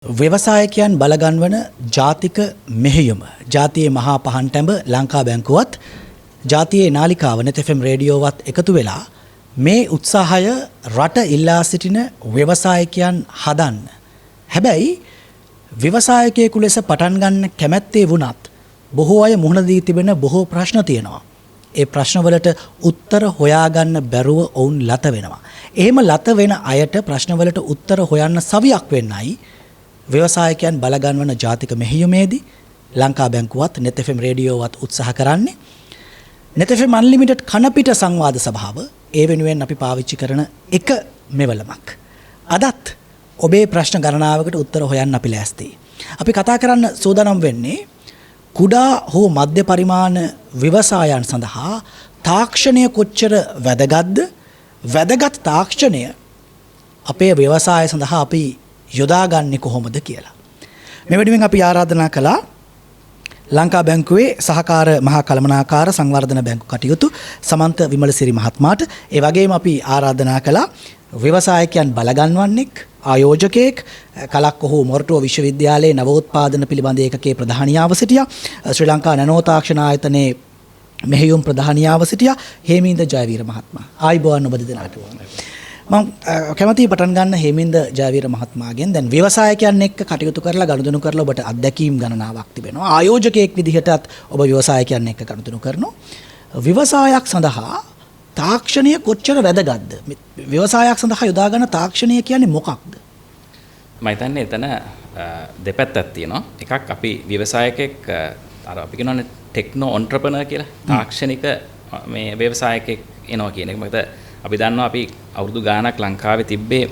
ව්‍යවසායකයන් බලගන්වන ජාතික මෙහෙයුම ජාතියේ මහා පහන්ටැඹ ලංකා බැංකුවත් ජාතියේ නාලිකාව net FM රේඩියෝවත් එකතු වෙලා මේ උත්සාහය රට ඉල්ලා සිටින ව්‍යවසායකයන් හදන්න. හැබැයි ව්‍යවසායකයෙකු ලෙස පටන් ගන්න කැමැත්තේ වුණත් බොහෝ අය මුහුණ දී තිබෙන බොහෝ ප්‍රශ්න තියෙනවා. ඒ ප්‍රශ්නවලට උත්තර හොයාගන්න බැරුව ඔවුන් ලත වෙනවා. එහෙම ලත වෙන අයට ප්‍රශ්නවලට උත්තර හොයන්න සවියක් වෙන්නයි ව්‍යවසායකයන් බලගන්වන ජාතික මෙහෙයුමේදී ලංකා බැංකුවත් net FM රේඩියෝවත් උත්සාහ කරන්නේ. net FM unlimited කනපිට සංවාද සභාව ඒ වෙනුවෙන් අපි පාවිච්චි කරන එක මෙවලමක්. අදත් ඔබේ ප්‍රශ්න ගණනාවකට උත්තර හොයන්න අපි ලෑස්තියි. අපි කතා කරන්න සූදානම් වෙන්නේ කුඩා හෝ මධ්‍ය පරිමාණ ව්‍යවසායන් සඳහා තාක්ෂණය කොච්චර වැදගත්ද? වැදගත් තාක්ෂණය අපේ ව්‍යවසාය සඳහා අපි යොදාගන්නේ කොහොමද කියලා. මේ වෙනුවෙන් අපි ආරාධනා කළා ලංකා බැංකුවේ සහකාර මහා කළමනාකාර සංවර්ධන බැංකු කටයුතු සමන්ත විමලසිරි මහත්මයාට, ඒ වගේම අපි ආරාධනා කළා ව්‍යවසායකයන් බලගන්වන්නෙක් ආයෝජකයෙක් කලක් ඔහු මොරටුව විශ්වවිද්‍යාලයේ නවෝත්පාදන පිළිබඳ ඒකකයේ ප්‍රධානියාව සිටියා. ශ්‍රී ලංකා නැනෝ තාක්ෂණ ආයතනයේ මෙහෙයුම් ප්‍රධානියාව සිටියා හේමින්ද ජයවීර මහත්මයා. ආයිබෝවන් ඔබ දෙදෙනාට. මම කැමතියි පටන් ගන්න හේමින්ද ජයවීර මහත්මයාගෙන්. දැන් ව්‍යවසායකයන් එක්ක කටයුතු කරලා ගනුදෙනු කරලා ඔබට අත්දැකීම් ගණනාවක් තිබෙනවා. ආයෝජකයෙක් විදිහටත් ඔබ ව්‍යවසායකයන් එක්ක ගනුදෙනු කරනවා. ව්‍යවසායක් සඳහා තාක්ෂණය කොච්චර වැදගත්ද? ව්‍යවසායක් සඳහා යොදා ගන්න තාක්ෂණය කියන්නේ මොකක්ද? මම හිතන්නේ එතන දෙපැත්තක් තියෙනවා. එකක් අපි ව්‍යවසායකෙක් අර අපි කියනවානේ ටෙක්නෝ ඔන්ටර්ප්‍රනර් කියලා. තාක්ෂණික මේ ව්‍යවසායකෙක් එනවා කියන එක. මොකද අපි දන්නවා අපි අවුරුදු ගාණක් ලංකාවේ තිබ්බේ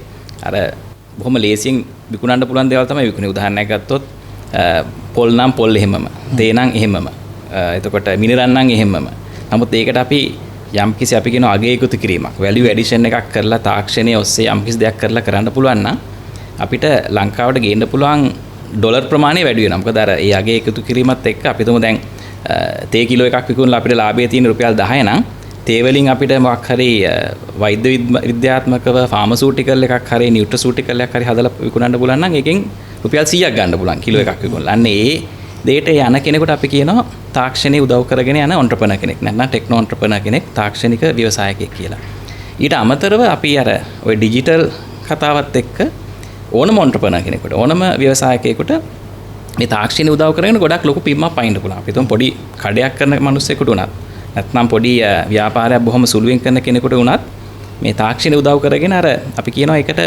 අර බොහොම ලේසියෙන් විකුණන්න පුළුවන් දේවල් තමයි විකුණේ. උදාහරණයක් ගත්තොත් පොල් නම් පොල් එහෙමම, තේ නම් එහෙමම, එතකොට මිනිරන් නම් එහෙමම. නමුත් ඒකට අපි යම්කිසි අපි කියන අගය එකතු කිරීමක්, වැලියු ඇඩිෂන් එකක් කරලා තාක්ෂණය ඔස්සේ යම්කිසි දෙයක් කරලා කරන්න පුළුවන් නම් අපිට ලංකාවට ගේන්න පුළුවන් ඩොලර් ප්‍රමාණය වැඩි වෙනවා. මොකද අර ඒ අගය එකතු කිරීමත් එක්ක අපි තුමු දැන් තේ කිලෝ එකක් විකුණලා අපිට ලාභය තියෙන රුපියල් 10 නම් තේ වලින් අපිට මොකක් හරි වෛද්‍ය විද්‍යාත්මකව ෆාමසූටිකල් එකක් හරි නියුට්‍රසූටිකල් එකක් හරි හදලා විකුණන්න පුළුවන් නම් ඒකෙන් රුපියල් 100ක් ගන්න පුළුවන් කිලෝ එකක් විකුණලා. අන්න ඒ දෙයට යන කෙනෙකුට අපි කියනවා තාක්ෂණයේ උදව් කරගෙන යන ඔන්ටර්ප්‍රනර් කෙනෙක්. නැත්නම් ටෙක්නෝ ඔන්ටර්ප්‍රනර් කෙනෙක්, තාක්ෂණික ව්‍යවසායකයෙක් කියලා. ඊට අමතරව අපි අර ওই ඩිජිටල් කතාවත් එක්ක ඕනම ඔන්ටර්ප්‍රනර් කෙනෙකුට, ඕනම ව්‍යවසායකයෙකුට මේ තාක්ෂණයේ උදව් කරගෙන ගොඩක් ලොකු පිම්මක් පයින්න පුළුවන්. අපි තුන් පොඩි කඩයක් කරන මිනිස්සෙකුට උනත් නැත්නම් පොඩි ව්‍යාපාරයක් බොහොම සුළුවෙන් කරන කෙනෙකුට උනත් මේ තාක්ෂණය උදව් කරගෙන අර අපි කියනවා ඒකට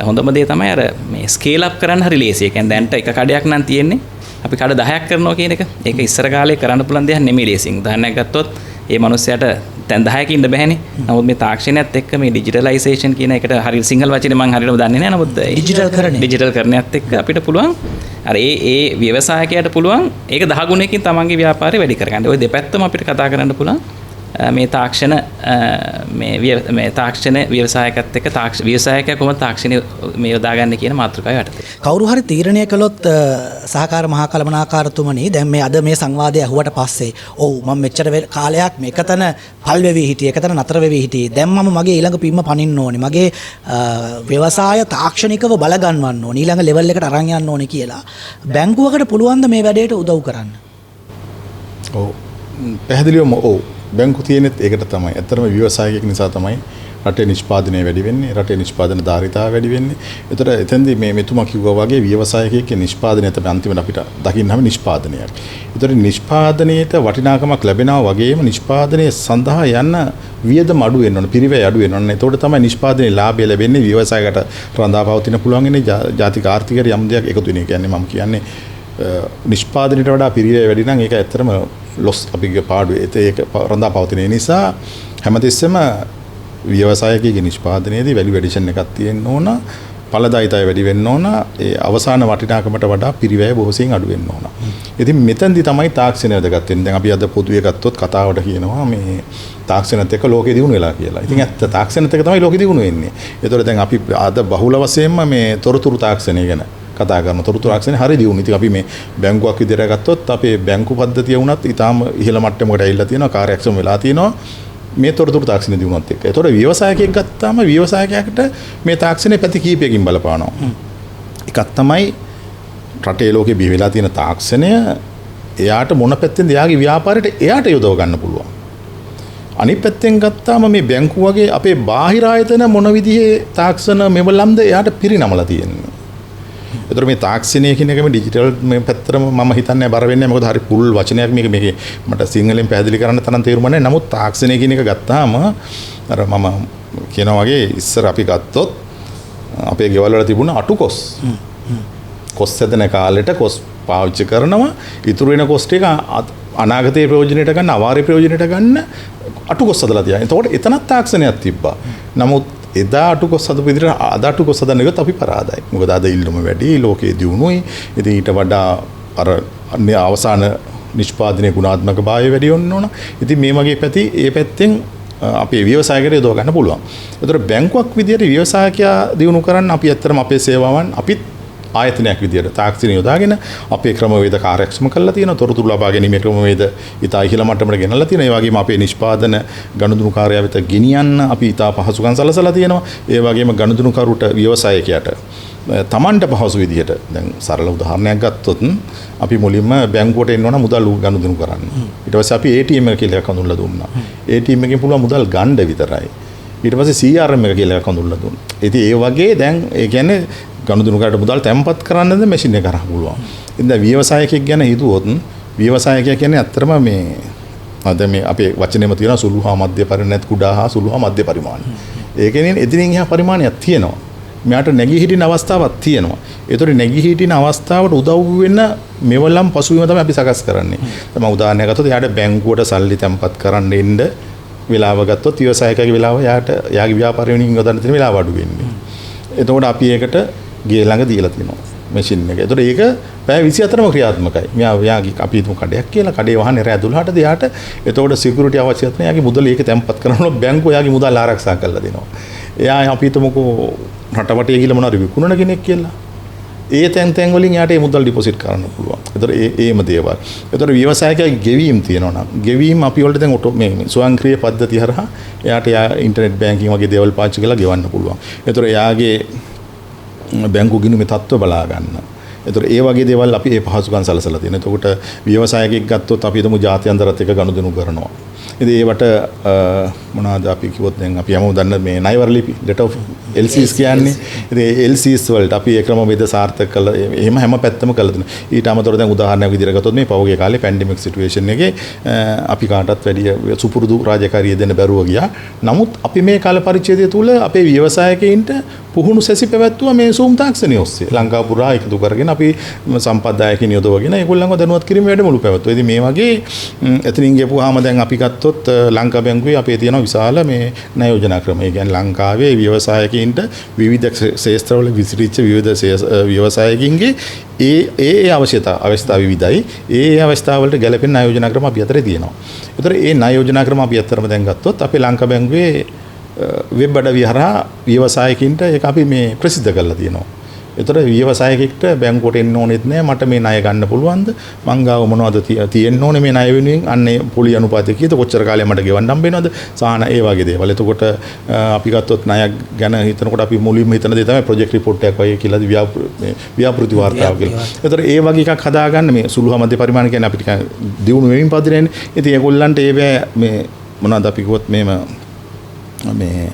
හොඳම දේ තමයි අර මේ ස්කේල් අප් කරන්න හරි ලේසි. ඒ කියන්නේ දැන්ට එක කඩයක් නම් තියෙන්නේ අපි කඩ 10ක් කරනවා කියන එක. ඒක ඉස්සර කාලේ කරන්න පුළුවන් දෙයක් නෙමෙයි ලේසියෙන්. උදාහරණයක් ගත්තොත් ඒ මනුස්සයාට දැන් 10ක ඉන්න බෑනේ. නමුත් මේ තාක්ෂණයත් එක්ක මේ ඩිජිටලයිසේෂන් කියන එකට හරිය සිංහල වචනේ මම හරියටම දන්නේ නැහැ. නමුත් ඩිජිටල් කරණයත් එක්ක අපිට පුළුවන් අර ඒ ව්‍යවසායකයාට පුළුවන් ඒක 10 ගුණයකින් තමන්ගේ ව්‍යාපාරය වැඩි කරගන්න. ওই දෙපැත්තම අපිට කතා කරන්න පුළුවන්. මේ තාක්ෂණ මේ තාක්ෂණ ව්‍යවසායකත් එක්ක ව්‍යවසායකයා කොහොමද තාක්ෂණය මේ යොදාගන්නේ කියන මාතෘකාව යටතේ. කවුරු හරි තීරණය කළොත් සහකාර මහා කළමනාකාරතුමනි දැන් මේ අද මේ සංවාදය ඇහුවට පස්සේ ඔව් මම මෙච්චර කාලයක් මේකතන පල් වෙවි හිටියේ, එකතන නතර වෙවි හිටියේ. දැන් මම මගේ ඊළඟ පිම්ම පනින්න ඕනේ. මගේ ව්‍යවසාය තාක්ෂණිකව බලගන්වන්න ඕනේ. ඊළඟ ලෙවල් එකට අරන් යන්න ඕනේ කියලා. බැංකුවකට පුළුවන් ද මේ වැඩේට උදව් කරන්න? ඔව්. පැහැදිලිවම ඔව්. බැංකු තියෙනෙත් ඒකට තමයි. ඇත්තටම ව්‍යවසායකයෙක් නිසා තමයි රටේ නිෂ්පාදනය වැඩි වෙන්නේ, රටේ නිෂ්පාදන ධාරිතාව වැඩි වෙන්නේ. ඒතර එතෙන්දී මේ මෙතුමා කිව්වා වගේ ව්‍යවසායකයෙක්ගේ නිෂ්පාදනය තමයි අන්තිමට අපිට දකින්නම නිෂ්පාදනයක්. ඒතර නිෂ්පාදනයේට වටිනාකමක් ලැබෙනවා වගේම නිෂ්පාදනයේ සඳහා යන වියදම අඩු වෙන්න ඕන, පිරිවැය අඩු වෙන්න ඕන. ඒතකොට තමයි නිෂ්පාදනයේ ලාභය ලැබෙන්නේ. ව්‍යවසායකට රඳා පවතින පුළුවන් ඉන්නේ ජාතික ආර්ථිකයට යම් දෙයක් එකතු වෙන එක. කියන්නේ මම කියන්නේ නිෂ්පාදනයට වඩා පිරිවැය වැඩි නම් ඒක ඇත්තටම ලොස් අපිගේ පාඩුවේ. ඒක රඳා පවතින නිසා හැමතිස්සෙම ව්‍යවසායකයේ නිෂ්පාදනයේදී වැලියු ඇඩිෂන් එකක් තියෙන්න ඕන, ඵලදායීතාවය වැඩි වෙන්න ඕන, ඒ අවසාන වටිනාකමට වඩා පිරිවැය බොහෝසෙයින් අඩු වෙන්න ඕන. ඉතින් මෙතෙන්දී තමයි තාක්ෂණය වැදගත් වෙන්නේ. දැන් අපි අද පොදුවේ ගත්තොත් කතාවට කියනවා මේ තාක්ෂණත් එක්ක ලෝකෙ දියුණු වෙලා කියලා. ඉතින් ඇත්ත තාක්ෂණත් එක්ක තමයි ලෝකෙ දියුණු වෙන්නේ. ඒතකොට දැන් අපි අද බහුල වශයෙන්ම මේ තොරතුරු තාක්ෂණය ගැන කතා කරන තොරතුරු තාක්ෂණය හරි දියුණු. ඉතින් අපි මේ බැංකුවක් විදිහට ගත්තොත් අපේ බැංකු පද්ධතිය වුණත් ඊටාම ඉහළ මට්ටමකට ඇවිල්ලා තියෙනවා, කාර්යක්ෂම වෙලා තියෙනවා. මේ තොරතුරු තාක්ෂණය දිනුවත් එක්ක. ඒතකොට ව්‍යවසායකයෙක් ගත්තාම ව්‍යවසායකයාට මේ තාක්ෂණයේ පැති කීපයකින් බලපානවා. එකක් තමයි රටේ ලෝකේ බිහි වෙලා තියෙන තාක්ෂණය එයාට මොන පැත්තෙන්ද එයාගේ ව්‍යාපාරයට එයාට යොදව ගන්න පුළුවන්. අනිත් පැත්තෙන් ගත්තාම මේ බැංකුව වගේ අපේ බාහිර ආයතන මොන විදිහේ තාක්ෂණ මෙවලම්ද එයාට පිරිනමලා තියෙන්නේ. ඒතර මේ තාක්ෂණය කියන එක මේ ඩිජිටල් මේ පැත්තටම මම හිතන්නේ බර වෙන්නේ මොකද හරි පුල් වචනයක් මේකේ මට සිංහලෙන් පැහැදිලි කරන්න තරම් තේරුම් නැහැ. නමුත් තාක්ෂණය කියන එක ගත්තාම අර මම කියනවා වගේ ඉස්සර අපි ගත්තොත් අපේ ගෙවල් වල තිබුණ අටුකොස් කොස් හැදෙන කාලෙට කොස් පාවිච්චි කරනවා ඉතුරු වෙන කොස් ටික අනාගතයේ ප්‍රයෝජනෙට ගන්න අවාරේ ප්‍රයෝජනෙට ගන්න අටුකොස් හදලා තියා. එතකොට එතනත් තාක්ෂණයක් තිබ්බා. නමුත් එදා අටුකොස් හදපු විදිහට අද අටුකොස් හදන්න ගියොත් අපි පරාදයි. මොකද අද ඉල්ලුම වැඩි, ලෝකයේ දියුණුවයි. ඉතින් ඊට වඩා අර අවසාන නිෂ්පාදනයේ ගුණාත්මක භාවය වැඩි වෙන්න ඕන. ඉතින් මේ වගේ පැති ඒ පැත්තෙන් අපේ ව්‍යවසායකයට යොදව ගන්න පුළුවන්. ඒතර බැංකුවක් විදියට ව්‍යවසායකයා දියුණු කරන්න අපි ඇත්තටම අපේ සේවාවන් අපිත් ආයතනයක් විදියට තාක්ෂණය යොදාගෙන අපේ ක්‍රමවේද කාර්යක්ෂම කරලා තියෙනවා. තොරතුරු ලබා ගැනීමේ ක්‍රමවේද ඉතා ඉහළ මට්ටමට ගෙනල්ලා තියෙනවා. ඒ වගේම අපේ නිෂ්පාදන ගනුදෙනු කාර්යය වෙත ගෙනියන්න අපි ඉතා පහසුකම් සලසලා තියෙනවා. ඒ වගේම ගනුදෙනුකරුට ව්‍යවසායකයාට තමන්ට පහසු විදියට දැන් සරල උදාහරණයක් ගත්තොත් අපි මුලින්ම බැංකුවට එන්න ඕන මුදල් ගනුදෙනු කරන්න. ඊට පස්සේ අපි ATM එක කියලා එකක් හඳුන්වලා දුන්නා. ATM එකෙන් පුළුවන් මුදල් ගන්න විතරයි. ඊට පස්සේ CRM එක කියලා එකක් හඳුන්වලා දුන්නා. ඉතින් ඒ වගේ දැන් ඒ කියන්නේ ගනුදෙනුකාරට මුදල් තැන්පත් කරන්නද මැෂින් එක කරා පුළුවන්. ඉතින් දැන් ව්‍යවසායකයෙක් ගැන හිතුවොත් ව්‍යවසායකයා කියන්නේ ඇත්තටම මේ අද මේ අපේ වචනේම තියෙනවා සුළු හා මධ්‍ය පරිමාණ කුඩා හා සුළු හා මධ්‍ය පරිමාණ. ඒ කියන්නේ එදිනෙන් එහා පරිමාණයක් තියෙනවා. මෙයාට නැගී හිටින අවස්ථාවක් තියෙනවා. ඒතකොට නැගී හිටින අවස්ථාවට උදව් වෙන මෙවලම් පසුබිම තමයි අපි සකස් කරන්නේ. තමයි උදාහරණයක් ගත්තොත් එයාට බැංකුවට සල්ලි තැන්පත් කරන්න එන්න වෙලාව ගත්තොත් ව්‍යවසායකයාගේ වෙලාව එයාගේ ව්‍යාපාර වෙනින් යොදන්න තියෙන වෙලාව අඩු වෙන්නේ. එතකොට අපි ඒකට ගේ ළඟ දීලා තියෙනවා මැෂින් එක. ඒතකොට ඒක පැය 24ම ක්‍රියාත්මකයි. මෙයාගේ අපි හිතමු කඩයක් කියලා කඩේ වහන්නේ රෑ 12ට එයාට එතකොට සිකියුරිටි අවශ්‍යත් නැහැ. එයාගේ මුදල ඒක තැන්පත් කරනකොට බැංකුව එයාගේ මුදල් ආරක්ෂා කරලා දෙනවා. එයා අපි හිතමුකෝ රටවටේ ගිහලා මොනවාරි විකුණන කෙනෙක් කියලා. ඒ තැන් වලින් යාට ඒ මුදල් ඩිපොසිට් කරන්න පුළුවන්. ඒතර ඒම දේවල්. ඒතර ව්‍යවසායකයාගේ ගෙවීම් තියෙනවා නම් ගෙවීම් අපි වලට දැන් මේ ස්වයංක්‍රීය පද්ධතිය හරහා එයාට ඉන්ටර්නෙට් බැංකින් වගේ දේවල් පාවිච්චි කරලා ගෙවන්න පුළුවන්. ඒතර එයාගේ බැංකු ගිණුමේ තත්ත්ව බලා ගන්න. ඒතකොට ඒ වගේ දේවල් අපි ඒ පහසුකම් සලසලා තියෙනවා. එතකොට ව්‍යවසායකයෙක් ගත්තොත් අපි හිතමු ජාත්‍යන්තරත් එක්ක ගනුදෙනු කරනවා. ඉතින් ඒවට මොනවාද අපි කිව්වොත් දැන් අපි හැමෝම දන්න මේ ණයවර ලිපි letter of LCs කියන්නේ. ඉතින් LCs වලට අපි ඒ ක්‍රමවේද සාර්ථක කළා. එහෙම හැම පැත්තම කළා දෙනවා. ඊට අමතරව දැන් උදාහරණයක් විදිහට ගත්තොත් මේ පෞගේ කාලේ පැන්ඩෙමික් සිටුේෂන් එකේ අපි කාටවත් වැඩි සුපුරුදු රාජකාරිය දෙන්න බැරුව ගියා. නමුත් අපි මේ කාල පරිච්ඡේදය තුල අපේ ව්‍යවසායකයින්ට පුහුණු සැසි පැවැත්වුවා මේ Zoom තාක්ෂණය ඔස්සේ. ලංකාව පුරා එකතු කරගෙන අපි සම්පත්දායකින් යොදවගෙන ඒගොල්ලන්ව දැනුවත් කිරීම වැඩමුළු පැවැත්වුවා. ඉතින් මේ වගේ එතනින් ගියපුවාම දැන් අපි ගත්තොත් ලංකා බැංකුවේ අපේ තියෙන විශාල මේ ණය යෝජනා ක්‍රම. ඒ කියන්නේ ලංකාවේ ව්‍යවසායකයින්ට විවිධ ක්ෂේත්‍රවල විසිරිච්ච විවිධ ව්‍යවසායකින්ගේ ඒ අවශ්‍යතා විවිධයි. ඒ අවස්ථාව වලට ගැලපෙන ණය යෝජනා ක්‍රම අපි අතරේ තියෙනවා. ඒතර ඒ ණය යෝජනා ක්‍රම අපි අතරම දැන් ගත්තොත් අපේ ලංකා බැංකුවේ වෙබ් අඩවි හරහා ව්‍යවසායකින්ට ඒක අපි මේ ප්‍රසිද්ධ කරලා තියෙනවා. ඒතර ව්‍යවසායකෙක්ට බැංකුවට එන්න ඕනෙත් නෑ මට මේ ණය ගන්න පුළුවන්ද? මං ගාව මොනවද තියෙන්න ඕනේ මේ ණය වෙනුවෙන්? අන්නේ පොලි අනුපාතය කීයද? කොච්චර කාලයක් මට ගෙවන්න හම්බ වෙනවද? සාහන ඒ වගේ දේවල්. එතකොට අපි ගත්තොත් ණයක් ගැන හිතනකොට අපි මුලින්ම හිතන දේ තමයි ප්‍රොජෙක්ට් රිපෝට් එකක් වගේ කියලා ව්‍යාපෘති වාර්තාව කියලා. ඒතර ඒ වගේ එකක් හදාගන්න මේ සුළු මධ්‍ය පරිමාණ කියන්නේ අපිට දියුණු වෙමින් පදිනේනේ. ඉතින් ඒගොල්ලන්ට මේ මොනවද අපි කිව්වොත් මේ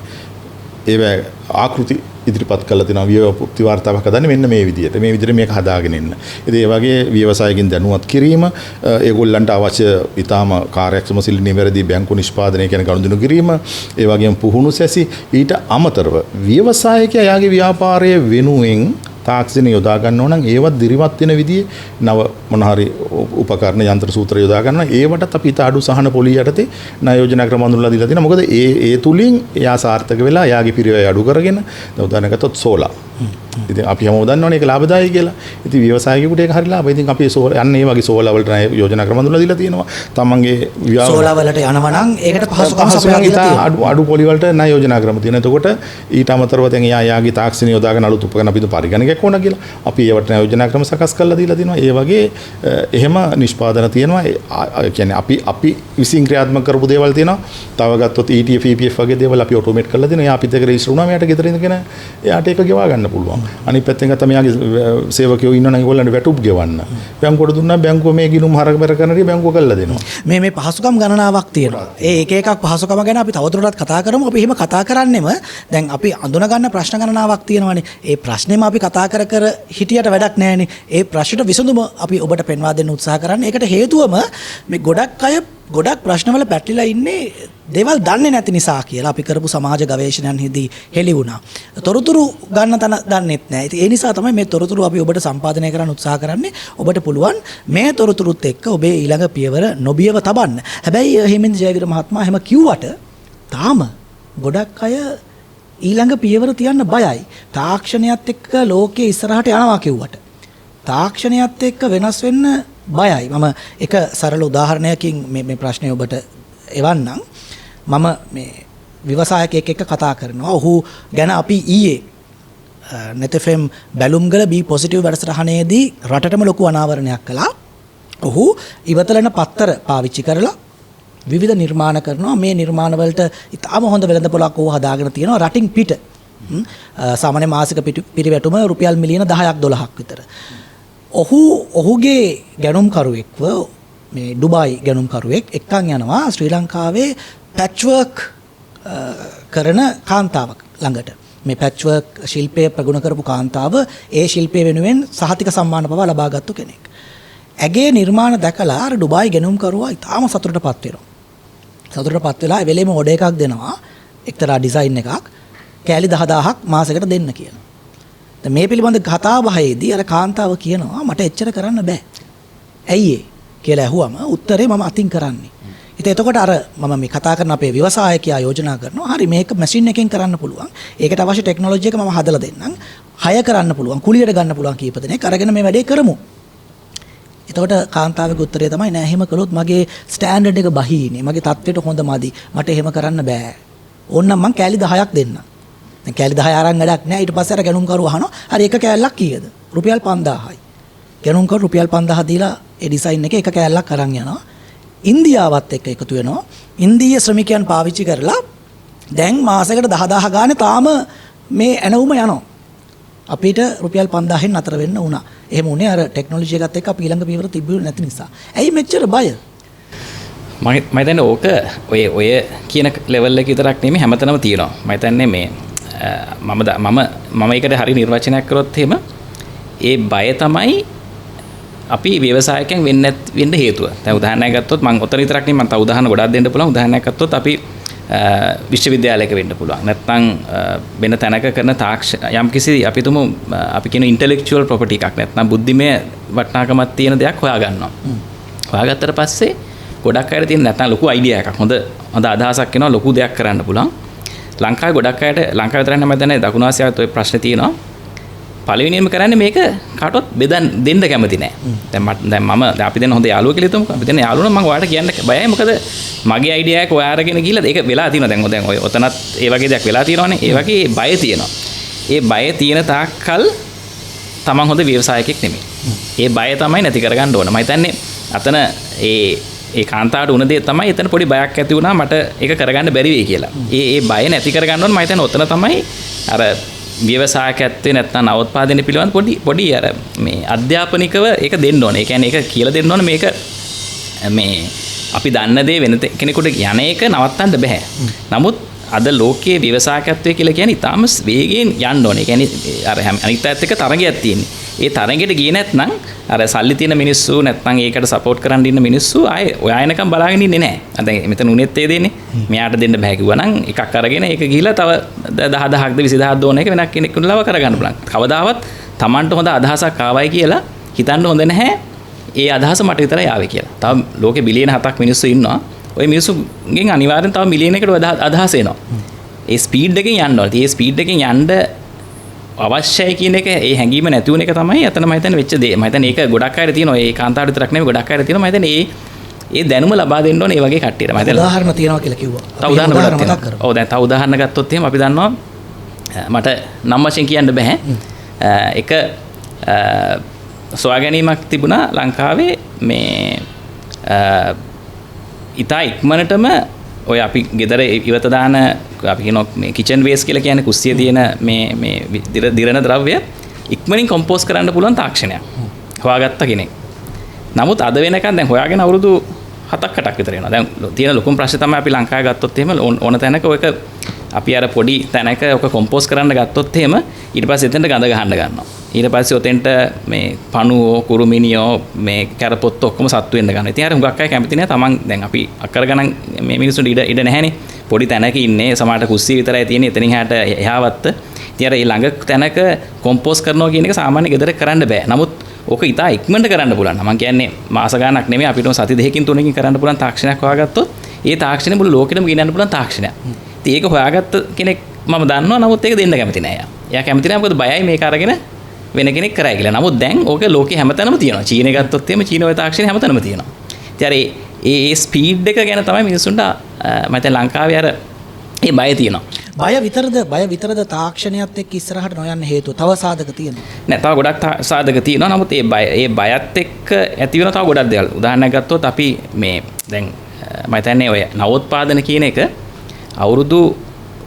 ඒවැ ආකෘති ඉදිරිපත් කළ තියෙනවා ව්‍යවපෘති වාර්තාවක් හදන්නේ මෙන්න මේ විදිහට. මේ විදිහට මේක හදාගෙන ඉන්න. ඉතින් ඒ වගේ ව්‍යවසායකින් දැනුවත් කිරීම, ඒගොල්ලන්ට අවශ්‍ය ඊටාම කාර්යක්ෂම සිල් නිවැරදි බැංකු නිෂ්පාදනය කියන ගනුදෙනු කිරීම, ඒ වගේම පුහුණු සැසි ඊට අමතරව ව්‍යවසායකයා යාගේ ව්‍යාපාරය වෙනුවෙන් තාක්ෂණය යොදා ගන්නවා නම් ඒවත් දිරිමත් වෙන විදිහේ නව මොන හරි උපකරණ යන්ත්‍ර සූත්‍ර යොදා ගන්නවා. ඒවටත් අපි අඩු සහන පොලිය යටතේ ණය යෝජනා ක්‍රම අඳුරලා දීලා තියෙනවා. මොකද ඒ තුලින් එයා සාර්ථක වෙලා එයාගේ පිරිවැය අඩු කරගෙන උදාහරණයක් ගත්තොත් සෝලා. ඉතින් අපි හැමෝම දන්නවනේ ඒක ලාභදායී කියලා. ඉතින් ව්‍යවසායකයෙකුට ඒක හරි ලාභයි. ඉතින් අපි යන්නේ මේ වගේ සෝලා වලට ණය යෝජනා ක්‍රම අඳුරලා දීලා තියෙනවා. තමන්ගේ සෝලා වලට යනවා නම් ඒකට පහසුකම් සපයලා තියෙනවා. අඩු පොලි වලට ණය යෝජනා ක්‍රම තියෙනවා. එතකොට ඊට අමතරව දැන් එයාගේ තාක්ෂණය යොදාගෙන අලුත් උපකරණ අපි පරිගණකයක් ඕන කියලා අපි ඒවට යෝජනා ක්‍රම සකස් කරලා දීලා තිනවා. ඒ වගේ එහෙම නිෂ්පාදන තියෙනවා. ඒ කියන්නේ අපි විසින් ක්‍රියාත්මක කරපු දේවල් තියෙනවා. තව ගත්තොත් ETF EPF වගේ දේවල් අපි ඔටෝමේට් කරලා දෙනවා. එයා අපිත් එක්ක රෙජිස්ටර් වුණාම එයාට ගෙදර ඉඳගෙන එයාට ඒක ගෙවා ගන්න පුළුවන්. අනිත් පැත්තෙන් ගත්තාම යාගේ සේවකයෝ ඉන්නවනම් ඒගොල්ලන්ට වැටුප් ගෙවන්න. බැංකුවට දුන්නා බැංකුව මේ ගිණුම් හරකබර කරන දේ බැංකුව කළා දෙනවා. මේ පහසුකම් ගණනාවක් තියෙනවා. ඒ එක එකක් පහසුකම ගැන අපි තවදුරටත් කතා කරමු. අපි එහෙම කතා කරන්නෙම දැන් අපි අඳුන ගන්න ප්‍රශ්න ගණනාවක් තියෙනවානේ. ඒ ප්‍රශ්නේම අපි කතා කර හිටියට වැඩක් නැහැනේ. ඒ ප්‍රශ්නට විසඳුම අපි ඔබට පෙන්වා දෙන්න උත්සාහ කරන්නේ. ඒකට හේතුවම මේ ගොඩක් ප්‍රශ්නවල පැටලිලා ඉන්නේ දේවල් දන්නේ නැති නිසා කියලා අපි කරපු සමාජ ගවේෂණයන්හිදී හෙළි වුණා. තොරතුරු ගන්න තන දන්නෙත් නැහැ. ඉතින් ඒ නිසා තමයි මේ තොරතුරු අපි ඔබට සම්පාදනය කරන්න උත්සාහ කරන්නේ. ඔබට පුළුවන් මේ තොරතුරුත් එක්ක ඔබේ ඊළඟ පියවර නොබියව තබන්න. හැබැයි හිමින් ජයවිර මහත්මයා එහෙම කිව්වට තාම ගොඩක් අය ඊළඟ පියවර තියන්න බයයි. තාක්ෂණයත් එක්ක ලෝකයේ ඉස්සරහට යනවා කිව්වට. තාක්ෂණයත් එක්ක වෙනස් වෙන්න බයයි. මම එක සරල උදාහරණයකින් මේ ප්‍රශ්නය ඔබට එවන්නම්. මම මේ ව්‍යවසායකයෙක් එක්ක කතා කරනවා. ඔහු ගැන අපි ඊයේ net fm බැලුම්ගල B positive වැඩසටහනේදී රටටම ලොකු අනාවරණයක් කළා. ඔහු ඉවතලන පත්තර පාවිච්චි කරලා විවිධ නිර්මාණ කරනවා. මේ නිර්මාණ වලට ඉතාම හොඳ වෙළඳපොළක් ඔහු හදාගෙන තියෙනවා රටින් පිට. සාමාන්‍ය මාසික පිරිවැටුම රුපියල් මිලියන 10ක් 12ක් විතර. ඔහුගේ ගැනුම්කරුවෙක්ව මේ ඩුබායි ගැනුම්කරුවෙක් එක්කන් යනවා ශ්‍රී ලංකාවේ පැච්වර්ක් කරන කාන්තාවක් ළඟට. මේ පැච්වර්ක් ශිල්පය ප්‍රගුණ කරපු කාන්තාව ඒ ශිල්පය වෙනුවෙන් සහතික සම්මාන පවා ලබාගත්තු කෙනෙක්. ඇගේ නිර්මාණ දැකලා අර ඩුබායි ගැනුම්කරුවා ඉතාම සතුටටපත් වෙනවා. සතුටටපත් වෙලා ඒ වෙලේම ඕඩර් එකක් දෙනවා එක්තරා ඩිසයින් එකක් කෑලි 10000ක් මාසෙකට දෙන්න කියලා. දැන් මේ පිළිබඳ කතා බහේදී අර කාන්තාව කියනවා මට එච්චර කරන්න බෑ. ඇයි ඒ කියලා ඇහුවම උත්තරේ මම අතින් කරන්නේ. ඉතින් එතකොට අර මම මේ කතා කරන අපේ ව්‍යවසායකයා යෝජනා කරනවා හරි මේක මැෂින් එකෙන් කරන්න පුළුවන්. ඒකට අවශ්‍ය ටෙක්නොලොජි එක මම හදලා දෙන්නම්. හය කරන්න පුළුවන්, කුලියට ගන්න පුළුවන් කීප දෙනෙක් අරගෙන මේ වැඩේ කරමු. එතකොට කාන්තාවගේ උත්තරය තමයි නෑ එහෙම කළොත් මගේ ස්ටෑන්ඩඩ් එක බහීනේ. මගේ තත්ත්වයට හොඳ මදි. මට එහෙම කරන්න බෑ. ඕන්නම් මං කෑලි 10ක් දෙන්නම්. දැන් කෑලි 10 අරන් වැඩක් නෑ. ඊට පස්සේ අර ගැනුම්කරුවා අහනවා හරි එක කෑල්ලක් කීයද? රුපියල් 5000යි. ගැනුම්කරු රුපියල් 5000 දීලා ඒ ඩිසයින් එකේ එක කෑල්ලක් අරන් යනවා. ඉන්දියාවත් එක්ක එකතු වෙනවා. ඉන්දීය ශ්‍රමිකයන් පාවිච්චි කරලා දැන් මාසයකට 10000 ගානේ තාම මේ ඇණවුම යනවා. අපිට රුපියල් 5000න් අතර වෙන්න වුණා. එහෙම උනේ අර ටෙක්නොලොජි එකත් එක්ක අපි ඊළඟ පියවර තිබුණේ නැති නිසා. ඇයි මෙච්චර බය? මම හිතන්නේ ඕක ඔය කියන ලෙවල් එක විතරක් නෙමෙයි හැමතැනම තියෙනවා. මම හිතන්නේ මේ මම ඒකට හරි නිර්වචනයක් කරොත් එහෙම ඒ බය තමයි අපි ව්‍යවසායකයන් වෙන්න හේතුව. දැන් උදාහරණයක් ගත්තොත් මම ඔතන විතරක් නෙමෙයි මම තව උදාහරණ ගොඩක් දෙන්න පුළුවන්. උදාහරණයක් ගත්තොත් අපි විශ්වවිද්‍යාලයක වෙන්න පුළුවන්. නැත්නම් වෙන තැනක කරන යම්කිසි අපි තුමු අපි කියන ඉන්ටෙලෙක්චුවල් ප්‍රොපර්ටි එකක් නැත්නම් බුද්ධිමය වටිනාකමක් තියෙන දෙයක් හොයාගන්නවා. හොයාගත්තට පස්සේ ගොඩක් අයට තියෙන නැත්නම් ලොකු අයිඩියා එකක් හොඳ අදහසක් එනවා ලොකු දෙයක් කරන්න පුළුවන්. ලංකාවේ ගොඩක් අයට ලංකාවේ විතරක් නෙමෙයි දැන් දකුණු ආසියාවත් ඔය ප්‍රශ්නේ තියෙනවා. පළවෙනියෙන්ම කරන්නේ මේක කාටවත් දෙන්න කැමති නෑ. දැන් අපි දැන් හොඳ යාළුවෝ කියලා හිතමුකෝ. අපි දැන් යාළුවෝ නම් මම ඔයාලට කියන්න බයයි. මොකද මගේ අයිඩියා එක ඔයා අරගෙන ගිහලා ඒක වෙලා තියෙනවා. දැන් ඔය ඔතනත් ඒ වගේ දෙයක් වෙලා තියෙනවානේ. ඒ වගේ බය තියෙනවා. ඒ බය තියෙන තාක්කල් තමන් හොඳ ව්‍යවසායකයෙක් නෙමෙයි. ඒ බය තමයි නැති කරගන්න ඕන. මම හිතන්නේ අතන ඒ කාන්තාවට උන දේ තමයි එතන පොඩි බයක් ඇති වුණා මට ඒක කරගන්න බැරි වෙයි කියලා. ඒ බය නැති කරගන්න ඕන. මම හිතන්නේ ඔතන තමයි අර ව්‍යවසායකත්වයේ නැත්නම් නවෝත්පාදනය පිළිබඳ පොඩි අර මේ අධ්‍යාපනිකව ඒක දෙන්න ඕනේ. ඒ කියන්නේ ඒක කියලා දෙන්න ඕනේ මේක මේ අපි දන්න දේ වෙන කෙනෙකුට යන එක නවත්තන්න බෑ. නමුත් අද ලෝකයේ ව්‍යවසායකත්වය කියලා කියන්නේ ඊටාම වේගයෙන් යන්න ඕනේ. ඒ කියන්නේ අර අනිත් පැත්තට එක තරගයක් තියෙන්නේ. ඒ තරගෙට ගියේ නැත්නම් අර සල්ලි තියෙන මිනිස්සු නැත්නම් ඒකට සපෝට් කරන් ඉන්න මිනිස්සු ආයේ ඔය ආයනකම් බලාගෙන ඉන්නේ නැහැ. දැන් මෙතන උනෙත් ඒ දෙන්නේ. මෙයාට දෙන්න බෑ කිව්වා නම් එකක් අරගෙන ඒක ගිහිලා තව 10000ක්ද 20000ක් දෝන එක වෙනක් කෙනෙකුට ලව කරගන්න පුළුවන්. කවදාවත් Tamanට හොඳ අදහසක් ආවයි කියලා හිතන්න හොඳ නැහැ. ඒ අදහස මට විතරයි ආවේ කියලා. තව ලෝකේ බිලියන 7ක් මිනිස්සු ඉන්නවා. ওই මිනිස්සුගෙන් අනිවාර්යෙන් තව මිලියන එකකට අදහස එනවා. ඒ ස්පීඩ් එකෙන් යන්න ඕනේ. ඒ ස්පීඩ් එකෙන් යන්න අවශ්‍යයි කියන එක ඒ හැඟීම නැති වුණ එක තමයි අතන මම හිතන්නේ වෙච්ච දේ. මම හිතන්නේ ඒක ගොඩක් අය තියෙනවා. ඒ කාන්තාවට විතරක් නෙමෙයි ගොඩක් අය තියෙනවා. මම හිතන්නේ ඒ දැනුම ලබා දෙන්න ඕනේ මේ වගේ කට්ටියට. මම හිතන්නේ උදාහරණ තියෙනවා කියලා කිව්වා. තව උදාහරණ ගොඩක් තියෙනවා. ඔව් දැන් තව උදාහරණ ගත්තොත් එහෙම අපි දන්නවා මට නම් වශයෙන් කියන්න බෑ. එක සොයා ගැනීමක් තිබුණා ලංකාවේ මේ ඉතා ඉක්මනටම ඔය අපි ගෙදර ඉවත දාන අපි කියනවා මේ කිචන් වේස් කියලා කියන්නේ කුස්සියේ තියෙන මේ දිරන ද්‍රව්‍ය ඉක්මනින් කොම්පෝස් කරන්න පුළුවන් තාක්ෂණයක්. හොයාගත්ත කෙනෙක්. නමුත් අද වෙනකන් දැන් හොයාගෙන අවුරුදු 7-8ක් විතර වෙනවා. දැන් තියෙන ලොකුම ප්‍රශ්නේ තමයි අපි ලංකාවේ ගත්තොත් එහෙම ඕන තැනක ඔයක අපි අර පොඩි තැනක ඔක කොම්පෝස් කරන්න ගත්තොත් එහෙම ඊට පස්සේ එතනට ගඳ ගහන්න ගන්නවා. ඊට පස්සේ ඔතෙන්ට මේ පණුවෝ කුරුමිනියෝ මේ කැරපොත් ඔක්කොම සත්තු වෙන්න ගන්නවා. ඉතින් අර හුඟක් අය කැමති නැහැ. Taman දැන් අපි අක්කර ගණන් මේ මිනිස්සුන්ට ඉඩ නැහැනේ. පොඩි තැනක ඉන්නේ සමහරට කුස්සිය විතරයි තියෙන්නේ. එතනින් එහාට එහාවත්ත. ඉතින් අර ළඟ තැනක කොම්පෝස් කරනවා කියන එක සාමාන්‍ය ගෙදර කරන්න බෑ. නමුත් ඕක ඉතා ඉක්මනට කරන්න පුළුවන්. මම කියන්නේ මාස ගාණක් නෙමෙයි අපිට සති දෙකකින් තුනකින් කරන්න පුළුවන් තාක්ෂණයක් හොයාගත්තොත් ඒ තාක්ෂණය මුළු ලෝකෙටම ගෙනියන්න පුළුවන් තාක්ෂණයක්. ඉතින් ඒක හොයාගත්ත කෙනෙක් මම දන්නවා. නමුත් ඒක දෙන්න කැමති නෑ. එයා කැමති නෑ මොකද බයයි මේක අරගෙන වෙන කෙනෙක් කරයි කියලා. නමුත් දැන් ඕක ලෝකේ හැමතැනම තියෙනවා. චීනේ ගත්තොත් එහෙම චීනෝවේ තාක්ෂණය හැමතැනම තියෙනවා. ඉතින් අර ඒ ස්පීඩ් එක ගැන තමයි මිනිස්සුන්ට මම හිතන්නේ ලංකාවේ අර ඒ බය තියෙනවා. බය විතරද තාක්ෂණයත් එක්ක ඉස්සරහට නොයන්න හේතුව? තව සාධක තියෙනවා. නෑ තව ගොඩක් සාධක තියෙනවා. නමුත් ඒ බයත් එක්ක ඇති වෙන තව ගොඩක් දේවල්. උදාහරණයක් ගත්තොත් අපි මේ දැන් මම හිතන්නේ ඔය නවෝත්පාදන කියන එක අවුරුදු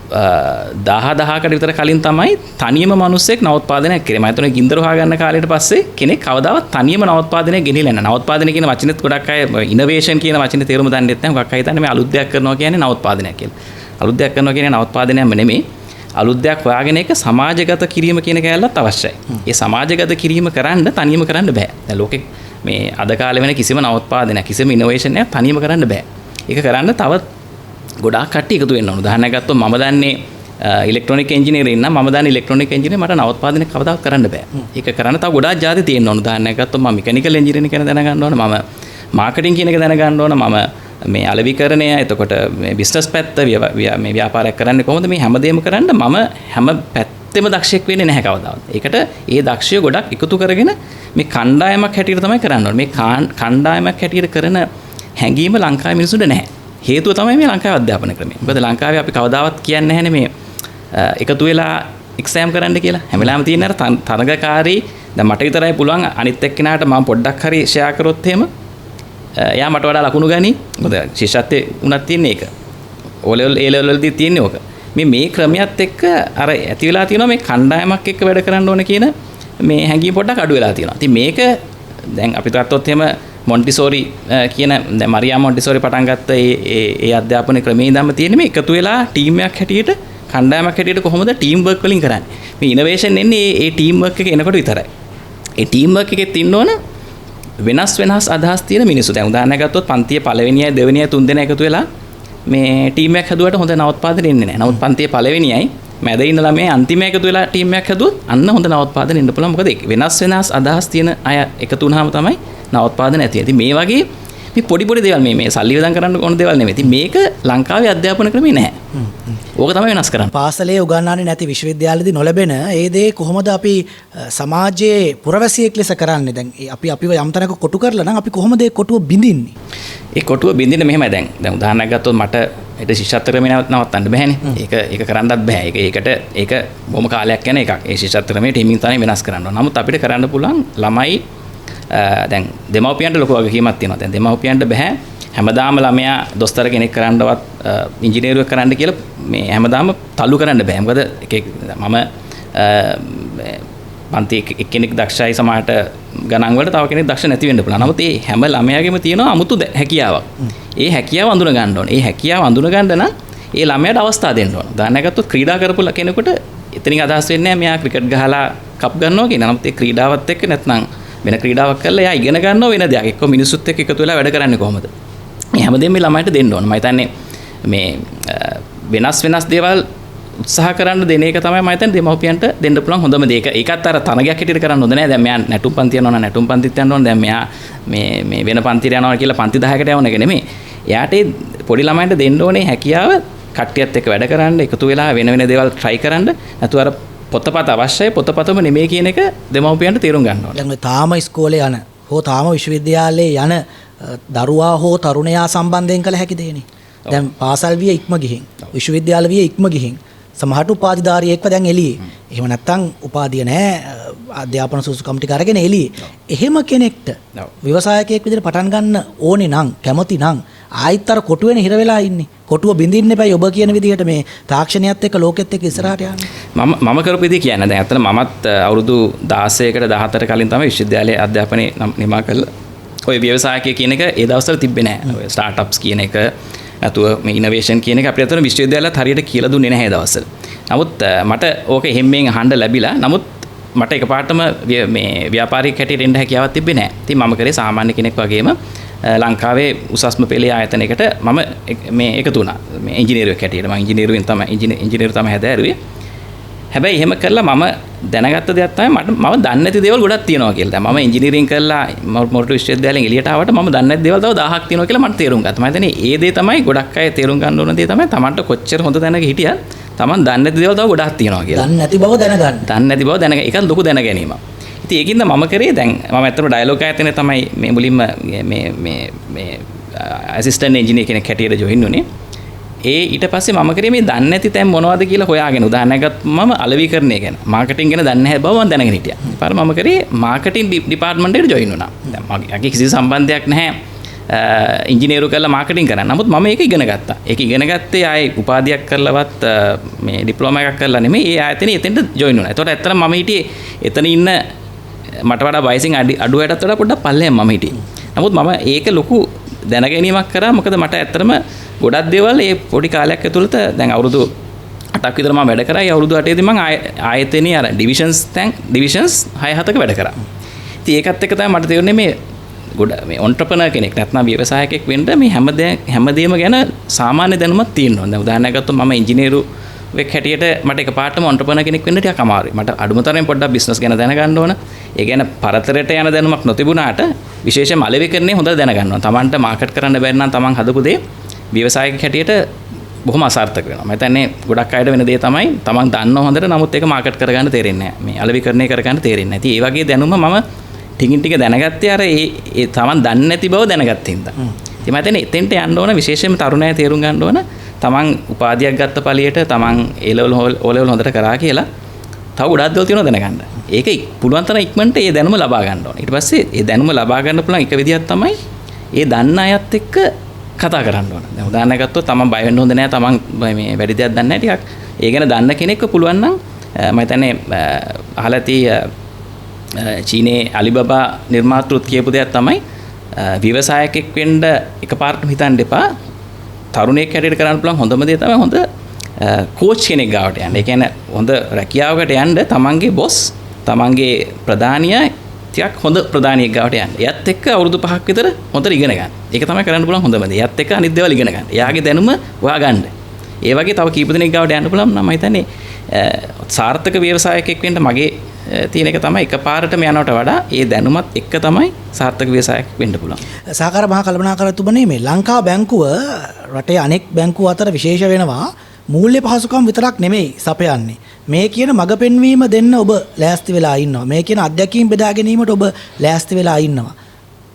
10,000කට විතර කලින් තමයි තනියම මිනිස්සෙක් නවෝත්පාදනයක් කරේ. මම හිතන්නේ ගින්දර හොයාගන්න කාලයට පස්සේ කෙනෙක් කවදාවත් තනියම නවෝත්පාදනයක් ගෙනියලා නැහැ. නවෝත්පාදනය කියන වචනේත් ගොඩක් අය ඉනෝවේෂන් කියන වචනේ තේරුම දන්නේ නැත්නම් ගොඩක් අය හිතන්නේ මේ අලුත් දෙයක් කරනවා කියන්නේ නවෝත්පාදනයක් කියලා. අලුත් දෙයක් කරනවා කියන්නේ නවෝත්පාදනයක්ම නෙමෙයි. අලුත් දෙයක් හොයාගෙන ඒක සමාජගත කිරීම කියන කැලලත් අවශ්‍යයි. ඒ සමාජගත කිරීම කරන්න තනියම කරන්න බෑ. දැන් ලෝකෙ මේ අද කාලේ වෙන කිසිම නවෝත්පාදනයක් කිසිම ඉනෝවේෂන් එකක් තනියම කරන්න බෑ. ඒක කරන්න තව ගොඩාක් කට්ටිය එකතු වෙන්න ඕන. උදාහරණයක් ගත්තොත් මම දන්නේ ඉලෙක්ට්‍රොනික ඉංජිනේරින් නම් මම දන්නේ ඉලෙක්ට්‍රොනික ඉංජිනේර මට නවෝත්පාදනයක් කවදාවත් කරන්න බෑ. ඒක කරන්න තව ගොඩාක් ಜಾති තියෙන්න ඕන. උදාහරණයක් ගත්තොත් මම මෙකැනිකල් ඉංජිනේරින් කියන දැනගන්න ඕන. මම මාකටිං කියන එක දැනගන්න ඕන. මම මේ අලෙවිකරණය එතකොට මේ බිස්නස් පැත්ත මේ ව්‍යාපාරයක් කරන්නේ කොහොමද මේ හැමදේම කරන්න මම හැම පැත්තෙම දක්ෂයෙක් වෙන්නේ නැහැ කවදාවත්. ඒකට ඒ දක්ෂය ගොඩක් එකතු කරගෙන මේ කණ්ඩායමක් හැටියට තමයි කරන්න ඕනේ. මේ කණ්ඩායමක් හැටියට කරන හැඟීම ලංකාවේ මිනිසුන්ට නැහැ. හේතුව තමයි මේ ලංකාවේ අධ්‍යාපන ක්‍රමය. මොකද ලංකාවේ අපි කවදාවත් කියන්නේ නැහැනේ මේ එකතු වෙලා එක්සෑම් කරන්න කියලා. හැම වෙලාවෙම තියෙන අර තරගකාරී දැන් මට විතරයි පුළුවන් අනිත් එක්කෙනාට මම පොඩ්ඩක් හරි ෂෙයා කරොත් එහෙම එයා මට වඩා ලකුණු ගනි. මොකද ශිෂ්‍යත්වයේ උනත් තියෙන එක. O level A level වලදී තියෙන්නේ ඕක. මේ ක්‍රමයක් එක්ක අර ඇති වෙලා තියෙනවා මේ කණ්ඩායමක් එක්ක වැඩ කරන්න ඕන කියන මේ හැඟීම් පොඩ්ඩක් අඩු වෙලා තියෙනවා. ඉතින් මේක දැන් අපි ගත්තොත් එහෙම මොන්ටිසෝරි කියන දැන් මරියා මොන්ටිසෝරි පටන් ගත්ත ඒ අධ්‍යාපන ක්‍රමයේ ඉඳන්ම තියෙන්නේ මේ එකතු වෙලා ටීම් එකක් හැටියට කණ්ඩායමක් හැටියට කොහොමද ටීම් වර්ක් වලින් කරන්නේ. මේ ඉනෝවේෂන් එන්නේ ඒ ටීම් වර්ක් එක එනකොට විතරයි. ඒ ටීම් වර්ක් එකෙත් ඉන්න ඕන වෙනස් අදහස් තියෙන මිනිස්සු. දැන් උදාහරණයක් ගත්තොත් පන්තියේ පළවෙනියයි දෙවෙනියයි තුන් දෙනා එකතු වෙලා මේ ටීම් එකක් හදුවට හොඳ නවෝත්පාදන එන්නේ නැහැ. නමුත් පන්තියේ පළවෙනියයි මැද ඉන්න ළමයි අන්තිම එකතු වෙලා ටීම් එකක් හදුවොත් අන්න හොඳ නවෝත්පාදන එන්න පුළුවන්. මොකද වෙනස් අදහස් තියෙන අය එකතු වුණාම තමයි නවෝත්පාදන ඇති. ඉතින් මේ වගේ මේ පොඩි දේවල් මේ සල්ලි වියදම් කරන්න ඕන දේවල් නෙමෙයි. ඉතින් මේක ලංකාවේ අධ්‍යාපන ක්‍රමේ නැහැ. ඕක තමයි වෙනස් කරන්නේ. පාසලේ උගන්වන්නේ නැති විශ්වවිද්‍යාලෙදී නොලැබෙන ඒ දේ කොහොමද අපි සමාජයේ පුරවැසියෙක් ලෙස කරන්නේ? දැන් අපිව යම් තැනක කොටු කරලා නම් අපි කොහොමද ඒ කොටුව බිඳින්නේ? ඒ කොටුව බිඳින්න මෙහෙමයි දැන් උදාහරණයක් ගත්තොත් මට ඊට ශිෂ්‍යත්ව ක්‍රමේ නවත්තන්න බෑනේ. ඒක කරන්නත් බෑ. ඒක බොහොම කාලයක් යන එකක්. ඒ ශිෂ්‍යත්ව ක්‍රමේ ටීමින් තමයි වෙනස් කරන්න ඕන. නමුත් අපිට කරන්න පුළුවන් ළමයි දැන් දෙමව්පියන්ට ලොකු වගකීමක් තියෙනවා. දැන් දෙමව්පියන්ට බෑ හැමදාම ළමයා දොස්තර කෙනෙක් කරන්නවත් ඉංජිනේරුවෙක් කරන්න කියලා මේ හැමදාම තල්ලු කරන්න බෑ. මොකද මම පන්ති එක්කෙනෙක් දක්ෂයි සමහරට ගණන් වලට තව කෙනෙක් දක්ෂ නැති වෙන්න පුළුවන්. නමුත් මේ හැම ළමයාගෙම තියෙනවා අමුතු හැකියාවක්. ඒ හැකියාව අඳුන ගන්න ඕනේ. ඒ හැකියාව අඳුන ගන්න නම් ඒ ළමයාට අවස්ථා දෙන්න ඕන. උදාහරණයක් ගත්තොත් ක්‍රීඩා කරපු කෙනෙකුට එතනින් අදහස් වෙන්නේ නැහැ මෙයා ක්‍රිකට් ගහලා කප් ගන්නවා කියන. නමුත් ඒ ක්‍රීඩාවත් එක්ක නැත්නම් වෙන ක්‍රීඩාවක් කරලා එයා ඉගෙන ගන්නවා වෙන දෙයක්. එක්ක මිනිස්සුත් එක්ක එකතු වෙලා වැඩ කරන්නේ කොහොමද? මේ හැමදේම මේ ළමයිට දෙන්න ඕන. මම හිතන්නේ මේ වෙනස් දේවල් උත්සාහ කරන්න දෙන එක තමයි මම හිතන්නේ දෙමව්පියන්ට දෙන්න පුළුවන් හොඳම දේ. ඒකත් අර තනගයක් හැටියට කරන්න හොඳ නෑ. දැන් මෙයා නැටුම් පන්ති යනවා නම් නැටුම් පන්තිත් යන්න ඕන. දැන් මෙයා මේ වෙන පන්තියට යනවා කියලා පන්ති 10කට යවන එක නෙමෙයි. එයාට පොඩි ළමයින්ට දෙන්න ඕනේ හැකියාව කට්ටියත් එක්ක වැඩ කරන්න, එකතු වෙලා වෙන දේවල් try කරන්න. නැතු අර පොතපත අවශ්‍යයි පොතපතම නෙමෙයි කියන එක දෙමව්පියන්ට තේරුම් ගන්න ඕනේ. දැන් තාම ඉස්කෝලේ යන හෝ තාම විශ්වවිද්‍යාලයේ යන දරුවා හෝ තරුණයා සම්බන්ධයෙන් කළ හැකි දෙයනේ. දැන් පාසල් විය ඉක්ම ගිහින් විශ්වවිද්‍යාල විය ඉක්ම ගිහින් සමහරට උපාධිධාරියෙක්ව දැන් එළියේ. එහෙම නැත්නම් උපාධිය නැහැ අධ්‍යාපන සුසුකම් ටික අරගෙන එළියේ. එහෙම කෙනෙක්ට ව්‍යවසායකයෙක් විදිහට පටන් ගන්න ඕනේ නම් කැමති නම් ආයිත් අර කොටුවෙන හිර වෙලා ඉන්නේ. කොටුව බින්දින්න එපයි ඔබ කියන විදිහට මේ තාක්ෂණයත් එක්ක ලෝකෙත් එක්ක ඉස්සරහට යන්න. මම කරපු විදිහ කියන්නේ දැන් අතන මමත් අවුරුදු 16කට 17කට කලින් තමයි විශ්වවිද්‍යාලයේ අධ්‍යාපනය නිමා කළා. ඔය ව්‍යවසායකය කියන එක ඒ දවස්වල තිබ්බේ නැහැ. ඔය ස්ටාර්ට්අප්ස් කියන එක නැතුව මේ ඉනෝවේෂන් කියන එක අපිට අතන විශ්වවිද්‍යාලයත් හරියට කියලා දුන්නේ නැහැ ඒ දවස්වල. නමුත් මට ඕක හැම්මෙන් අහන්න ලැබිලා. නමුත් මට එකපාරටම මේ ව්‍යාපාරික හැටියට එන්න හැකියාවක් තිබ්බේ නැහැ. ඉතින් මම කරේ සාමාන්‍ය කෙනෙක් වගේම ලංකාවේ උසස්ම පෙළේ ආයතනයකට මම මේ එකතු වුණා. මේ ඉංජිනේරුවෙක් හැටියට මම ඉංජිනේරු තමයි හැදෑරුවේ. හැබැයි එහෙම කරලා මම දැනගත්ත දෙයක් තමයි මම දන්නේ නැති දේවල් ගොඩක් තියෙනවා කියලා. දැන් මම ඉංජිනේරින් කරලා මොරටු විශ්වවිද්‍යාලයෙන් එළියට ආවට මම දන්නේ නැති දේවල් තව 1000ක් තියෙනවා කියලා මට තේරුම් ගත්තා. මම හිතන්නේ ඒ දේ තමයි ගොඩක් අය තේරුම් ගන්න ඕන දේ තමයි Tamanට කොච්චර හොඳ තැනක හිටියත් Taman දන්නේ නැති දේවල් තව ගොඩක් තියෙනවා කියලා. දන්නේ නැති බව දැනගන්න. දන්නේ නැති බව දැනගන්න. ඒක ලොකු දැන ගැනීමක්. ඉතින් ඒකින්ද මම කරේ දැන් මම ඇත්තටම ඩයලොග් ආයතනයේ තමයි මේ මුලින්ම මේ ඇසිස්ටන්ට් ඉංජිනේර් කෙනෙක් හැටියට ජොයින් වුණේ. ඊට පස්සේ මම කරේ මේ දන්නේ නැති තැන් මොනවද කියලා හොයාගෙන උදාහරණයක් මම අලෙවිකරණය ගැන මාකටිං ගැන දන්නේ නැහැ බව මම දැනගෙන හිටියා. ඊපස්සේ මම කරේ මාකටිං ඩිපාර්ට්මන්ට් එකට ජොයින් වුණා. දැන් මගේ කිසි සම්බන්ධයක් නැහැ ඉංජිනේරු කරලා මාකටිං කරන්න. නමුත් මම ඒක ඉගෙන ගත්තා. ඒක ඉගෙන ගත්තේ ආයේ උපාධියක් කරලවත් මේ ඩිප්ලෝමා එකක් කරලා නෙමෙයි. ඒ ආයතනයේ එතෙන්ට ජොයින් වුණා. ඒතකොට ඇත්තටම මම හිටියේ එතන ඉන්න මට වඩා වයසින් අඩු අයටත් වඩා පොඩ්ඩක් පල්ලෙන් මම හිටියේ. නමුත් මම ඒක ලොකු දැනගැනීමක් කරා. මොකද මට ඇත්තටම ගොඩක් දේවල් ඒ පොඩි කාලයක් ඇතුළත දැන් අවුරුදු 8ක් විතර මම වැඩ කරා. ඒ අවුරුදු 8ේදී මම ආයතනයේ අර ඩිවිෂන්ස් 6-7ක වැඩ කරා. ඉතින් ඒකත් එක්ක තමයි මට තේරුනේ මේ මේ ඔන්ටර්ප්‍රනර් කෙනෙක් නැත්නම් ව්‍යවසායකයෙක් වෙන්න මේ හැමදේම ගැන සාමාන්‍ය දැනුමක් තියෙන්න ඕනේ. දැන් උදාහරණයක් ගත්තොත් මම ඉංජිනේරු වෙක් හැටියට මට එකපාරටම ඔන්ටර්ප්‍රනර් කෙනෙක් වෙන්න ටිකක් අමාරුයි. මට අඩුම තරමින් පොඩ්ඩක් බිස්නස් ගැන දැනගන්න ඕන. ඒ ගැන පරතරයට යන දැනුමක් නොතිබුණාට විශේෂයෙන්ම අලෙවිකරණේ හොඳට දැනගන්න ඕන. Tamanට මාකට් කරන්න බැරි නම් Taman හදපු දේ ව්‍යවසායක හැටියට බොහොම අසාර්ථක වෙනවා. මම හිතන්නේ ගොඩක් අයට වෙන දේ තමයි Taman දන්නව හොඳට නමුත් ඒක මාකට් කරගන්න තේරෙන්නේ නැහැ. මේ අලෙවිකරණේ කරගන්න තේරෙන්නේ නැහැ. ඉතින් ඒ වගේ දැනුම මම ටිකින් ටික දැනගත්තේ අර ඒ Taman දන්නේ නැති බව දැනගත්ත හින්දා. ඉතින් මම හිතන්නේ එතෙන්ට යන්න ඕන විශේෂයෙන්ම තරුණය තේරුම් ගන්න ඕන Taman උපාධියක් ගත්ත පළියට Taman A level හොඳට කරා කියලා තව ගොඩක් දේවල් තියෙනවා දැනගන්න. ඒක පුළුවන් තරම් ඉක්මනට ඒ දැනුම ලබා ගන්න ඕන. ඊට පස්සේ ඒ දැනුම ලබා ගන්න පුළුවන් එක විදියක් තමයි ඒ දන්න අයත් එක්ක කතා කරන්න ඕන. දැන් උදාහරණයක් ගත්තොත් Taman බය වෙන්න හොඳ නැහැ. Taman මේ වැඩි දෙයක් දන්නේ නැහැ ටිකක්. ඒ ගැන දන්න කෙනෙක්ව පුළුවන් නම් මම හිතන්නේ අහලා චීනේ අලිබබා නිර්මාතෘත් කියපු දෙයක් තමයි ව්‍යවසායකෙක් වෙන්න එකපාරටම හිතන්න එපා. තරුණයෙක් හැටියට කරන්න පුළුවන් හොඳම දේ තමයි හොඳ කෝච් කෙනෙක් ගාවට යන්න. ඒ කියන්නේ හොඳ රැකියාවකට යන්න තමන්ගේ බොස්, තමන්ගේ ප්‍රධානියා ටිකක් හොඳ ප්‍රධානියෙක් ගාවට යන්න. එයත් එක්ක අවුරුදු 5ක් විතර හොඳට ඉගෙන ගන්න. ඒක තමයි කරන්න පුළුවන් හොඳම දේ. එයත් එක්ක අනිත් දේවල් ඉගෙන ගන්න. එයාගේ දැනුම හොයා ගන්න. ඒ වගේ තව කීප දෙනෙක් ගාවට යන්න පුළුවන් නම් මම හිතන්නේ සාර්ථක ව්‍යවසායකයෙක් වෙන්න මගේ තියෙන එක තමයි එකපාරටම යනවට වඩා ඒ දැනුමත් එක්ක තමයි සාර්ථක ව්‍යවසායකයෙක් වෙන්න පුළුවන්. සහකාර මහා කළමනාකරතුමනේ මේ ලංකා බැංකුව රටේ අනෙක් බැංකු අතර විශේෂ වෙනවා මූල්‍ය පහසුකම් විතරක් නෙමෙයි සපයන්නේ. මේ කියන මඟ පෙන්වීම දෙන්න ඔබ ලෑස්ති වෙලා ඉන්නවා. මේ කියන අත්දැකීම් බෙදා ගැනීමට ඔබ ලෑස්ති වෙලා ඉන්නවා.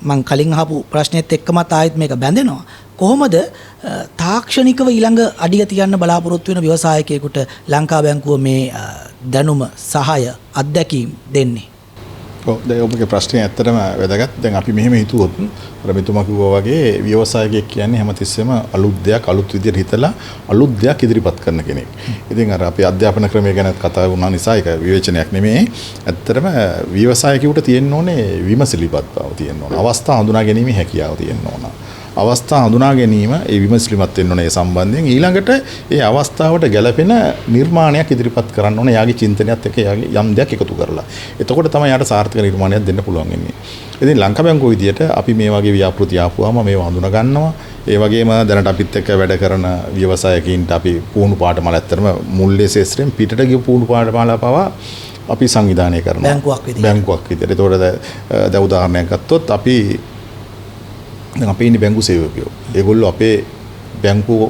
මං කලින් අහපු ප්‍රශ්නෙත් එක්කමත් ආයෙත් මේක බැඳෙනවා. කොහොමද තාක්ෂණිකව ඊළඟ අඩිය තියන්න බලාපොරොත්තු වෙන ව්‍යවසායකයෙකුට ලංකා බැංකුව මේ දැනුම සහාය අත්දැකීම් දෙන්නේ? ඔව් දැන් ඔබගේ ප්‍රශ්නේ ඇත්තටම වැදගත්. දැන් අපි මෙහෙම හිතුවොත් අර මෙතුමා කිව්වා වගේ ව්‍යවසායකයෙක් කියන්නේ හැමතිස්සෙම අලුත් දෙයක් අලුත් විදියට හිතලා අලුත් දෙයක් ඉදිරිපත් කරන කෙනෙක්. ඉතින් අර අපි අධ්‍යාපන ක්‍රමය ගැන කතා වුණා නිසා ඒක විවේචනයක් නෙමෙයි. ඇත්තටම ව්‍යවසායකයෙකුට තියෙන්න ඕනේ විමසිලිපත් බව තියෙන්න ඕන. අවස්ථා හඳුනා ගැනීමේ හැකියාව තියෙන්න ඕන. අවස්ථා හඳුනා ගැනීම ඒ විමසිලිමත් වෙන්න ඕනේ සම්බන්ධයෙන් ඊළඟට ඒ අවස්ථාවට ගැළපෙන නිර්මාණයක් ඉදිරිපත් කරන්න ඕනේ යාගේ චින්තනයත් එක්ක යාගේ යම් දෙයක් එකතු කරලා. එතකොට තමයි යාට සාර්ථක නිර්මාණයක් දෙන්න පුළුවන් වෙන්නේ. ඉතින් ලංකා බැංකුව විදියට අපි මේ වගේ ව්‍යාපෘති ආපුවාම මේව හඳුනා ගන්නවා. ඒ වගේම දැනට අපිත් එක්ක වැඩ කරන ව්‍යවසායකින්ට අපි පුහුණු පාඨමාල ඇත්තටම මූල්‍ය ශාස්ත්‍රයෙන් පිටට ගිය පුහුණු පාඨමාල පවා අපි සංවිධානය කරනවා. බැංකුවක් විදියට. ඒතකොට දැන් උදාහරණයක් ගත්තොත් අපි දැන් අපේ ඉන්නේ බැංකු සේවකයෝ. ඒගොල්ලෝ අපේ බැංකුව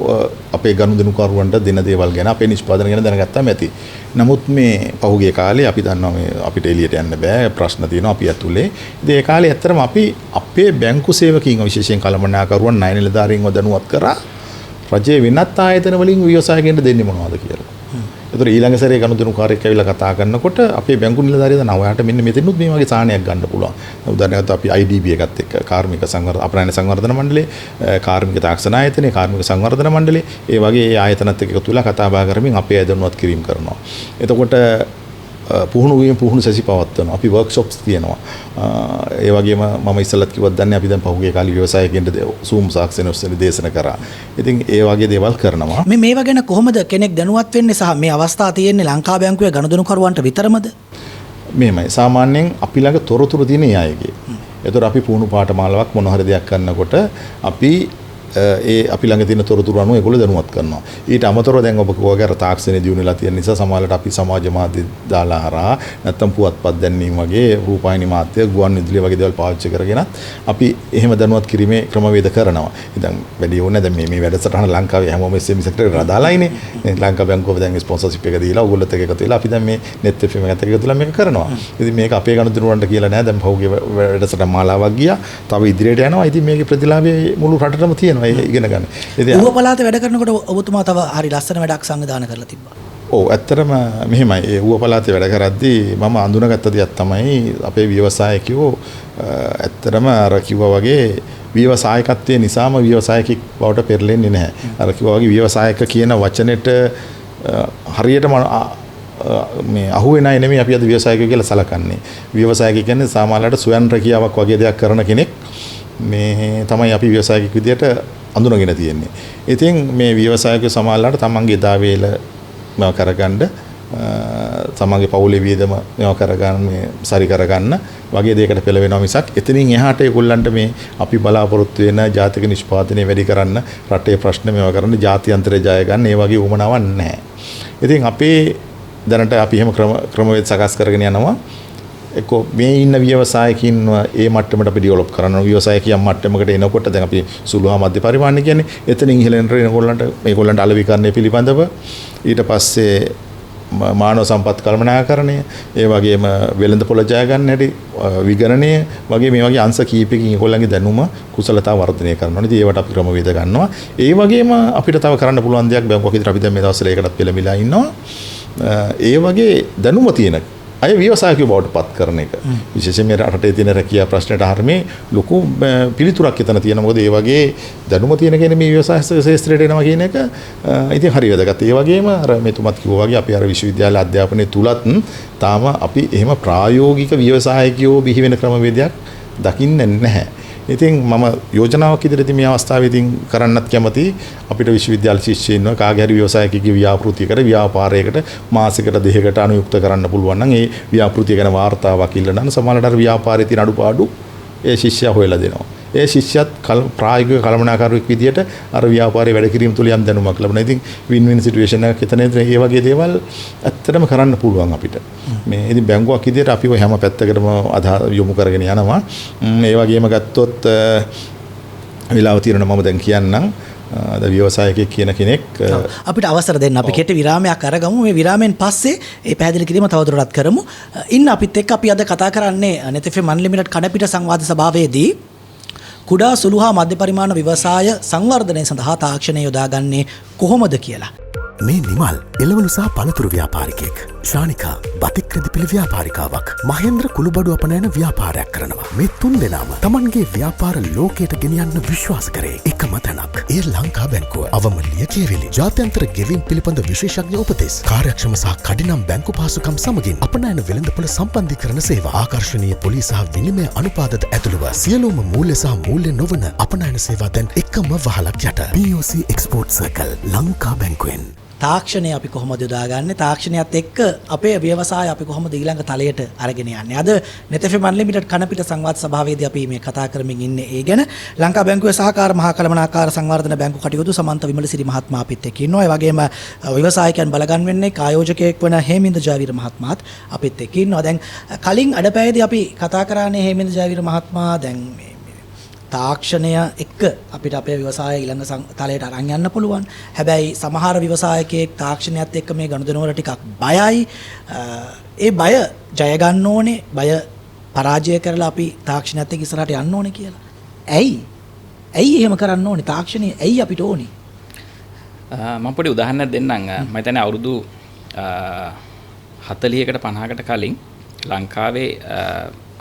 අපේ ගනුදෙනුකරුවන්ට දෙන දේවල් ගැන අපේ නිෂ්පාදන ගැන දැනගත්තාම ඇති. නමුත් මේ පහුගිය කාලේ අපි දන්නවා මේ අපිට එළියට යන්න බෑ ප්‍රශ්න තියෙනවා අපි ඇතුලේ. ඉතින් ඒ කාලේ ඇත්තටම අපි අපේ බැංකු සේවකීන්ව විශේෂයෙන් කළමනාකරුවන් ණය නිලධාරීන්ව දැනුවත් කරා රජයේ වෙනත් ආයතන වලින් ව්‍යවසායකයන්ට දෙන්නේ මොනවද කියලා. ඒතර ඊළඟ සැරේ ගනුදෙනුකාරයෙක් ඇවිල්ලා කතා කරනකොට අපේ බැංකු නිලධාරියා දන්නවා ඔයාට මෙන්න මෙතනොත් මේ වගේ සාහනයක් ගන්න පුළුවන්. උදාහරණයක් අපි IDB එකත් එක්ක කාර්මික අපරාධ සංවර්ධන මණ්ඩලයේ කාර්මික තාක්ෂණ ආයතනයේ කාර්මික සංවර්ධන මණ්ඩලයේ ඒ වගේ ඒ ආයතනත් එක්ක එකතු වෙලා කතා බහ කරමින් අපේ ඇදනුවත් කිරීම කරනවා. එතකොට පුහුණු සැසි පවත්වනවා. අපි වර්ක්ෂොප්ස් තියෙනවා. ඒ වගේම මම ඉස්සෙල්ලත් කිව්වත් දන්නේ අපි දැන් පහුගිය කාලේ ව්‍යවසායකයන්ට Zoom සාක්ෂණ ඔස්සේ දේශනා කරා. ඉතින් ඒ වගේ දේවල් කරනවා. මේවා ගැන කොහොමද කෙනෙක් දැනුවත් වෙන්නේ සහ මේ අවස්ථාව තියෙන්නේ ලංකා බැංකුවේ ගනුදෙනුකරුවන්ට විතරමද? මෙහෙමයි. සාමාන්‍යයෙන් අපි ළඟ තොරතුරු තියෙන ඒ අයගේ. ඒතර අපි පුහුණු පාඨමාලාවක් මොන හරි දෙයක් කරනකොට අපි ඒ අපි ළඟ තියෙන තොරතුරු අනුව ඒගොල්ලෝ දැනුවත් කරනවා. ඊට අමතරව දැන් ඔබ කිව්වාගේ අර තාක්ෂණයේ දියුණුවලා තියෙන නිසා සමහරවිට අපි සමාජ මාධ්‍ය දාලා හරහා නැත්තම් පුවත්පත් දැන්වීම වගේ රූපවාහිනී මාධ්‍ය ගුවන් විදුලිය වගේ දේවල් පාවිච්චි කරගෙන අපි එහෙම දැනුවත් කිරීමේ ක්‍රමවේද කරනවා. ඉතින් වැඩි ඕනේ දැන් මේ වැඩසටහන ලංකාවේ හැමෝම SMS එකට දාලායිනේ. ලංකා බැංකුව දැන් ස්පොන්සර්ෂිප් එක දීලා ඕගොල්ලොත් එක්ක එකතු වෙලා අපි දැන් මේ net FM එකත් එක්ක එකතුලා මේක කරනවා. ඉතින් මේක අපේ ගනුදෙනුවන්ට කියලා නෑ. දැන් පහුගිය වැඩසටහන මාලාවක් ගියා. තව ඉදිරියට යනවා. ඉතින් මේකේ ප්‍රතිලාභය මුළු රටටම තියෙනවා. ඉගෙන ගන්න. ඌව පළාතේ වැඩ කරනකොට ඔබතුමා තව හරි ලස්සන වැඩක් සංවිධානය කරලා තිබ්බා. ඔව් ඇත්තටම මෙහෙමයි. ඒ ඌව පළාතේ වැඩ කරද්දී මම අඳුනගත්ත දෙයක් තමයි අපේ ව්‍යවසායකයෝ ඇත්තටම අර කිව්වා වගේ ව්‍යවසායකත්වයේ නිසාම ව්‍යවසායකෙක් බවට පෙරලෙන්නේ නැහැ. අර කිව්වා වගේ ව්‍යවසායක කියන වචනෙට හරියටම මේ අහුවෙන අය නෙමෙයි අපි අද ව්‍යවසායකයෝ කියලා සලකන්නේ. ව්‍යවසායක කියන්නේ සාමාන්‍යයට ස්වයං රැකියාවක් වගේ දෙයක් කරන කෙනෙක්. මේ තමයි අපි ව්‍යවසායික විදියට අඳුනගෙන තියෙන්නේ. ඉතින් මේ ව්‍යවසායික සමාජලට තමන්ගේ එදා වේල මේවා කරගන්න තමන්ගේ පවුලේ වියදම මේවා කරගන්න මේ සරි කරගන්න වගේ දෙයකට පෙළවෙනවා මිසක් එතනින් එහාට ඒගොල්ලන්ට මේ අපි බලාපොරොත්තු වෙන ජාතික නිෂ්පාදනය වැඩි කරන්න රටේ ප්‍රශ්න මේවා කරන්න ජාත්‍යන්තරය ජය ගන්න ඒ වගේ උවමනාවක් නැහැ. ඉතින් අපේ දැනට අපි එහෙම ක්‍රමවේද සකස් කරගෙන යනවා. එක්ක මේ ඉන්න ව්‍යවසායකින් ඒ මට්ටමට අපි ඩෙවලොප් කරනවා. ව්‍යවසායකියන් මට්ටමකට එනකොට දැන් අපි සුළු හා මධ්‍ය පරිමාණ කියන්නේ එතනින් ඉහළට එනකොල්ලන්ට මේගොල්ලන්ට අලෙවිකරණය පිළිබඳව ඊට පස්සේ මානව සම්පත් කළමනාකරණය ඒ වගේම වෙළඳපොළ ජය ගන්න හැටි විගණනය වගේ මේ වගේ අංශ කීපකින් ඒගොල්ලන්ගේ දැනුම කුසලතා වර්ධනය කරනවා. ඉතින් ඒවට අපි ක්‍රමවේද ගන්නවා. ඒ වගේම අපිට තව කරන්න පුළුවන් දෙයක් බැංකුවක් විතර අපි දැන් මේ දවස්වල ඒකටත් පෙළඹිලා ඉන්නවා. ඒ වගේ දැනුම තියෙන අය ව්‍යවසායකයෝ බවට පත් කරන එක. විශේෂයෙන්ම රටේ තියෙන රැකියා ප්‍රශ්නට හරිනේ ලොකු පිළිතුරක් එතන තියෙනවා. මොකද ඒ වගේ දැනුම තියෙන කෙනෙක් මේ ව්‍යවසාය ශාස්ත්‍රයට එනවා කියන එක ඉතින් හරි වැදගත්. ඒ වගේම අර මෙතුමත් කිව්වා වගේ අපි අර විශ්වවිද්‍යාල අධ්‍යාපනයේ තුලත් තාම අපි එහෙම ප්‍රායෝගික ව්‍යවසායකයෝ බිහි වෙන ක්‍රමවේදයක් දකින්නේ නැහැ. ඉතින් මම යෝජනාවක් ඉදිරියේදී මේ අවස්ථාවේදී කරන්නත් කැමති අපිට විශ්වවිද්‍යාල ශිෂ්‍යයින්ව කාගේ හරි ව්‍යවසායකයෙකුගේ ව්‍යාපෘතියකට ව්‍යාපාරයකට මාසයකට දෙකකට අනුයුක්ත කරන්න පුළුවන් නම් ඒ ව්‍යාපෘතිය ගැන වාර්තාවක් ඉල්ලන සමහරවිට අර ව්‍යාපාරයේ තියෙන අඩුපාඩු ඒ ශිෂ්‍යයා හොයලා දෙනවා. ඒ ශිෂ්‍යයත් ප්‍රායෝගික කළමනාකරුවෙක් විදියට අර ව්‍යාපාරයේ වැඩ කිරීම තුළ යම් දැනුමක් ලැබුණා. ඉතින් වින් වින් සිටුේෂන් එකක් එතනදී මේ වගේ දේවල් ඇත්තටම කරන්න පුළුවන් අපිට. මේ ඉතින් බැංකුවක් විදියට අපි ඔය හැම පැත්තකටම යොමු කරගෙන යනවා. ඒ වගේම ගත්තොත් විලාව తీරන මම දැන් කියන්නම් ව්‍යවසායකයෙක් කියන කෙනෙක් අපිට අවසර දෙන්න අපි කෙටි විරාමයක් අරගමු. මේ විරාමයෙන් පස්සේ ඒ පැහැදිලි කිරීම තවදුරටත් කරමු. ඉන්න අපිත් එක්ක අපි අද කතා කරන්නේ net FM unlimited කඩපිට සංවාද සභාවේදී කුඩා සුළු හා මධ්‍ය පරිමාණ ව්‍යවසාය සංවර්ධනය සඳහා තාක්ෂණය යොදාගන්නේ කොහොමද කියලා. මේ නිමල් එළවලු සහ පළතුරු ව්‍යාපාරිකයෙක්. ශානිකා බතික් රෙදිපිලි ව්‍යාපාරිකාවක්. මහේන්ද්‍ර කුළුබඩු අපනයන ව්‍යාපාරයක් කරනවා. මේ තුන් දෙනාම තමන්ගේ ව්‍යාපාර ලෝකයට ගෙනියන්න විශ්වාස කරේ එකම තැනක්. ඒ ලංකා බැංකුව. අවමල්ලිය කියවිලි. ජාත්‍යන්තර ගෙවීම් පිළිබඳ විශේෂඥ උපදෙස්. කාර්යක්ෂම සහ කඩිනම් බැංකු පහසුකම් සමගින් අපනයන වෙළඳපොළ සම්බන්ධීකරණ සේවා. ආකර්ශනීය පොලි සහ විනිමය අනුපාතද ඇතුළුව සියලුම මූල්‍ය සහ මූල්‍ය නොවන අපනයන සේවා දැන් එකම වහලක් යට. POC Export Circle Lanka බැංකුවෙන්. තාක්ෂණය අපි කොහොමද යොදාගන්නේ? තාක්ෂණයත් එක්ක අපේ ව්‍යවසාය අපි කොහොමද ඊළඟ තලයට අරගෙන යන්නේ? අද net FM unlimited කනපිට සංවාද සභාවේදී අපි මේ කතා කරමින් ඉන්නේ ඒ ගැන. ලංකා බැංකුවේ සහකාර මහා කළමනාකාර සංවර්ධන බැංකු කටයුතු සමන්ත විමලසිරි මහත්මයා අපිත් එක්ක ඉන්නවා. ඒ වගේම ව්‍යවසායකයන් බලගන්වන්නේ ආයෝජකයෙක් වන හේමින්ද ජයවීර මහත්මයාත් අපිත් එක්ක ඉන්නවා. දැන් කලින් අඩපෑයේදී අපි කතා කරානේ හේමින්ද ජයවීර මහත්මයා දැන් තාක්ෂණය එක්ක අපිට අපේ ව්‍යවසාය ඊළඟ තලයට අරන් යන්න පුළුවන්. හැබැයි සමහර ව්‍යවසායකයෙක් තාක්ෂණයත් එක්ක මේ ගනුදෙනු වල ටිකක් බයයි. ඒ බය ජය ගන්න ඕනේ, බය පරාජය කරලා අපි තාක්ෂණයත් එක්ක ඉස්සරහට යන්න ඕනේ කියලා. ඇයි එහෙම කරන්න ඕනේ? තාක්ෂණය ඇයි අපිට ඕනේ? මම පොඩි උදාහරණයක් දෙන්නම්. මම හිතන්නේ අවුරුදු 40කට 50කට කලින් ලංකාවේ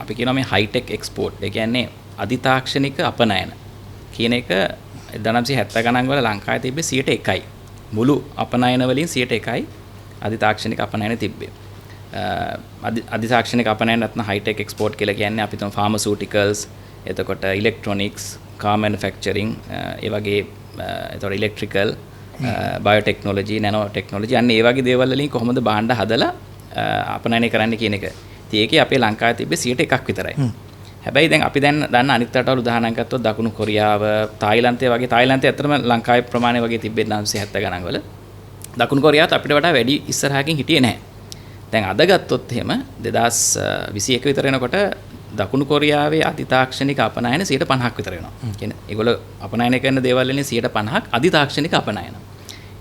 අපි කියනවා මේ හයිටෙක් එක්ස්පෝර්ට්. ඒ කියන්නේ අධිතාක්ෂණික අපනයන කියන එක 1970 ගණන් වල ලංකාවේ තිබ්බේ 101යි. මුළු අපනයන වලින් 101යි අධිතාක්ෂණික අපනයන තිබ්බේ. අධිතාක්ෂණික අපනයන නැත්නම් හයිටෙක් එක්ස්පෝර්ට් කියලා කියන්නේ අපි තුන් ෆාමසිටිකල්ස්, එතකොට ඉලෙක්ට්‍රොනික්ස්, කාර් මැනුෆැක්චරින්, ඒ වගේ එතකොට ඉලෙක්ට්‍රිකල්, බයෝටෙක්නොලොජි, නැනෝ ටෙක්නොලොජි අන්න ඒ වගේ දේවල් වලින් කොහොමද භාණ්ඩ හදලා අපනයනය කරන්න කියන එක. ඉතින් ඒකේ අපේ ලංකාවේ තිබ්බේ 101ක් විතරයි. හැබැයි දැන් අපි දැන් දන්න අනිත් රටවල් උදාහරණයක් ගත්තොත් දකුණු කොරියාව, තායිලන්තය වගේ තායිලන්තය ඇත්තටම ලංකාවේ ප්‍රමාණය වගේ තිබ්බේ 1970 ගණන් වල. දකුණු කොරියාවත් අපිට වඩා වැඩි ඉස්සරහකින් හිටියේ නැහැ. දැන් අද ගත්තොත් එහෙම 2021 විතර වෙනකොට දකුණු කොරියාවේ අධිතාක්ෂණික අපනයන 50% විතර වෙනවා. කියන්නේ ඒගොල්ලෝ අපනයන කරන දේවල් වලින් 50%ක් අධිතාක්ෂණික අපනයන.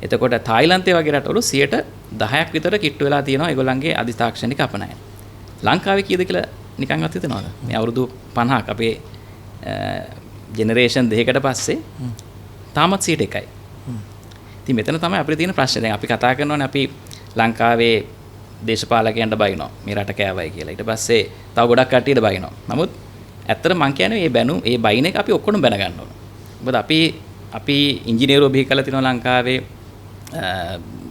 එතකොට තායිලන්තය වගේ රටවල 10% විතර කිට්ටු වෙලා තියෙනවා ඒගොල්ලන්ගේ අධිතාක්ෂණික අපනයන. ලංකාවේ කීයද කියලා නිකන්වත් හිතනවද? මේ අවුරුදු 50ක් අපේ ජෙනරේෂන් දෙකකට පස්සේ තාමත් 101යි. ඉතින් මෙතන තමයි අපිට තියෙන ප්‍රශ්නේ. දැන් අපි කතා කරනවානේ අපි ලංකාවේ දේශපාලකයන්ට බයිනවා මේ රට කෑවයි කියලා. ඊට පස්සේ තව ගොඩක් කට්ටියට බයිනවා. නමුත් ඇත්තට මං කියන්නේ මේ බයින එක අපි ඔක්කොම බැන ගන්න ඕන. මොකද අපි ඉංජිනේරුවෝ බිහි කරලා තිනවා ලංකාවේ,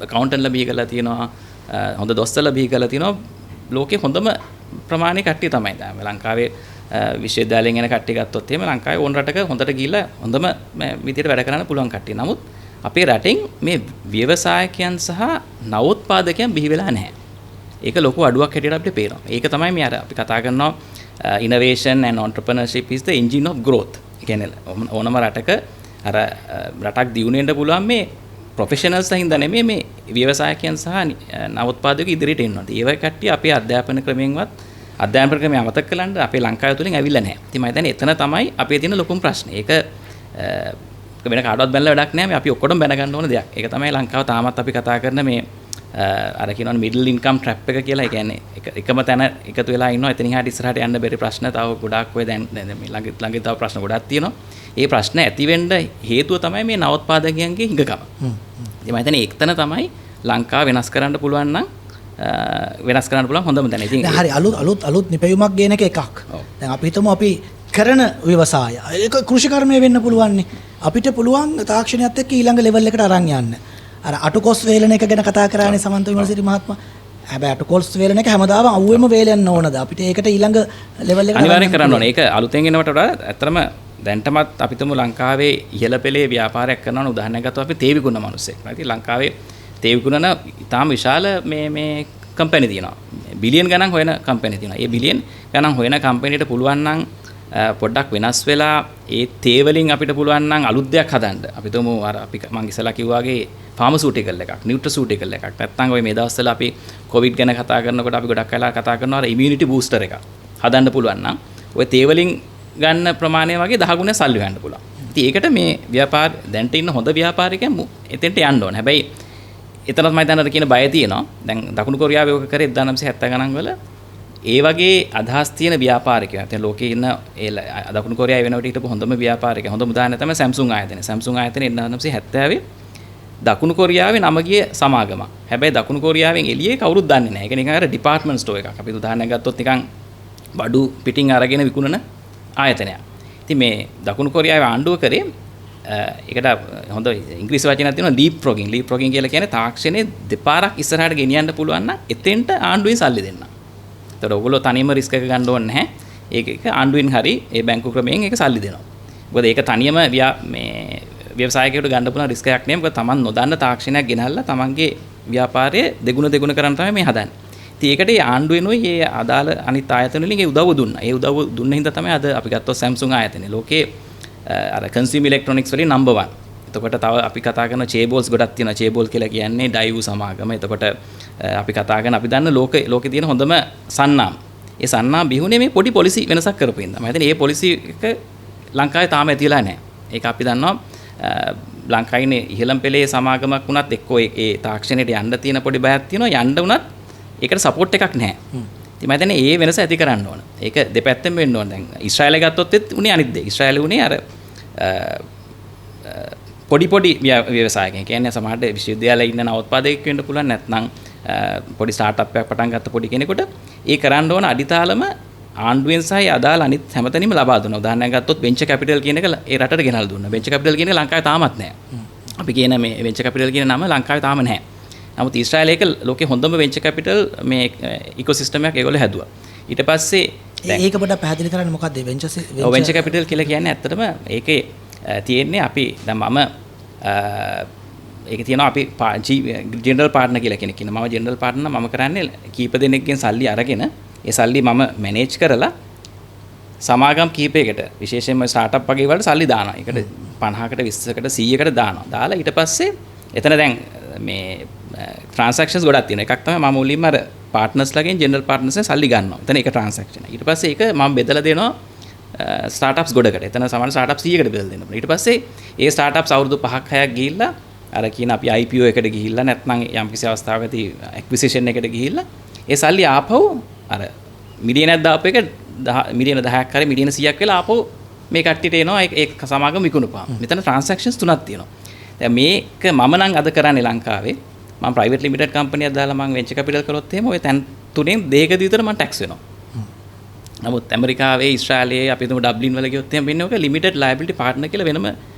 අකවුන්ටන්ට්ලා බිහි කරලා තිනවා, හොඳ දොස්තරලා බිහි කරලා තිනවා. ලෝකේ හොඳම ප්‍රමාණයේ කට්ටිය තමයි දැන් ලංකාවේ විශ්වවිද්‍යාලයෙන් එන කට්ටිය ගත්තොත් එහෙම ලංකාවේ ඕන රටක හොඳට ගිහිල්ලා හොඳම විදියට වැඩ කරන්න පුළුවන් කට්ටිය. නමුත් අපේ රටෙන් මේ ව්‍යවසායකයන් සහ නවෝත්පාදකයන් බිහි වෙලා නැහැ. ඒක ලොකු අඩුවක් හැටියට අපිට පේනවා. ඒක තමයි මේ අර අපි කතා කරනවා innovation and entrepreneurship is the engine of growth. ඒ කියන්නේ ඕනම රටක අර රටක් දියුණු වෙන්න පුළුවන් මේ ප්‍රොෆෙෂනල්ස් හින්දා නෙමෙයි මේ ව්‍යවසායකයන් සහ නවෝත්පාදකයෝ ඉදිරියට එනවා. ඒ වගේ කට්ටිය අපේ අධ්‍යාපන ක්‍රමයෙන්වත් අධ්‍යාපන ක්‍රමය අමතක කළාට අපේ ලංකාව තුලින් ඇවිල්ලා නැහැ. ඉතින් මම හිතන්නේ එතන තමයි අපේ තියෙන ලොකුම ප්‍රශ්නේ. ඒක වෙන කාටවත් බැලලා වැඩක් නැහැ. මේ අපි ඔක්කොටම බැන ගන්න ඕන දෙයක්. ඒක තමයි ලංකාව තාමත් අපි කතා කරන මේ අර කියනවනේ මිඩල් ඉන්කම් ට්‍රැප් එක කියලා. ඒ කියන්නේ එකම තැන එකතු වෙලා ඉන්නවා. එතනින් හරියට ඉස්සරහට යන්න බැරි ප්‍රශ්න තව ගොඩාක් ඔය දැන් මේ ළඟ තව ප්‍රශ්න ගොඩාක් තියෙනවා. ඒ ප්‍රශ්න ඇති වෙන්න හේතුව තමයි මේ නවෝත්පාදකයන්ගේ හිඟකම. ඉතින් මම හිතන්නේ ඒකතන තමයි ලංකාව වෙනස් කරන්න පුළුවන් නම් වෙනස් කරන්න පුළුවන් හොඳම තැන. ඉතින් දැන් හරි අලුත් නිපැයුමක් ගේන එක එකක්. දැන් අපි හිතමු අපි කරන ව්‍යවසාය ඒක කෘෂිකර්මය වෙන්න පුළුවන් නේ. අපිට පුළුවන් තාක්ෂණයත් එක්ක ඊළඟ ලෙවල් එකට අරන් යන්න. අර අටකොස් වේලන එක ගැන කතා කරානේ සමන්ත විමලසිරි මහත්මයා. හැබැයි අටකොස් වේලන එක හැමදාම අවුවෙම වේලෙන්න ඕනද? අපිට ඒකට ඊළඟ ලෙවල් එකට අනිවාර්යෙන් කරන්න ඕනේ. ඒක අලුතෙන් එනවට වඩා ඇත්තටම දැන්ටමත් අපිටම ලංකාවේ ඉහළ පෙළේ ව්‍යාපාරයක් කරනවා නම් උදාහරණයක් ගත්තොත් අපි තේ විකුණන මිනිස්සෙක්. ඉතින් ලංකාවේ තේ විකුණන ඉතාම විශාල මේ කම්පැනි තියෙනවා. බිලියන් ගණන් හොයන කම්පැනි තියෙනවා. ඒ බිලියන් ගණන් හොයන කම්පැනිට පුළුවන් නම් පොඩ්ඩක් වෙනස් වෙලා ඒ තේ වලින් අපිට පුළුවන් නම් අලුත් දෙයක් හදන්න. අපි තුමු අර අපි මං ඉස්සලා කිව්වාගේ ෆාමසිටිකල් එකක්, නියුට්‍රසිටිකල් එකක්. නැත්නම් ඔය මේ දවස්වල අපි කොවිඩ් ගැන කතා කරනකොට අපි ගොඩක් වෙලා කතා කරනවා අර ඉමුනිටි බූස්ටර් එකක් හදන්න පුළුවන් නම් ඔය තේ වලින් ගන්න ප්‍රමාණය වගේ 10 ගුණයක් සල්ලි හොයන්න පුළුවන්. ඉතින් ඒකට මේ ව්‍යාපාර දැන්ට ඉන්න හොඳ ව්‍යාපාරිකයන් එතෙන්ට යන්න ඕන. හැබැයි එතනත් මම හිතන්නේ කියන බය තියෙනවා. දැන් දකුණු කොරියාවේ ඔක කරේ 1970 ගණන් වල ඒ වගේ අදහස් තියෙන ව්‍යාපාරිකයන්. දැන් ලෝකේ ඉන්න ඒ දකුණු කොරියාවේ වෙනකොට හිටපු හොඳම ව්‍යාපාරිකයන්. හොඳම උදාහරණය තමයි Samsung ආයතනය. Samsung ආයතනය 1970 දකුණු කොරියාවේ නම ගිය සමාගමක්. හැබැයි දකුණු කොරියාවෙන් එළියේ කවුරුත් දන්නේ නැහැ. ඒක නිකන් අර ඩිපාර්ට්මන්ට් ස්ටෝර් එකක්. අපි උදාහරණයක් ගත්තොත් නිකන් බඩු පිටින් අරගෙන විකුණන ආයතනයක්. ඉතින් මේ දකුණු කොරියාවේ ආණ්ඩුව කරේ ඒකට හොඳ ඉංග්‍රීසි වචනයක් තියෙනවා ලීප් ෆ්‍රොගින්. ලීප් ෆ්‍රොගින් කියලා කියන්නේ තාක්ෂණයේ දෙපාරක් ඉස්සරහට ගෙනියන්න පුළුවන් නම් එතෙන්ට ආණ්ඩුවෙන් සල්ලි දෙන්න. ඒතර ඔයගොල්ලෝ තනියම රිස්ක් එක ගන්න ඕනේ නැහැ. ඒක ආණ්ඩුවෙන් හරි ඒ බැංකු ක්‍රමයෙන් ඒක සල්ලි දෙනවා. මොකද ඒක තනියම මේ ව්‍යවසායකයෙකුට ගන්න පුළුවන් රිස්ක් එකක් නෙමෙයි. මොකද Taman නොදන්න තාක්ෂණයක් ගෙනල්ලා Tamanගේ ව්‍යාපාරය දෙගුණ කරන්න තමයි මේ හදන්නේ. ඉතින් ඒකට ඒ ආණ්ඩුවෙනුයි මේ අදාළ අනිත් ආයතන වලින් ඒ උදව්ව දුන්නා. ඒ උදව්ව දුන්න හින්දා තමයි අද අපි ගත්තොත් Samsung ආයතනේ ලෝකේ අර consumer electronics වලින් number 1. එතකොට තව අපි කතා කරන චේබෝල්ස් ගොඩක් තියෙනවා. චේබෝල් කියලා කියන්නේ ඩයිව් සමාගම. එතකොට අපි කතා කරන අපි දන්න ලෝකේ තියෙන හොඳම සන්නාම්. ඒ සන්නාම් බිහුනේ මේ පොඩි පොලිසි වෙනසක් කරපු හින්දා. මම හිතන්නේ මේ පොලිසි එක ලංකාවේ තාම ඇතිලා නැහැ. ඒක අපි දන්නවා ලංකාවේ ඉහළම පෙළේ සමාගමක් වුණත් එක්කෝ ඒ තාක්ෂණයට යන්න තියෙන පොඩි බයක් තියෙනවා. යන්න වුණත් ඒකට සපෝට් එකක් නැහැ. ඉතින් මම හිතන්නේ ඒ වෙනස ඇති කරන්න ඕන. ඒක දෙපැත්තෙම වෙන්න ඕන. දැන් ඊශ්‍රායලය ගත්තොත් උනේ අනිත් දේ. ඊශ්‍රායලය උනේ අර පොඩි ව්‍යවසායකයන්. කියන්නේ සමහරට විශ්වවිද්‍යාලයේ ඉන්න නවෝත්පාදකයෙක් වෙන්න පුළුවන්. නැත්නම් පොඩි ස්ටාර්ට්අප් එකක් පටන් ගත්ත පොඩි කෙනෙකුට ඒ කරන්න ඕන අඩිතාලම ආණ්ඩුවෙන් සහ අදාළ අනිත් හැමතැනම ලබා දුන්නා. උදාහරණයක් ගත්තොත් වෙන්චර් කැපිටල් කියන එක ඒ රටට ගෙනල්ලා දුන්නා. වෙන්චර් කැපිටල් කියන එක ලංකාවේ තාමත් නැහැ. අපි කියන මේ වෙන්චර් කැපිටල් කියන නම ලංකාවේ තාම නැහැ. නමුත් ඊශ්‍රායලයේ එක ලෝකේ හොඳම වෙන්චර් කැපිටල් මේ ඉකෝසිස්ටම් එකක් ඒගොල්ලෝ හැදුවා. ඊට පස්සේ ඒක පොඩ්ඩක් පැහැදිලි කරන්න මොකක්ද වෙන්චර් කැපිටල් කියලා කියන්නේ ඇත්තටම ඒකේ තියෙන්නේ අපි දැන් මම ඒක තියෙනවා අපි ජෙනරල් පාර්ට්නර් කියලා කෙනෙක් ඉන්නවා. මම ජෙනරල් පාර්ට්නර් මම කරන්නේ කීප දෙනෙක්ගෙන් සල්ලි අරගෙන ඒ සල්ලි මම මැනේජ් කරලා සමාගම් කීපයකට විශේෂයෙන්ම ස්ටාර්ට්අප් වගේ වලට සල්ලි දානවා. ඒකට 50කට 20කට 100කට දානවා. දාලා ඊට පස්සේ එතන දැන් මේ ට්‍රාන්සැක්ෂන්ස් ගොඩක් තියෙනවා. එකක් තමයි මම මුලින්ම අර පාර්ට්නර්ස්ලාගෙන් ජෙනරල් පාර්ට්නර්ස්ලා සල්ලි ගන්නවා. එතන එක ට්‍රාන්සැක්ෂන්. ඊට පස්සේ ඒක මම බෙදලා දෙනවා ස්ටාර්ට්අප්ස් ගොඩකට. එතන සමහර ස්ටාර්ට්අප්ස් 100කට බෙදලා දෙනවා. ඊට පස්සේ ඒ ස්ටාර්ට්අප්ස් අවුරුදු 5ක් 6ක් ගිහිල්ලා අර කියන අපි IPO එකට ගිහිල්ලා නැත්නම් යම්කිසි අවස්ථාවකදී ඇක්විසිෂන් එකට ගිහිල්ලා ඒ සල්ලි ආපහු අර මිලියනක් දාපු එක මිලියන 10ක් හරි මිලියන 100ක් වෙලා ආපහු මේ කට්ටියට එනවා ඒ සමාගම විකුණුපාම. මෙතන ට්‍රාන්සැක්ෂන්ස් තුනක් තියෙනවා. දැන් මේක මම නම් අද කරන්නේ ලංකාවේ මම ප්‍රයිවට් ලිමිටඩ් කම්පැනියක් දාලා මම වෙන්චර් කැපිටල් කරොත් එහෙම ඔය තැන් තුනෙන් දෙකක විතර මම ටැක්ස් වෙනවා. නමුත් ඇමරිකාවේ ඊශ්‍රායලයේ අපි තුමු ඩබ්ලින් වල ගියොත් එහෙම වෙන්නේ ඔක ලිමිටඩ් ලයබිලිටි පාර්ට්නර් කියලා වෙනම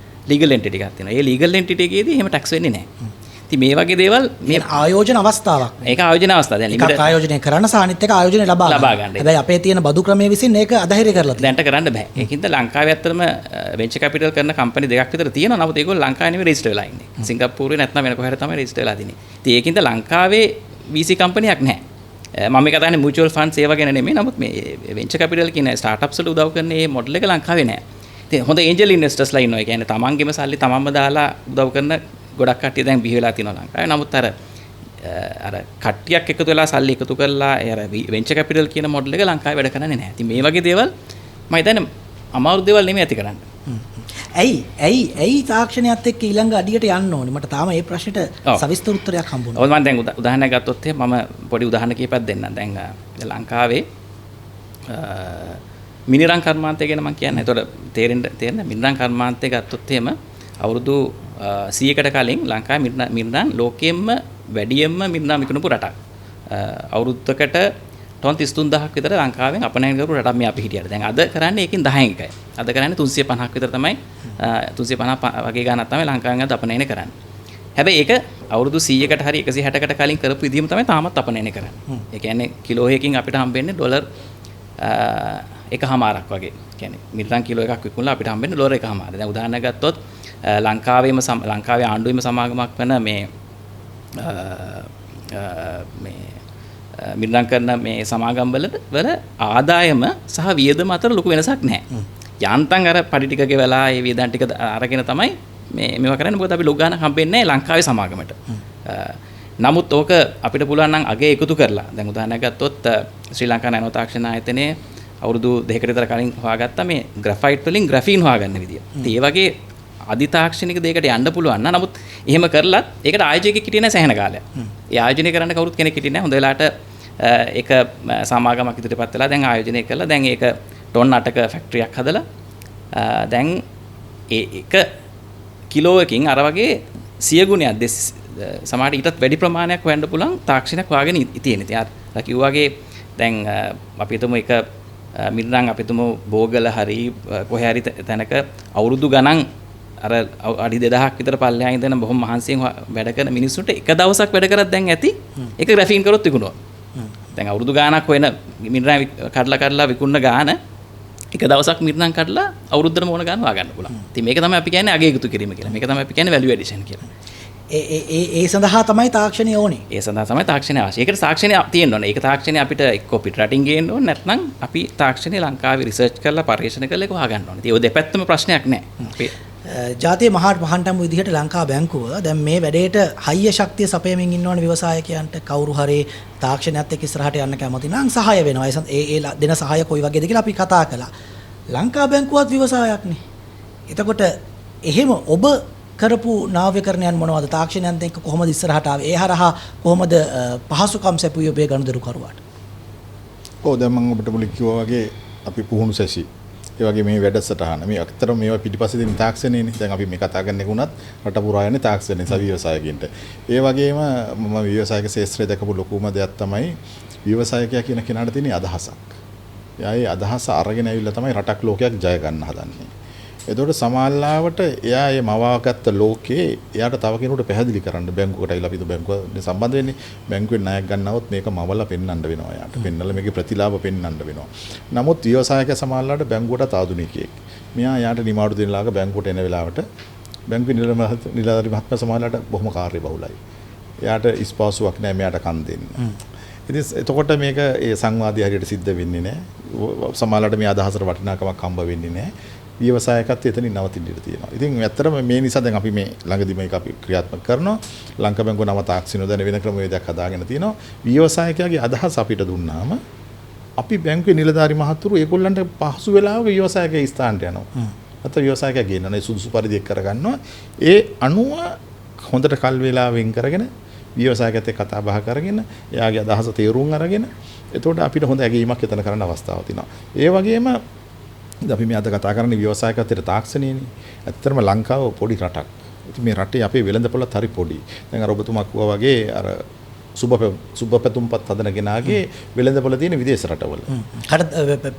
ලීගල් එන්ටිටි එකක් තියෙනවා. ඒ ලීගල් එන්ටිටි එකේදී එහෙම ටැක්ස් වෙන්නේ නැහැ. ඉතින් මේ වගේ දේවල් මේ ආයෝජන අවස්ථාවක්. ඒක ආයෝජන අවස්ථාව. දැන් ලිමිටඩ් එකක් ආයෝජනය කරන්න සහ අනිත් එක ආයෝජනය ලබා ගන්න. හැබැයි අපේ තියෙන බදු ක්‍රමයේ විසින් මේක අධෛර්ය කරලා තියෙනවා. දැන්ට කරන්න බෑ. ඒකින්ද ලංකාවේ ඇත්තටම වෙන්චර් කැපිටල් කරන කම්පැනි දෙකක් විතර තියෙනවා. නමුත් ඒගොල්ලෝ ලංකාවේ නෙවෙයි රෙජිස්ටර් වෙලා ඉන්නේ. සිංගප්පූරුවේ නැත්නම් වෙන කොහෙද තමයි රෙජිස්ටර් වෙලා තියෙන්නේ. ඉතින් ඒකින්ද ලංකාවේ VC කම්පැනියක් නැහැ. මම මේ කතාන්නේ මියුචුවල් ෆන්ඩ්ස් ඒවා ගැන නෙමෙයි. නමුත් මේ වෙන්චර් කැපිටල් කියන ස්ටාර්ට්අප්ස් වලට උදව් කරන මේ මොඩල් එක ලංකාවේ නැහැ. ඉතින් හොඳ ඒන්ජල් ඉන්වෙස්ටර්ස්ලා ඉන්නවා. ඒ කියන්නේ තමන්ගේම සල්ලි තමන්ම දාලා උදව් කරන ගොඩක් කට්ටිය දැන් බිහි වෙලා තියෙනවා ලංකාවේ. නමුත් අර කට්ටියක් එකතු වෙලා සල්ලි එකතු කරලා අර වෙන්චර් කැපිටල් කියන මොඩල් එක ලංකාවේ වැඩ කරන්නේ නැහැ. ඉතින් මේ වගේ දේවල් මම හිතන්නේ අමාරු දේවල් නෙමෙයි ඇති කරන්නේ. ඇයි තාක්ෂණයත් එක්ක ඊළඟ අඩියට යන්න ඕනේ? මට තාම මේ ප්‍රශ්නෙට සවිස්තර උත්තරයක් හම්බුනේ. ඔව් මම දැන් උදාහරණයක් ගත්තොත් මම පොඩි උදාහරණ කීපයක් දෙන්නම්. දැන් ලංකාවේ මිනිරන් කර්මාන්තය ගැන මම කියන්නේ. ඒතකොට තේරෙන්න මිනිරන් කර්මාන්තය ගත්තොත් එහෙම අවුරුදු 100කට කලින් ලංකාවේ මිනිරන් ලෝකයෙන්ම වැඩියෙන්ම මිනිරන් විකුණපු රටක්. අවුරුද්දකට ටොන් 33000ක් විතර ලංකාවෙන් අපනයන කරපු රටක් මේ අපි හිටියට. දැන් අද කරන්නේ ඒකෙන් 10න් එකයි. අද කරන්නේ 350ක් විතර තමයි 350 වගේ ගානක් තමයි ලංකාවෙන් අද අපනයන කරන්නේ. හැබැයි ඒක අවුරුදු 100කට හරි 160කට කලින් කරපු විදිහම තමයි තාමත් අපනයන කරන්නේ. ඒ කියන්නේ කිලෝ එකකින් අපිට හම්බෙන්නේ ඩොලර් එකහමාරක් වගේ. කියන්නේ මිලියන් කිලෝ එකක් විකුණලා අපිට හම්බෙන්නේ ඩොලර් එකහමාර. දැන් උදාහරණයක් ගත්තොත් ලංකාවේ ආණ්ඩුවේම සමාගමක් වෙන මේ මිලියන් කරන මේ සමාගම් වල ආදායම සහ වියදම අතර ලොකු වෙනසක් නැහැ. යාන්තම් අර පඩි ටික ගෙවලා ඒ වියදම් ටික අරගෙන තමයි මේවා කරන්නේ. මොකද අපි ලොකු ගාණක් හම්බෙන්නේ නැහැ ලංකාවේ සමාගමට. නමුත් ඕක අපිට පුළුවන් නම් අගේ එකතු කරලා දැන් උදාහරණයක් ගත්තොත් ශ්‍රී ලංකා නැනෝ තාක්ෂණ ආයතනයේ අවුරුදු 2කට විතර කලින් හොයාගත්තා මේ ග්‍රැෆයිට් වලින් ග්‍රැෆීන් හොයාගන්න විදිය. ඉතින් ඒ වගේ අධිතාක්ෂණික දෙයකට යන්න පුළුවන් නම් නමුත් එහෙම කරලත් ඒකට ආයෝජකයෙක් හිටියේ නැහැ සෑහෙන කාලයක්. ඒ ආයෝජනය කරන්න කවුරුත් කෙනෙක් හිටියේ නැහැ. හොඳ වෙලාවට ඒක සමාගමක් ඉදිරියටපත් වෙලා දැන් ආයෝජනය කරලා දැන් ඒක ටොන් 8ක ෆැක්ටරියක් හදලා දැන් ඒක කිලෝ එකකින් අර වගේ 100 ගුණයක් සමහරට ඊටත් වැඩි ප්‍රමාණයක් හොයන්න පුළුවන් තාක්ෂණයක් හොයාගෙන තියෙන. ඉතින් අර කිව්වාගේ දැන් අපි හිතමු එක මිලියන් අපි හිතමු බෝගල හරි කොහේ හරි තැනක අවුරුදු ගණන් අර අඩි 2000ක් විතර පල්ලෙහා ඉඳන් බොහොම මහන්සියෙන් වැඩ කරන මිනිස්සුන්ට එක දවසක් වැඩ කරත් දැන් ඇති ඒක ග්‍රැෆීන් කරොත් විකුණුවා. දැන් අවුරුදු ගාණක් වෙන මිලියන් කඩලා විකුණන ගාණ එක දවසක් මිලියන් කඩලා අවුරුද්දටම ඕන ගාණ වා ගන්න පුළුවන්. ඉතින් මේක තමයි අපි කියන්නේ අගය යුතු කිරීම කියලා. මේක තමයි අපි කියන්නේ වැලියු ඇඩිෂන් කියලා. ඒ සඳහා තමයි තාක්ෂණය ඕනේ. ඒ සඳහා තමයි තාක්ෂණය අවශ්‍ය. ඒකට තාක්ෂණය තියෙන්න ඕනේ. ඒක තාක්ෂණය අපිට එක්ක පිට රටින් ගේන්න ඕනේ නැත්නම් අපි තාක්ෂණය ලංකාවේ රිසර්ච් කරලා පරිශන කරලා ඒක හොයාගන්න ඕනේ. ඉතින් ඔය දෙපැත්තම ප්‍රශ්නයක් නැහැ. ජාතිය මහා පහන්ටම විදිහට ලංකා බැංකුව දැන් මේ වැඩේට හයිය ශක්තිය සපයමින් ඉන්න ඕනේ ව්‍යවසායකයන්ට කවුරු හරි තාක්ෂණයත් එක්ක ඉස්සරහට යන්න කැමති නම් සහාය වෙනවා. ඒ දෙන සහාය කොයි වගේද කියලා අපි කතා කළා. ලංකා බැංකුවත් ව්‍යවසායක්නේ. එතකොට එහෙම ඔබ කරපු නාව්‍යකරණයන් මොනවද? තාක්ෂණයන්ට එක්ක කොහොමද ඉස්සරහට ආවේ? ඒ හරහා කොහොමද පහසුකම් සැපුවේ ඔබේ ගනුදෙනු කරුවාට? ඔව් දැන් මම ඔබට මුලින් කිව්වා වගේ අපි පුහුණු සැසි ඒ වගේ මේ වැඩසටහන මේ අක්තරම මේවා පිටිපස්සේ තියෙන තාක්ෂණයනේ. දැන් අපි මේ කතා කරන්නේ වුණත් රට පුරා යන්නේ තාක්ෂණය නිසා ව්‍යවසායකින්ට. ඒ වගේම මම ව්‍යවසායක ශාස්ත්‍රයේ දැකපු ලොකුම දෙයක් තමයි ව්‍යවසායකයා කියන කෙනාට තියෙන අදහසක්. එයා ඒ අදහස අරගෙන ඇවිල්ලා තමයි රටක් ලෝකයක් ජය ගන්න හදන්නේ. එතකොට සමාල්ලාවට එයා මේ මවාගත්ත ලෝකේ එයාට තව කෙනෙකුට පැහැදිලි කරන්න බැංකුවකට ඇවිල්ලා අපි බැංකුවට සම්බන්ධ වෙන්නේ බැංකුවේ ණයක් ගන්නවොත් මේක මවලා පෙන්වන්න වෙනවා එයාට. පෙන්නලා මේකේ ප්‍රතිලාභ පෙන්වන්න වෙනවා. නමුත් ව්‍යවසායක සමාල්ලාවට බැංකුවටත් ආධුනිකයෙක්. මෙයා එයාට නිමාඩු දෙන ලාග බැංකුවට එන වෙලාවට බැංකුවේ නිලධාරි මහත්මයා සමාල්ලාට බොහොම කාර්යබහුලයි. එයාට ස්පාසුවක් නැහැ මෙයාට කන් දෙන්න. ඉතින් එතකොට මේක ඒ සංවාදය හරියට සිද්ධ වෙන්නේ නැහැ. සමාල්ලාට මේ අදහසට වටිනාකමක් හම්බ වෙන්නේ නැහැ. ව්‍යවසායකත් එතනින් නවතින්න ඉඩ තියෙනවා. ඉතින් ඇත්තටම මේ නිසා දැන් අපි මේ ළඟදි මේක අපි ක්‍රියාත්මක කරනවා. ලංකා බැංකුව නව තාක්ෂණය දැන වෙන ක්‍රමවේදයක් හදාගෙන තියෙනවා. ව්‍යවසායකයාගේ අදහස අපිට දුන්නාම අපි බැංකුවේ නිලධාරි මහතුරු ඒගොල්ලන්ට පහසු වෙලාවක ව්‍යවසායකගේ ස්ථානට යනවා. නැත්නම් ව්‍යවසායකයා ගේනවා සුදුසු පරිදි එක් කරගන්නවා. ඒ අනුව හොඳට කල් වේලා වෙන් කරගෙන ව්‍යවසායකයත් එක්ක කතා බහ කරගෙන එයාගේ අදහස තේරුම් අරගෙන එතකොට අපිට හොඳ ඇගීමක් එතන කරන්න අවස්ථාවක් තියෙනවා. ඒ වගේම අපි මේ අද කතා කරන්නේ ව්‍යවසායකත්වයට තාක්ෂණයනේ. ඇත්තටම ලංකාව පොඩි රටක්. ඉතින් මේ රටේ අපේ වෙළඳපොළත් හරි පොඩි. දැන් අර ඔබතුමා කිව්වා වගේ අර සුබපැතුම්පත් හදන කෙනාගේ වෙළඳපොළ තියෙන විදේශ රටවල.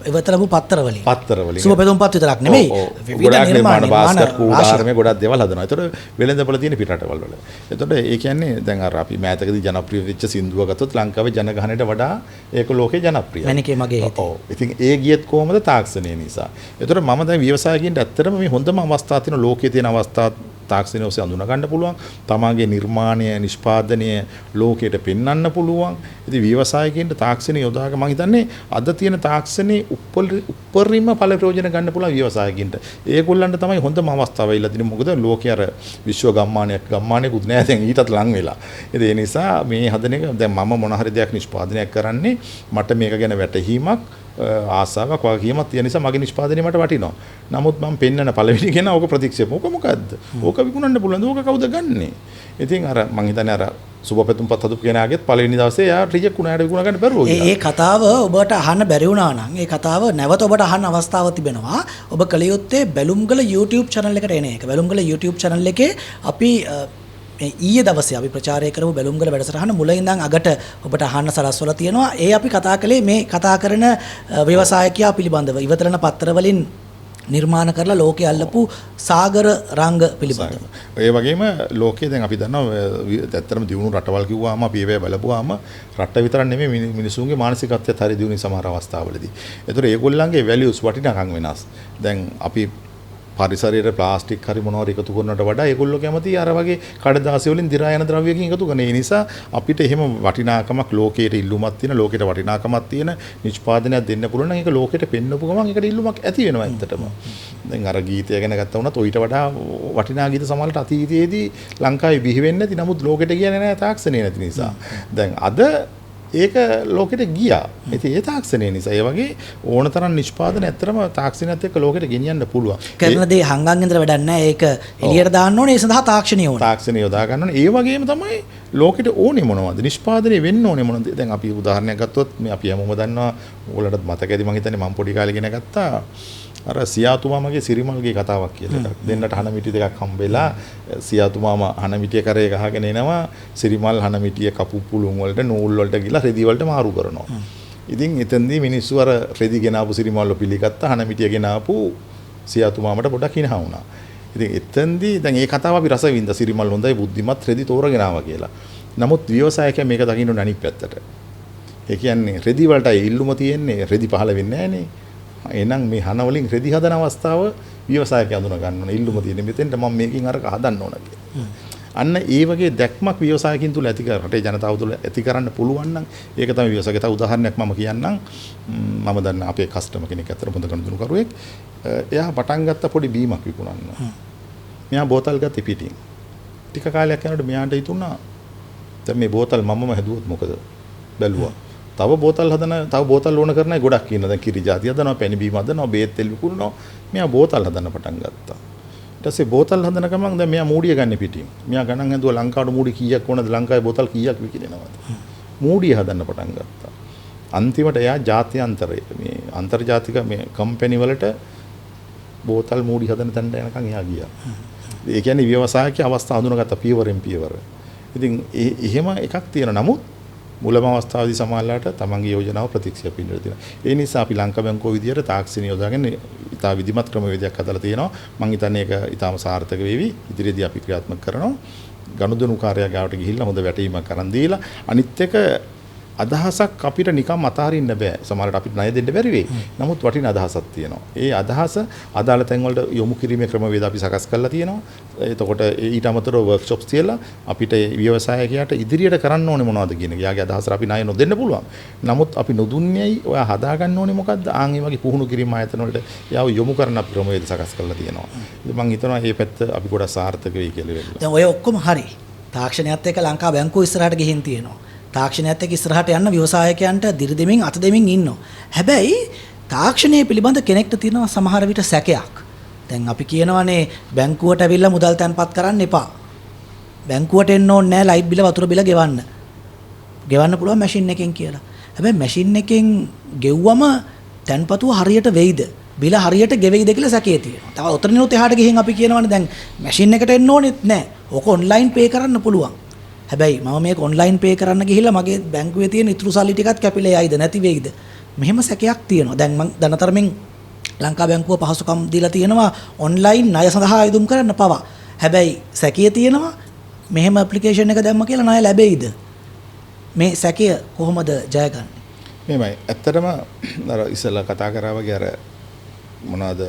ඉවතරපු පත්තර වලින්. පත්තර වලින්. සුබපැතුම්පත් විතරක් නෙමෙයි. විවිධ නිර්මාණ භාස්කර කූඩාරමේ ගොඩක් දේවල් හදනවා. ඒතකොට වෙළඳපොළ තියෙන පිට රටවල් වල. ඒතකොට ඒ කියන්නේ දැන් අර අපි මෑතකදී ජනප්‍රිය වෙච්ච සින්දුව ගත්තොත් ලංකාවේ ජනගහනයට වඩා ඒක ලෝකේ ජනප්‍රියයි. මැනිකේ මගේ හිතේ. ඔව්. ඉතින් ඒ ගියත් කොහමද තාක්ෂණය නිසා. ඒතකොට මම දැන් ව්‍යවසායකින්ට ඇත්තටම මේ හොඳම අවස්ථා තියෙන ලෝකයේ තියෙන අවස්ථා තාක්ෂණය ඔස්සේ අඳුන ගන්න පුළුවන්. තමාගේ නිර්මාණය නිෂ්පාදනය ලෝකයට පෙන්වන්න පුළුවන්. ඉතින් ව්‍යවසායකින්ට තාක්ෂණය යොදාගෙන මම හිතන්නේ අද තියෙන තාක්ෂණයේ උපරිම ඵල ප්‍රයෝජන ගන්න පුළුවන් ව්‍යවසායකින්ට. ඒගොල්ලන්ට තමයි හොඳම අවස්ථාව වෙලා තියෙන්නේ. මොකද ලෝකයේ අර විශ්ව ගම්මානයකුත් නෑ දැන් ඊටත් ලං වෙලා. ඉතින් ඒ නිසා මේ හදන එක දැන් මම මොන හරි දෙයක් නිෂ්පාදනයක් කරන්නේ මට මේක ගැන වැටහීමක් ආසාවක් වගකීමක් තියෙන නිසා මගේ නිෂ්පාදනය මට වටිනවා. නමුත් මම පෙන්නන පළවෙනි කෙනා ඕක ප්‍රතික්ෂේප. ඕක මොකද්ද? ඕක විකුණන්න පුළුවන්ද? ඕක කවුද ගන්නෙ? ඉතින් අර මං හිතන්නේ අර සුබපැතුම්පත් හදපු කෙනාගෙත් පළවෙනි දවසේ යා රිජෙක්ට් වුණාට විකුණ ගන්න බැරුව ගියා. ඒ කතාව ඔබට අහන්න බැරි වුණා නම් ඒ කතාව නැවත ඔබට අහන්න අවස්ථාව තිබෙනවා. ඔබ කල යුත්තේ බැලුම්ගල YouTube channel එකට එන එක. බැලුම්ගල YouTube channel එකේ අපි ඊයේ දවසේ අපි ප්‍රචාරය කරපු බැලුම්ගල වැඩසටහන මුල ඉඳන් අගට ඔබට අහන්න සලස්වලා තියෙනවා. ඒ අපි කතා කළේ මේ කතා කරන ව්‍යවසායකයා පිළිබඳව ඉවතරන පත්තර වලින් නිර්මාණ කරලා ලෝකයේ අල්ලපු සාගර රංග පිළිබඳව. ඒ වගේම ලෝකයේ දැන් අපි දන්නවා ඇත්තටම දියුණු රටවල් කිව්වම අපි ඒවැ බලපුවාම රට විතරක් නෙමෙයි මිනිසුන්ගේ මානසිකත්වයත් හරි දියුණු සමහර අවස්ථාවලදී. ඒතර ඒගොල්ලන්ගේ වැලියුස් වටිනාකම් වෙනස්. දැන් අපි පරිසරයේ ප්ලාස්ටික් හරි මොනවාරි එකතු කරනවට වඩා ඒගොල්ලෝ කැමති අර වගේ කඩදාසි වලින් දි รา යන ද්‍රව්‍යකින් එකතු කරන. ඒ නිසා අපිට එහෙම වටිනාකමක් ලෝකයට ඉල්ලුමක් තියෙන ලෝකයට වටිනාකමක් තියෙන නිෂ්පාදනයක් දෙන්න පුළුවන් නම් ඒක ලෝකයට පෙන්නපු ගමන් ඒකට ඉල්ලුමක් ඇති වෙනවා ඇත්තටම. දැන් අර ගීතය ගැන ගත්තා වුණත් ඊට වඩා වටිනා ගීත සමහරට අතීතයේදී ලංකාවේ බිහි වෙන්නේ නැති නමුත් ලෝකෙට කියන්නේ නැහැ තාක්ෂණය නැති නිසා. දැන් අද ඒක ලෝකෙට ගියා. ඉතින් ඒ තාක්ෂණය නිසා ඒ වගේ ඕනතරම් නිෂ්පාදන ඇත්තටම තාක්ෂණයත් එක්ක ලෝකෙට ගෙනියන්න පුළුවන්. කරන දේ හංගන්ගෙන්දර වැඩක් නැහැ. ඒක එළියට දාන්න ඕනේ. ඒ සඳහා තාක්ෂණිය ඕනේ. තාක්ෂණය යොදා ගන්න ඕනේ. ඒ වගේම තමයි ලෝකෙට ඕනේ මොනවද? නිෂ්පාදනය වෙන්න ඕනේ මොනවද? දැන් අපි උදාහරණයක් ගත්තොත් මේ අපි හැමෝම දන්නවා ඕගොල්ලන්ට මතකයි මම හිතන්නේ මම පොඩි කාලේ ඉගෙන ගත්තා. අර සියාතුමාමගේ සිරිමල්ගේ කතාවක් කියලා එකක්. දෙන්නට හන මිටි දෙකක් හම්බෙලා සියාතුමාම හන මිටිය කරේ ගහගෙන එනවා. සිරිමල් හන මිටිය කපු පුළුන් වලට නූල් වලට ගිහලා රෙදි වලට මාරු කරනවා. ඉතින් එතෙන්දී මිනිස්සු අර රෙදි ගෙනාපු සිරිමල් පිළිගත්තා. හන මිටිය ගෙනාපු සියාතුමාමට පොඩක් හිනා වුණා. ඉතින් එතෙන්දී දැන් මේ කතාව අපි රස විඳ සිරිමල් හොඳයි බුද්ධිමත් රෙදි තෝරගෙන ආවා කියලා. නමුත් ව්‍යවසායකයා මේක දකින්න ඕනේ අනිත් පැත්තට. ඒ කියන්නේ රෙදි වලටයි ඉල්ලුම තියෙන්නේ රෙදි පහළ වෙන්නේ නැහනේ. එහෙනම් මේ හන වලින් රෙදි හදන අවස්ථාව ව්‍යවසායකයා හඳුනා ගන්න ඕනේ. ඉල්ලුම තියෙන්නේ මෙතෙන්ට මම මේකෙන් අරක හදන්න ඕන කියලා. අන්න ඒ වගේ දැක්මක් ව්‍යවසායකින් තුල ඇති කර රටේ ජනතාව තුල ඇති කරන්න පුළුවන් නම් ඒක තමයි ව්‍යවසායකයට උදාහරණයක් මම කියන්නම්. මම දන්න අපේ කස්ටමර් කෙනෙක් අතර හොඳ ගනුදෙනු කරුවෙක්. එයා පටන් ගත්ත පොඩි බීමක් විකුණන්න. මෙයා බෝතල් ගත්තේ පිටින්. ටික කාලයක් යනකොට මෙයාට හිතුණා දැන් මේ බෝතල් මමම හැදුවොත් මොකද? බැලුවා. තව බෝතල් ඕන කරන අය ගොඩක් ඉන්නවා. දැන් කිරි ಜಾති හදනවා, පැණි බීම හදනවා, බේත් තෙල් විකුණනවා. මෙයා බෝතල් හදන්න පටන් ගත්තා. ඊට පස්සේ බෝතල් හදන ගමන් දැන් මෙයා මූඩිය ගන්න පිටින්. මෙයා ගණන් හදුවා ලංකාවට මූඩි කීයක් ඕනද? ලංකාවේ බෝතල් කීයක් විකිනනවද? මූඩිය හදන්න පටන් ගත්තා. අන්තිමට එයා ජාත්‍යන්තරයේ මේ අන්තර්ජාතික මේ කම්පැනි වලට බෝතල් මූඩි හදන තැනට යනකම් එහා ගියා. ඒ කියන්නේ ව්‍යවසායකයේ අවස්ථා හඳුනාගත්ත පියවරෙන් පියවර. ඉතින් එහෙම එකක් තියෙන නමුත් මුලම අවස්ථාවේදී සමාජලාට තමන්ගේ යෝජනාව ප්‍රතික්ෂේප වෙන්න දෙනවා. ඒ නිසා අපි ලංකා බැංකුව විදියට තාක්ෂණය යොදාගෙන ඉතා විධිමත් ක්‍රමවේදයක් හදලා තියෙනවා. මම හිතන්නේ ඒක ඉතාම සාර්ථක වේවි. ඉදිරියේදී අපි ක්‍රියාත්මක කරනවා. ගනුදෙනු කාර්යාලයට ගිහිල්ලා හොඳ වැටීමක් කරන් දීලා අනිත් එක අදහසක් අපිට නිකම් අතාරින්න බෑ. සමහරවිට අපිට ණය දෙන්න බැරි වෙයි. නමුත් වටින අදහසක් තියෙනවා. ඒ අදහස අදාළ තැන් වලට යොමු කිරීමේ ක්‍රමවේද අපි සකස් කරලා තියෙනවා. එතකොට ඊට අමතරව වර්ක්ෂොප්ස් තියලා අපිට ව්‍යවසායකයාට ඉදිරියට කරන්න ඕනේ මොනවද කියන එක. යාගේ අදහස අපි ණය නොදෙන්න පුළුවන්. නමුත් අපි නොදුන්නේයි ඔයා හදා ගන්න ඕනේ මොකද්ද? ආන් මේ වගේ පුහුණු කිරීම ආයතන වලට යාව යොමු කරන අපි ක්‍රමවේද සකස් කරලා තියෙනවා. ඉතින් මම හිතනවා මේ පැත්ත අපි ගොඩක් සාර්ථක වෙයි කියලා වෙන්න. දැන් ඔය ඔක්කොම හරි. තාක්ෂණයත් එක්ක ලංකා බැංකුව ඉස්සරහට ගිහින් තියෙනවා. තාක්ෂණයත් එක්ක ඉස්සරහට යන්න ව්‍යවසායකයන්ට දිරි දෙමින් අත දෙමින් ඉන්නවා. හැබැයි තාක්ෂණය පිළිබඳ කෙනෙක්ට තියෙනවා සමහර විට සැකයක්. දැන් අපි කියනවානේ බැංකුවට ඇවිල්ලා මුදල් තැන්පත් කරන්න එපා. බැංකුවට එන්න ඕනේ නැහැ ලයිට් බිල වතුර බිල ගෙවන්න. ගෙවන්න පුළුවන් මැෂින් එකෙන් කියලා. හැබැයි මැෂින් එකෙන් ගෙව්වම තැන්පතුව හරියට වෙයිද? බිල හරියට ගෙවෙයිද කියලා සැකේ තියෙනවා. තව උතරිනුත් එහාට ගිහින් අපි කියනවානේ දැන් මැෂින් එකට එන්න ඕනෙත් නැහැ. ඕක ඔන්ලයින් පේ කරන්න පුළුවන්. හැබැයි මම මේක ඔන්ලයින් පේ කරන්න ගිහිල්ලා මගේ බැංකුවේ තියෙන ඉතුරු සල්ලි ටිකත් කැපිලා යයිද නැති වෙයිද? මෙහෙම සැකයක් තියෙනවා. දැන් මම දනතරමින් ලංකා බැංකුව පහසුකම් දීලා තියෙනවා ඔන්ලයින් ණය සඳහා යොදම් කරන්න පවා. හැබැයි සැකය තියෙනවා මෙහෙම ඇප්ලිකේෂන් එක දැම්ම කියලා ණය ලැබෙයිද? මේ සැකය කොහොමද ජයගන්නේ? මෙහෙමයි. ඇත්තටම අර ඉස්සෙල්ලා කතා කරා වගේ අර මොනවාද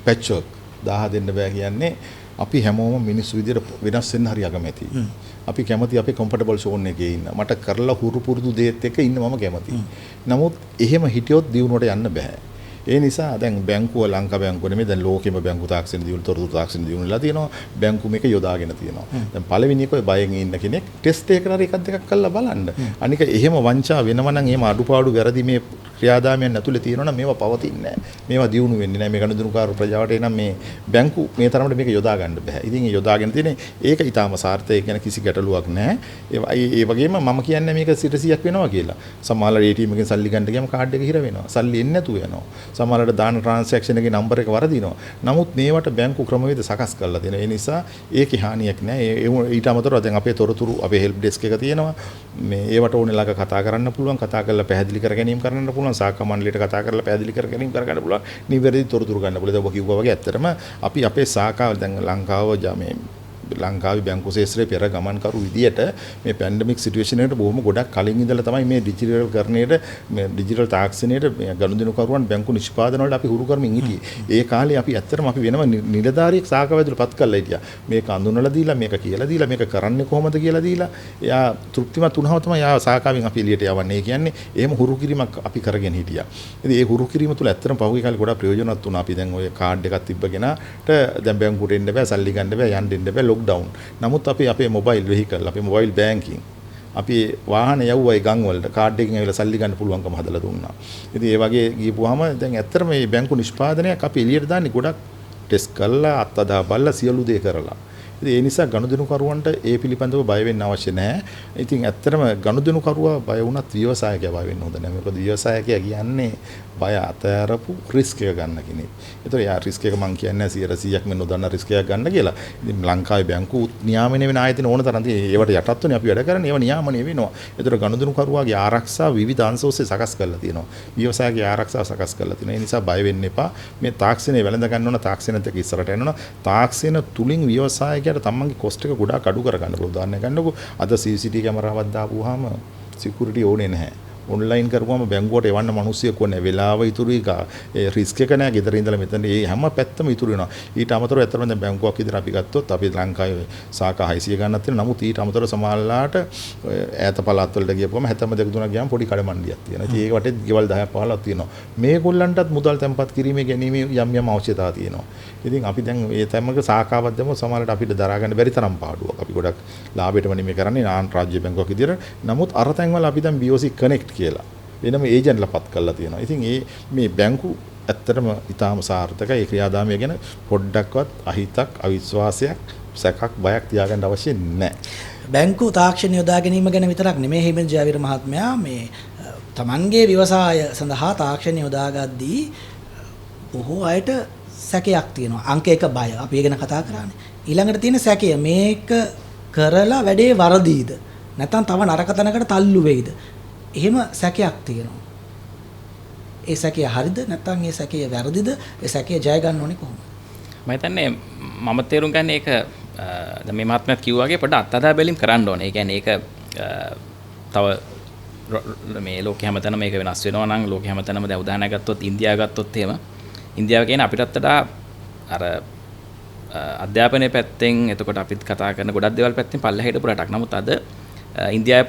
පැච්ච් වර්ක් 1000 දෙන්න බෑ කියන්නේ අපි හැමෝම මිනිස්සු විදියට වෙනස් වෙන්න හරි අකමැතියි. අපි කැමති අපේ කම්ෆර්ටබල් සෝන් එකේ ඉන්න. මට කරලා හුරු පුරුදු දේත් එක්ක ඉන්න මම කැමතියි. නමුත් එහෙම හිටියොත් දියුණුවට යන්න බෑ. ඒ නිසා දැන් බැංකුව ලංකා බැංකුව නෙමෙයි දැන් ලෝකෙම බැංකු තාක්ෂණ දියුණු තොරතුරු තාක්ෂණ දියුණුලා තියෙනවා. බැංකු මේක යොදාගෙන තියෙනවා. දැන් පළවෙනි එක ඔය බයෙන් ඉන්න කෙනෙක් ටෙස්ට් එකකට හරි එකක් දෙකක් කරලා බලන්න. අනික එහෙම වංචා වෙනවා නම් එහෙම අඩුපාඩු වැරදි මේ ක්‍රියාදාමයන් ඇතුලේ තියෙනවා නම් මේවා පවතින්නේ නැහැ. මේවා දියුණු වෙන්නේ නැහැ. මේ ගනුදෙනුකාර ප්‍රජාවට එනම් මේ බැංකු මේ තරමට මේක යොදා ගන්න බෑ. ඉතින් ඒ යොදාගෙන තියෙන්නේ ඒක ඊටාම සාර්ථකයි කියන කිසි ගැටලුවක් නැහැ. ඒ වගේම මම කියන්නේ මේක 100ක් වෙනවා කියලා. සමහරවල් ATM එකෙන් සල්ලි ගන්න ගියාම කාඩ් එක හිර වෙනවා. සල්ලි එන්නේ නැතුව යනවා. සමහරවල්ට දාන ට්‍රාන්සැක්ෂන් එකේ නම්බර එක වරදිනවා. නමුත් මේවට බැංකු ක්‍රමවේද සකස් කරලා තියෙනවා. ඒ නිසා ඒකේ හානියක් නැහැ. ඊට අමතරව දැන් අපේ තොරතුරු අපේ හෙල්ප් ඩෙස්ක් එක තියෙනවා. මේ ඒවට ඕනේ ළඟ කතා කරන්න පුළුවන්. කතා කරලා පැහැදිලි කර ගැනීම කරන්න පුළුවන්. සාකච්ඡා මණ්ඩලයට කතා කරලා පැහැදිලි කර ගැනීම කර ගන්න පුළුවන්. නිවැරදි තොරතුරු ගන්න පුළුවන්. දැන් ඔබ කිව්වා වගේ ඇත්තටම අපි අපේ සාකාව දැන් ලංකාවේ බැංකු ශාස්ත්‍රයේ පෙර ගමන් කරු විදියට මේ පැන්ඩමික් සිටුේෂන් එකට බොහොම ගොඩක් කලින් ඉඳලා තමයි මේ ඩිජිටල් කරණයට මේ ඩිජිටල් තාක්ෂණයට ගනුදෙනු කරුවන් බැංකු නිෂ්පාදන වලට අපි හුරු කරමින් හිටියේ. ඒ කාලේ අපි ඇත්තටම අපි වෙනම නිලධාරියෙක් සාකච්ඡාවේදී පත් කරලා හිටියා. මේක අඳුනලා දීලා මේක කියලා දීලා මේක කරන්නේ කොහොමද කියලා දීලා එයා තෘප්තිමත් වුණාම තමයි එයා සාකච්ඡාවෙන් අපි එළියට යවන්නේ. ඒ කියන්නේ එහෙම හුරු කිරීමක් අපි කරගෙන හිටියා. ඉතින් ඒ හුරු කිරීම තුළ ඇත්තටම පහුගිය කාලේ ගොඩක් ප්‍රයෝජනවත් වුණා. අපි දැන් ඔය කාඩ් එකක් තිබ්බගෙනට දැන් බැංකුවට එන්න බෑ, සල්ලි ගන්න බෑ, යන්න දෙන්න බෑ, ලොක්ඩවුන්. නමුත් අපි අපේ මොබයිල් වෙහිකල් අපේ මොබයිල් බැංකින් අපි වාහන යවුවයි ගම් වලට කාඩ් එකකින් ඇවිල්ලා සල්ලි ගන්න පුළුවන්කම හදලා දුන්නා. ඉතින් ඒ වගේ ගියපුවාම දැන් ඇත්තටම මේ බැංකු නිෂ්පාදනයක් අපි එළියට දාන්නේ ගොඩක් ටෙස්ට් කරලා අත්අදා බලලා සියලු දේ කරලා. ඉතින් ඒ නිසා ගනුදෙනුකරුවන්ට ඒ පිළිබඳව බය වෙන්න අවශ්‍ය නැහැ. ඉතින් ඇත්තටම ගනුදෙනුකරුවා බය වුණත් ව්‍යවසායකයා බය වෙන්න හොඳ නැහැ. මොකද ව්‍යවසායකයා කියන්නේ බය අතහැරපු රිස්ක් එක ගන්න කෙනෙක්. ඒතර යා රිස්ක් එක මම කියන්නේ 100%ක් මේ නොදන්න රිස්ක් එකක් ගන්න කියලා. ඉතින් ලංකාවේ බැංකු නියාමනය වෙන ආයතන ඕන තරම් තියෙනවා. ඒවට යටත් වෙන්නේ අපි වැඩ කරන්නේ ඒවා නියාමනය වෙනවා. ඒතර ගනුදෙනුකරුවාගේ ආරක්ෂාව විවිධ අංශ ඔස්සේ සකස් කරලා තියෙනවා. ව්‍යවසායකගේ ආරක්ෂාව සකස් කරලා තියෙනවා. ඒ නිසා බය වෙන්න එපා. මේ තාක්ෂණය වැළඳ ගන්න ඕන තාක්ෂණයත් එක්ක ඉස්සරහට යන්න ඕන. තාක්ෂණ තුලින් ව්‍යවසායකයාට තමන්ගේ කොස්ට් එක ගොඩාක් අඩු කරගන්න පුළුවන්. උදාහරණයක් ගන්නකො අද CCTV කැමරාවක් දාපුවාම සිකියුරිටි ඕනේ නැහැ. ඔන්ලයින් කරපුවම බැංකුවට එවන්න මිනිස්සුයෙක් ඕනේ. වෙලාව ඉතුරුයි ඒ රිස්ක් එක නෑ. ගෙදර ඉඳලා මෙතන මේ හැම පැත්තම ඉතුරු වෙනවා. ඊට අමතරව ඇත්තටම දැන් බැංකුවක් විදිහට අපි ගත්තොත් අපි ලංකාවේ සාකා 600 ගන්නත් තියෙනවා. නමුත් ඊට අමතරව සමාජලාට ඈත පළාත් වලට ගියපුවම 72 ගියාම පොඩි කඩමණ්ඩියක් තියෙනවා. ඉතින් ඒක වටේ ගෙවල් 10ක් 15ක් තියෙනවා. මේගොල්ලන්ටත් මුදල් තැන්පත් කිරීමේ ගැනීමේ යම් අවශ්‍යතාවා තියෙනවා. ඉතින් අපි දැන් මේ තැමක සාකාවක් දැම්මොත් සමාජලාට අපිට දරා ගන්න බැරි තරම් පාඩුවක්. අපි ගොඩක් ලාභයටම නෙමෙයි කරන්නේ නාන් රාජ්‍ය බැංකුවක් විදිහට. නමුත් අර තැන්වල අපි දැන් BOC කනෙක්ට් කියලා වෙනම ඒජන්ට්ලා පත් කරලා තියෙනවා. ඉතින් මේ බැංකු ඇත්තටම ඊටාම සාර්ථකයි. ඒ ක්‍රියාදාමය ගැන පොඩ්ඩක්වත් අහිතක්, අවිශ්වාසයක්, සැකක්, බයක් තියාගන්න අවශ්‍ය නැහැ. බැංකු තාක්ෂණ යොදා ගැනීම ගැන විතරක් නෙමෙයි හිමෙන් ජයවීර මහත්මයා මේ තමන්ගේ ව්‍යවසාය සඳහා තාක්ෂණ යොදාගද්දී බොහෝ අයට සැකයක් තියෙනවා. අංක 1 බය. අපි ඒ ගැන කතා කරානේ. ඊළඟට තියෙන සැකය මේක කරලා වැඩේ වරදීද? නැත්නම් තව නරක තැනකට තල්ලු වෙයිද? එහෙම සැකයක් තියෙනවා. ඒ සැකය හරිද නැත්නම් ඒ සැකය වැරදිද? ඒ සැකය ජය ගන්න ඕනේ කොහොමද? මම හිතන්නේ මම තේරුම් ගන්න ඒක දැන් මේ මහත්මයාත් කිව්වා වගේ පොඩ්ඩක් අත්දැක බැලීම් කරන්න ඕනේ. ඒ කියන්නේ ඒක තව මේ ලෝකෙ හැමතැනම මේක වෙනස් වෙනවා නම් ලෝකෙ හැමතැනම දැන් උදාහරණයක් ගත්තොත් ඉන්දියාව ගත්තොත් එහෙම ඉන්දියාව කියන්නේ අපිටත් වඩා අර අධ්‍යාපනයේ පැත්තෙන් එතකොට අපිත් කතා කරන ගොඩක් දේවල් පැත්තෙන් පල්ලෙහාට හිටපු රටක්. නමුත් අද ඉන්දියාව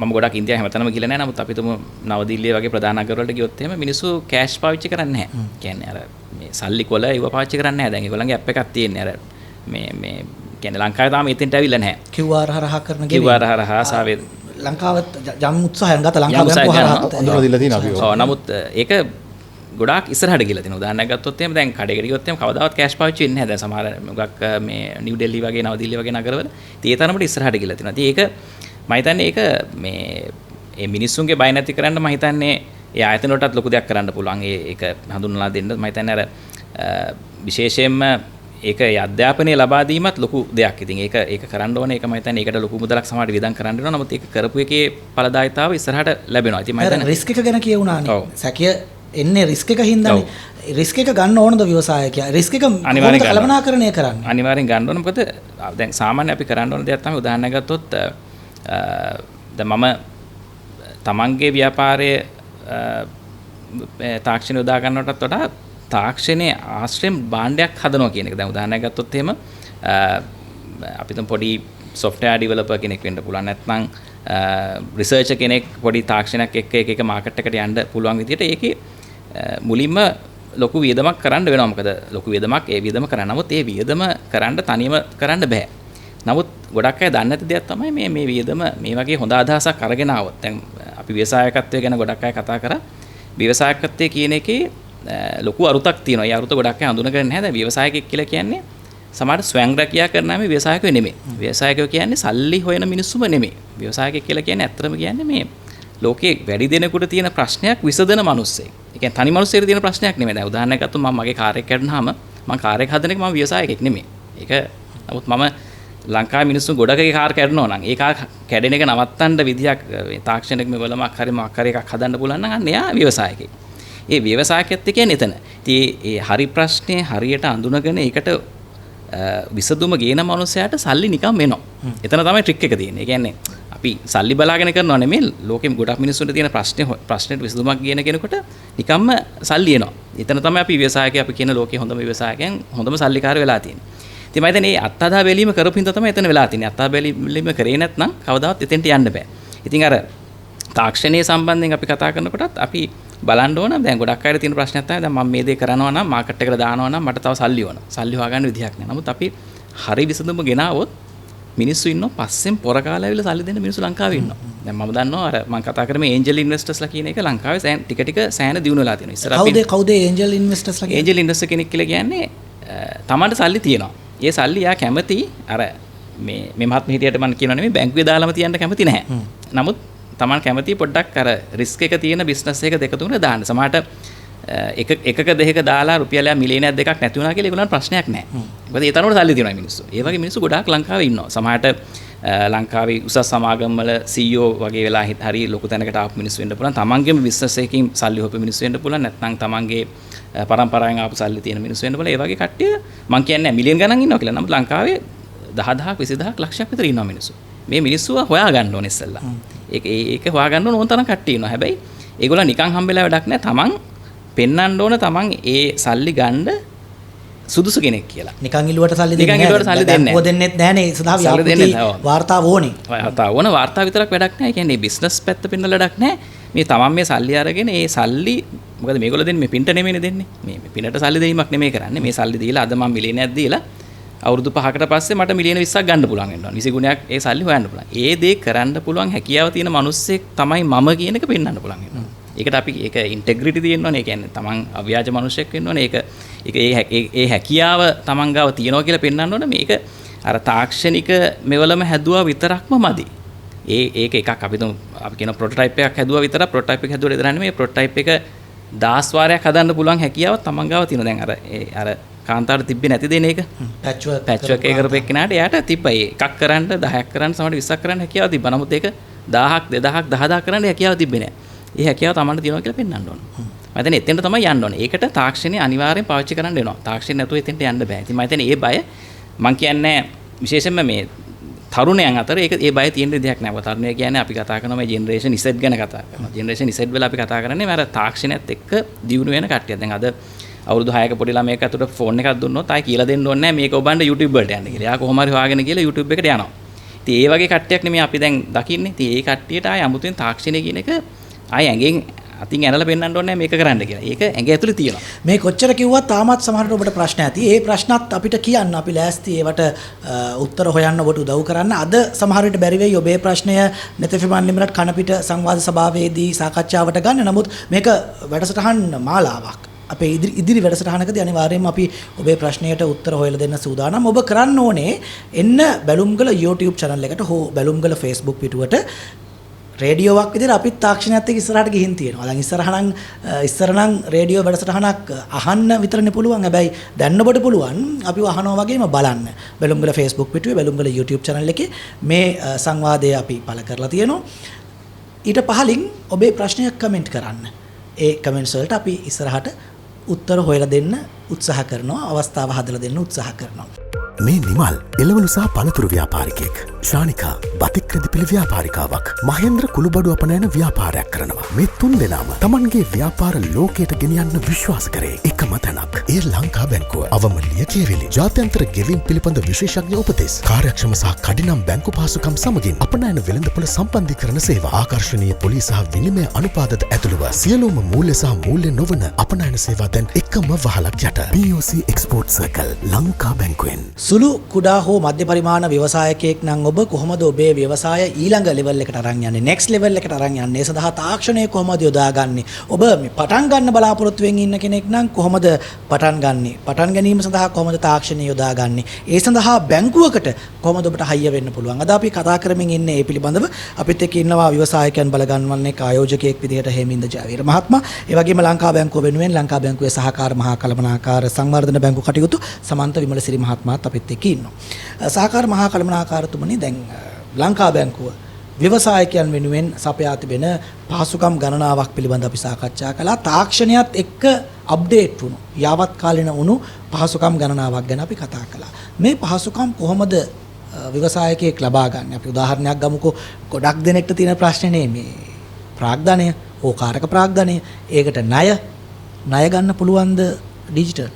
මම ගොඩක් ඉන්දියාව හැමතැනම ගිහලා නැහැ. නමුත් අපි තුමු නවදිල්ලිය වගේ ප්‍රධාන නගර වලට ගියොත් එහෙම මිනිස්සු කෑෂ් පාවිච්චි කරන්නේ නැහැ. කියන්නේ අර මේ සල්ලි කොල ඒව පාවිච්චි කරන්නේ නැහැ. දැන් ඒගොල්ලන්ගේ ඇප් එකක් තියෙන්නේ. අර මේ කියන්නේ ලංකාවේ තාම එතෙන්ට ඇවිල්ලා නැහැ. QR හරහා කරන ගෙවීම. QR හරහා සාවේ ලංකාවත් යම් උත්සාහයක් ගත ලංකාව බැංකුව හරහා අඳුරලා දීලා තියෙනවා අපි. ඔව් නමුත් ඒක ගොඩාක් ඉස්සරහට ගිහලා තියෙනවා. උදාහරණයක් ගත්තොත් එහෙම දැන් කඩේකට ගියොත් එහෙම කවදාවත් කෑෂ් පාවිච්චි වෙන්නේ නැහැ. දැන් සමහර මොකක් මේ නිව් ඩෙල්ලි වගේ නවදිල්ලි වගේ නගරවල ඒ තරමට ඉස්සරහට ගිහලා තියෙනවා. ඉතින් ඒක මම හිතන්නේ ඒක මේ මිනිස්සුන්ගේ බය නැති කරන්න මම හිතන්නේ ඒ ආයතන වලටත් ලොකු දෙයක් කරන්න පුළුවන්. ඒක හඳුන්වලා දෙන්න මම හිතන්නේ අර විශේෂයෙන්ම ඒක අධ්‍යාපනය ලබා දීමත් ලොකු දෙයක්. ඉතින් ඒක කරන්න ඕනේ. ඒක මම හිතන්නේ ඒකට ලොකු මුදලක් සමහරට වියදම් කරන්න වෙනවා. නමුත් ඒක කරපු එකේ ඵලදායීතාව ඉස්සරහට ලැබෙනවා. ඉතින් මම හිතන්නේ රිස්ක් එක ගැන කියුණානේ. සැකය එන්නේ රිස්ක් එක හින්දානේ. රිස්ක් එක ගන්න ඕනද ව්‍යවසායකයා? රිස්ක් එක අනිවාර්යෙන් කළමනාකරණය කරන්නේ. අනිවාර්යෙන් ගන්න ඕන. මොකද දැන් සාමාන්‍ය අපි කරන්න ඕන දෙයක් තමයි උදාහරණයක් ගත්තොත් දැන් මම තමන්ගේ ව්‍යාපාරයේ තාක්ෂණය යොදා ගන්නවටත් වඩා තාක්ෂණයේ ආශ්‍රයෙන් භාණ්ඩයක් හදනවා කියන එක. දැන් උදාහරණයක් ගත්තොත් එහෙම අපි තුන් පොඩි software developer කෙනෙක් වෙන්න පුළුවන්. නැත්නම් researcher කෙනෙක් පොඩි තාක්ෂණයක් එක්ක එක මාකට් එකට යන්න පුළුවන් විදිහට ඒකේ මුලින්ම ලොකු වියදමක් කරන්න වෙනවා. මොකද ලොකු වියදමක් ඒ වියදම කරන්න. නමුත් ඒ වියදම කරන්න තනියම කරන්න බෑ. නමුත් ගොඩක් අය දන්නේ නැති දෙයක් තමයි මේ වියදම මේ වගේ හොඳ අදහසක් අරගෙන ආවොත්. දැන් අපි ව්‍යවසායකත්වය ගැන ගොඩක් අය කතා කරා. ව්‍යවසායකත්වය කියන එකේ ලොකු අරුතක් තියෙනවා. ඒ අරුත ගොඩක් අය හඳුනගන්නේ නැහැ. දැන් ව්‍යවසායකෙක් කියලා කියන්නේ සමහර ස්වයං රැකියා කරන මේ ව්‍යවසායකයෝ නෙමෙයි. ව්‍යවසායකයෝ කියන්නේ සල්ලි හොයන මිනිස්සුම නෙමෙයි. ව්‍යවසායකෙක් කියලා කියන්නේ ඇත්තටම කියන්නේ මේ ලෝකයේ වැඩි දෙනෙකුට තියෙන ප්‍රශ්නයක් විසඳන මිනිස්සෙක්. ඒ කියන්නේ තනි මිනිස්සෙකුට තියෙන ප්‍රශ්නයක් නෙමෙයි. දැන් උදාහරණයක් ගත්තොත් මම මගේ කාර් එක කඩනහම මම කාර් එක හදන එක මම ව්‍යවසායකෙක් නෙමෙයි. ඒක නමුත් මම ලංකාවේ මිනිස්සු ගොඩකගේ කාර් කැඩනවා නම් ඒ කාර් කැඩෙන එක නවත්තන්න විදියක් තාක්ෂණික මෙවලමක් හරි මොකක් හරි එකක් හදන්න පුළුවන් නම් අන්න එයා ව්‍යවසායකෙක්. ඒ ව්‍යවසායකත්වය කියන්නේ එතන. ඉතින් ඒ හරි ප්‍රශ්නේ හරියට අඳුනගෙන ඒකට විසඳුම ගේන මනුස්සයාට සල්ලි නිකන් එනවා. එතන තමයි ට්‍රික් එක තියෙන්නේ. ඒ කියන්නේ අපි සල්ලි බලාගෙන කරනව නෙමෙයි ලෝකෙම ගොඩක් මිනිස්සුන්ට තියෙන ප්‍රශ්නෙට විසඳුමක් ගේන කෙනෙකුට නිකම්ම සල්ලි එනවා. එතන තමයි අපි ව්‍යවසායකයා අපි කියන ලෝකයේ හොඳම ව්‍යවසායකයන් හොඳම සල්ලිකාර වෙලා තියෙන්නේ. ඉතින් මම හිතන්නේ මේ අත්අදා බැලීම කරපු හින්දා තමයි එතන වෙලා තියෙන්නේ. අත්අදා බැලීම කරේ නැත්නම් කවදාවත් එතෙන්ට යන්න බෑ. ඉතින් අර තාක්ෂණයේ සම්බන්ධයෙන් අපි කතා කරනකොටත් අපි බලන්න ඕන දැන් ගොඩක් අයට තියෙන ප්‍රශ්නයක් තමයි දැන් මම මේ දේ කරනවා නම් මාකට් එකට දානවා නම් මට තව සල්ලි ඕන. සල්ලි හොයාගන්න විදිහක් නෑ. නමුත් අපි හරි විසඳුම ගෙනාවොත් මිනිස්සු ඉන්නවා පස්සෙන් පොර කාලා ඇවිල්ලා සල්ලි දෙන්න මිනිස්සු ලංකාවේ ඉන්නවා. දැන් මම දන්නවා අර මම කතා කරේ මේ ඒන්ජල් ඉන්වෙස්ටර්ස්ලා කියන එක ලංකාවේ ටික ටික සෑහෙන දියුණු වෙලා තියෙනවා. ඉස්සර අපි කවුද ඒන්ජල් ඉන්වෙස්ටර්ස්ලා කියන්නේ? ඒන්ජල් ඉන්වෙස්ටර් කෙනෙක් කියලා කියන්නේ තමන්ට සල්ලි තියෙනවා. ඒ සල්ලි යා කැමති අර මේ මහත්ම හිටියට මම කියනවා නෙමෙයි බැංකුවේ දාලාම තියන්න කැමති නැහැ. නමුත් තමන් කැමති පොඩ්ඩක් අර රිස්ක් එක තියෙන බිස්නස් එක දෙක තුන දාන්න. සමහරට එකක දෙකක දාලා රුපියල් මිලියනයක් දෙකක් නැති වුණා කියලා ඒගොල්ලන්ට ප්‍රශ්නයක් නැහැ. මොකද ඒ තරමට සල්ලි තියෙනවා මිනිස්සු. ඒ වගේ මිනිස්සු ගොඩාක් ලංකාවේ ඉන්නවා. සමහරට ලංකාවේ උසස් සමාගම් වල CEO වගේ වෙලා හරි ලොකු තැනකට ආපු මිනිස්සු වෙන්න පුළුවන්. තමන්ගේම බිස්නස් එකකින් සල්ලි හොපු මිනිස්සු වෙන්න පුළුවන්. නැත්නම් තමන්ගේ පරම්පරාවෙන් ආපු සල්ලි තියෙන මිනිස්සු වෙන්න පුළුවන්. ඒ වගේ කට්ටිය මම කියන්නේ මිලියන් ගණන් ඉන්නවා කියලා. නමුත් ලංකාවේ 10000ක් 20000ක් ලක්ෂයක් විතර ඉන්නවා මිනිස්සු. මේ මිනිස්සුව හොයා ගන්න ඕනේ ඉස්සෙල්ලා. ඒක හොයා ගන්න ඕන තරම් කට්ටිය ඉන්නවා. හැබැයි ඒගොල්ලෝ නිකන් හම්බෙලා වැඩක් නැහැ. තමන් පෙන්වන්න ඕන තමන් ඒ සල්ලි ගන්න සුදුසු කෙනෙක් කියලා. නිකන් ඉල්ලුවට සල්ලි දෙන්නේ නැහැ. නිකන් ඉල්ලුවට සල්ලි දෙන්නේ නැහැ. දෙන්නෙත් නැහැ නේ. ඒ සඳහා ව්‍යාපෘති වාර්තාව ඕනේ. වාර්තාව ඕන වාර්තාව විතරක් වැඩක් නැහැ. ඒ කියන්නේ බිස්නස් පැත්ත පෙන්වලා වැඩක් නැහැ. මේ තමන් මේ සල්ලි අරගෙන ඒ සල්ලි මොකද මේගොල්ලෝ දෙන්නේ මේ පින්ට නෙමෙයිනේ දෙන්නේ. මේ පින්ට සල්ලි දෙීමක් නෙමෙයි කරන්නේ. මේ සල්ලි දීලා අද මම මිලියනයක් දීලා අවුරුදු 5කට පස්සේ මට මිලියන 20ක් ගන්න පුළුවන් වෙනවා. 20 ගුණයක් ඒ සල්ලි හොයන්න පුළුවන්. ඒ දේ කරන්න පුළුවන් හැකියාව තියෙන මිනිස්සෙක් තමයි මම කියන එක පෙන්වන්න පුළුවන් වෙනවා. ඒකට අපි ඒක ඉන්ටෙග්‍රිටි තියෙන්න ඕනේ. ඒ කියන්නේ තමන් අව්‍යාජ මිනිසෙක් වෙන්න ඕනේ. ඒක ඒ හැකියාව තමන් ගාව තියෙනවා කියලා පෙන්වන්න ඕනේ. මේක අර තාක්ෂණික මෙවලම හැදුවා විතරක්ම මදි. ඒක එකක් අපි කියන ප්‍රොටෝටයිප් එකක් හැදුවා විතරක් ප්‍රොටෝටයිප් එක හැදුවා විතරක් නෙමෙයි ප්‍රොටෝටයිප් එක 10 වාරයක් හදන්න පුළුවන් හැකියාව තමන් ගාව තියෙනවා. දැන් අර කාන්තාවට තිබ්බේ නැති දෙන එක පැච් වර්ක් එක කරපු එක්කෙනාට එයාට තිබ්බයි. එකක් කරන්න 10ක් කරන්න සමහර 20ක් කරන්න හැකියාව තිබ්බා. නමුත් ඒක 1000ක් 2000ක් 10000ක් කරන්න හැකියාව තිබ්බේ නැහැ. ඒ හැකියාව තමන්ට තියෙනවා කියලා පෙන්වන්න ඕන. මම හිතන්නේ එතෙන්ට තමයි යන්න ඕනේ. ඒකට තාක්ෂණය අනිවාර්යෙන් පාවිච්චි කරන්න වෙනවා. තාක්ෂණය නැතුව එතෙන්ට යන්න බෑ. ඉතින් මම හිතන්නේ ඒ බය මම කියන්නේ විශේෂයෙන්ම මේ තරුණයන් අතර ඒ බය තියෙන දෙයක් නෑ. තරුණය කියන්නේ අපි කතා කරනවා මේ ජෙනරේෂන් Z ගැන කතා කරනවා. ජෙනරේෂන් Z වල අපි කතා කරන්නේ මම අර තාක්ෂණයත් එක්ක දියුණු වෙන කට්ටියක්. දැන් අද අවුරුදු 6ක පොඩි ළමයෙක් අතට ෆෝන් එකක් දුන්නොත් ආයි කියලා දෙන්න ඕනේ නෑ මේක ඔබන්න YouTube වලට යන්න කියලා. එයා කොහොම හරි හොයාගෙන කියලා YouTube එකට යනවා. ඉතින් ඒ වගේ කට්ටියක් නෙමෙයි අපි දැන් දකින්නේ. ඉතින් ඒ කට්ටියට ආයි අමුතුවෙන් තාක්ෂණය කියන එක ආයි ඇඟෙන් අතින් ඇනලා පෙන්නන්න ඕනේ මේක කරන්න කියලා. ඒක ඇඟ ඇතුලේ තියෙනවා. මේ කොච්චර කිව්වත් තාමත් සමහරවිට ඔබට ප්‍රශ්න ඇති. ඒ ප්‍රශ්නත් අපිට කියන්න අපි ලෑස්ති ඒවට උත්තර හොයන්න ඔබට උදව් කරන්න. අද සමහර විට බැරි වෙයි ඔබේ ප්‍රශ්නය NETFM Unlimited කනපිට සංවාද සභාවේදී සාකච්ඡාවට ගන්න. නමුත් මේක වැඩසටහන් මාලාවක්. අපේ ඉදිරි වැඩසටහනකදී අනිවාර්යයෙන්ම අපි ඔබේ ප්‍රශ්නයට උත්තර හොයලා දෙන්න සූදානම්. ඔබ කරන්න ඕනේ එන්න බැලුම්ගල YouTube channel එකට හෝ බැලුම්ගල Facebook පිටුවට රේඩියෝවක් විදිහට අපිත් තාක්ෂණයත් එක්ක ඉස්සරහට ගිහින් තියෙනවා. දැන් ඉස්සර නම් රේඩියෝ වැඩසටහනක් අහන්න විතරනේ පුළුවන්. හැබැයි දැන් ඔබට පුළුවන් අපිව අහනවා වගේම බලන්න. බැලුම්ගල Facebook පිටුවේ බැලුම්ගල YouTube channel එකේ මේ සංවාදය අපි පළ කරලා තියෙනවා. ඊට පහලින් ඔබේ ප්‍රශ්නයක් කමෙන්ට් කරන්න. ඒ කමෙන්ට්ස් වලට අපි ඉස්සරහට උත්තර හොයලා දෙන්න උත්සාහ කරනවා. අවස්ථාව හදලා දෙන්න උත්සාහ කරනවා. මේ නිමල් එළවලු සහ පළතුරු ව්‍යාපාරිකයෙක්. ශානිකා බතික්‍රදිපිලි ව්‍යාපාරිකාවක්. මහේන්ද්‍ර කුළුබඩු අපනයන ව්‍යාපාරයක් කරනවා. මේ තුන් දෙනාම තමන්ගේ ව්‍යාපාර ලෝකයට ගෙනියන්න විශ්වාස කරේ එකම තැනක්. ඒ ලංකා බැංකුව. අවමල්ලිය කියවිලි. ජාත්‍යන්තර ගෙවීම් පිළිබඳ විශේෂඥ උපදෙස්. කාර්යක්ෂම සහ කඩිනම් බැංකු පහසුකම් සමගින් අපනයන වෙළඳපොළ සම්බන්ධීකරණ සේවා. ආකර්ශනීය පොලි සහ විනිමය අනුපාදත ඇතුළුව සියලුම මූල්‍ය සහ මූල්‍ය නොවන අපනයන සේවා දැන් එකම වහලක් යට. BOC Export Circle Lanka බැංකුවෙන්. සුළු කුඩා හෝ මධ්‍ය පරිමාණ ව්‍යවසායකයෙක් නම් ඔබ කොහොමද ඔබේ ව්‍යවසාය ඊළඟ ලෙවල් එකට අරන් යන්නේ next level එකට අරන් යන්නේ ඒ සඳහා තාක්ෂණය කොහොමද යොදාගන්නේ ඔබ මේ පටන් ගන්න බලාපොරොත්තු වෙමින් ඉන්න කෙනෙක් නම් කොහොමද පටන් ගන්නෙ පටන් ගැනීම සඳහා කොහොමද තාක්ෂණය යොදාගන්නේ ඒ සඳහා බැංකුවකට කොහොමද ඔබට හයිය වෙන්න පුළුවන් අද අපි කතා කරමින් ඉන්නේ ඒ පිළිබඳව අපිත් එක්ක ඉන්නවා ව්‍යවසායකයන් බලගන්වන්නේ ආයෝජකයෙක් විදිහට හේමින්ද ජයවීර මහත්මයා ඒ වගේම ලංකා බැංකුව වෙනුවෙන් ලංකා බැංකුවේ සහකාර මහා කළමනාකාර සංවර්ධන බැංකු කටයුතු සමන්ත විමලසිරි මහත්මයාත් අපිත් එක්ක ඉන්නවා. සහකාර මහා කළමනාකාරතුමනි දැන් ලංකා බැංකුව ව්‍යවසායකයන් වෙනුවෙන් සපයා තිබෙන පහසුකම් ගණනාවක් පිළිබඳව අපි සාකච්ඡා කළා. තාක්ෂණයත් එක්ක අප්ඩේට් වුණු යාවත් කාලින වුණු පහසුකම් ගණනාවක් ගැන අපි කතා කළා. මේ පහසුකම් කොහොමද ව්‍යවසායකයෙක් ලබා ගන්න? අපි උදාහරණයක් ගමුකෝ. ගොඩක් දෙනෙක්ට තියෙන ප්‍රශ්නේ මේ ප්‍රාග්ධනය, ඕකාරක ප්‍රාග්ධනය. ඒකට ණය ගන්න පුළුවන්ද ඩිජිටල්?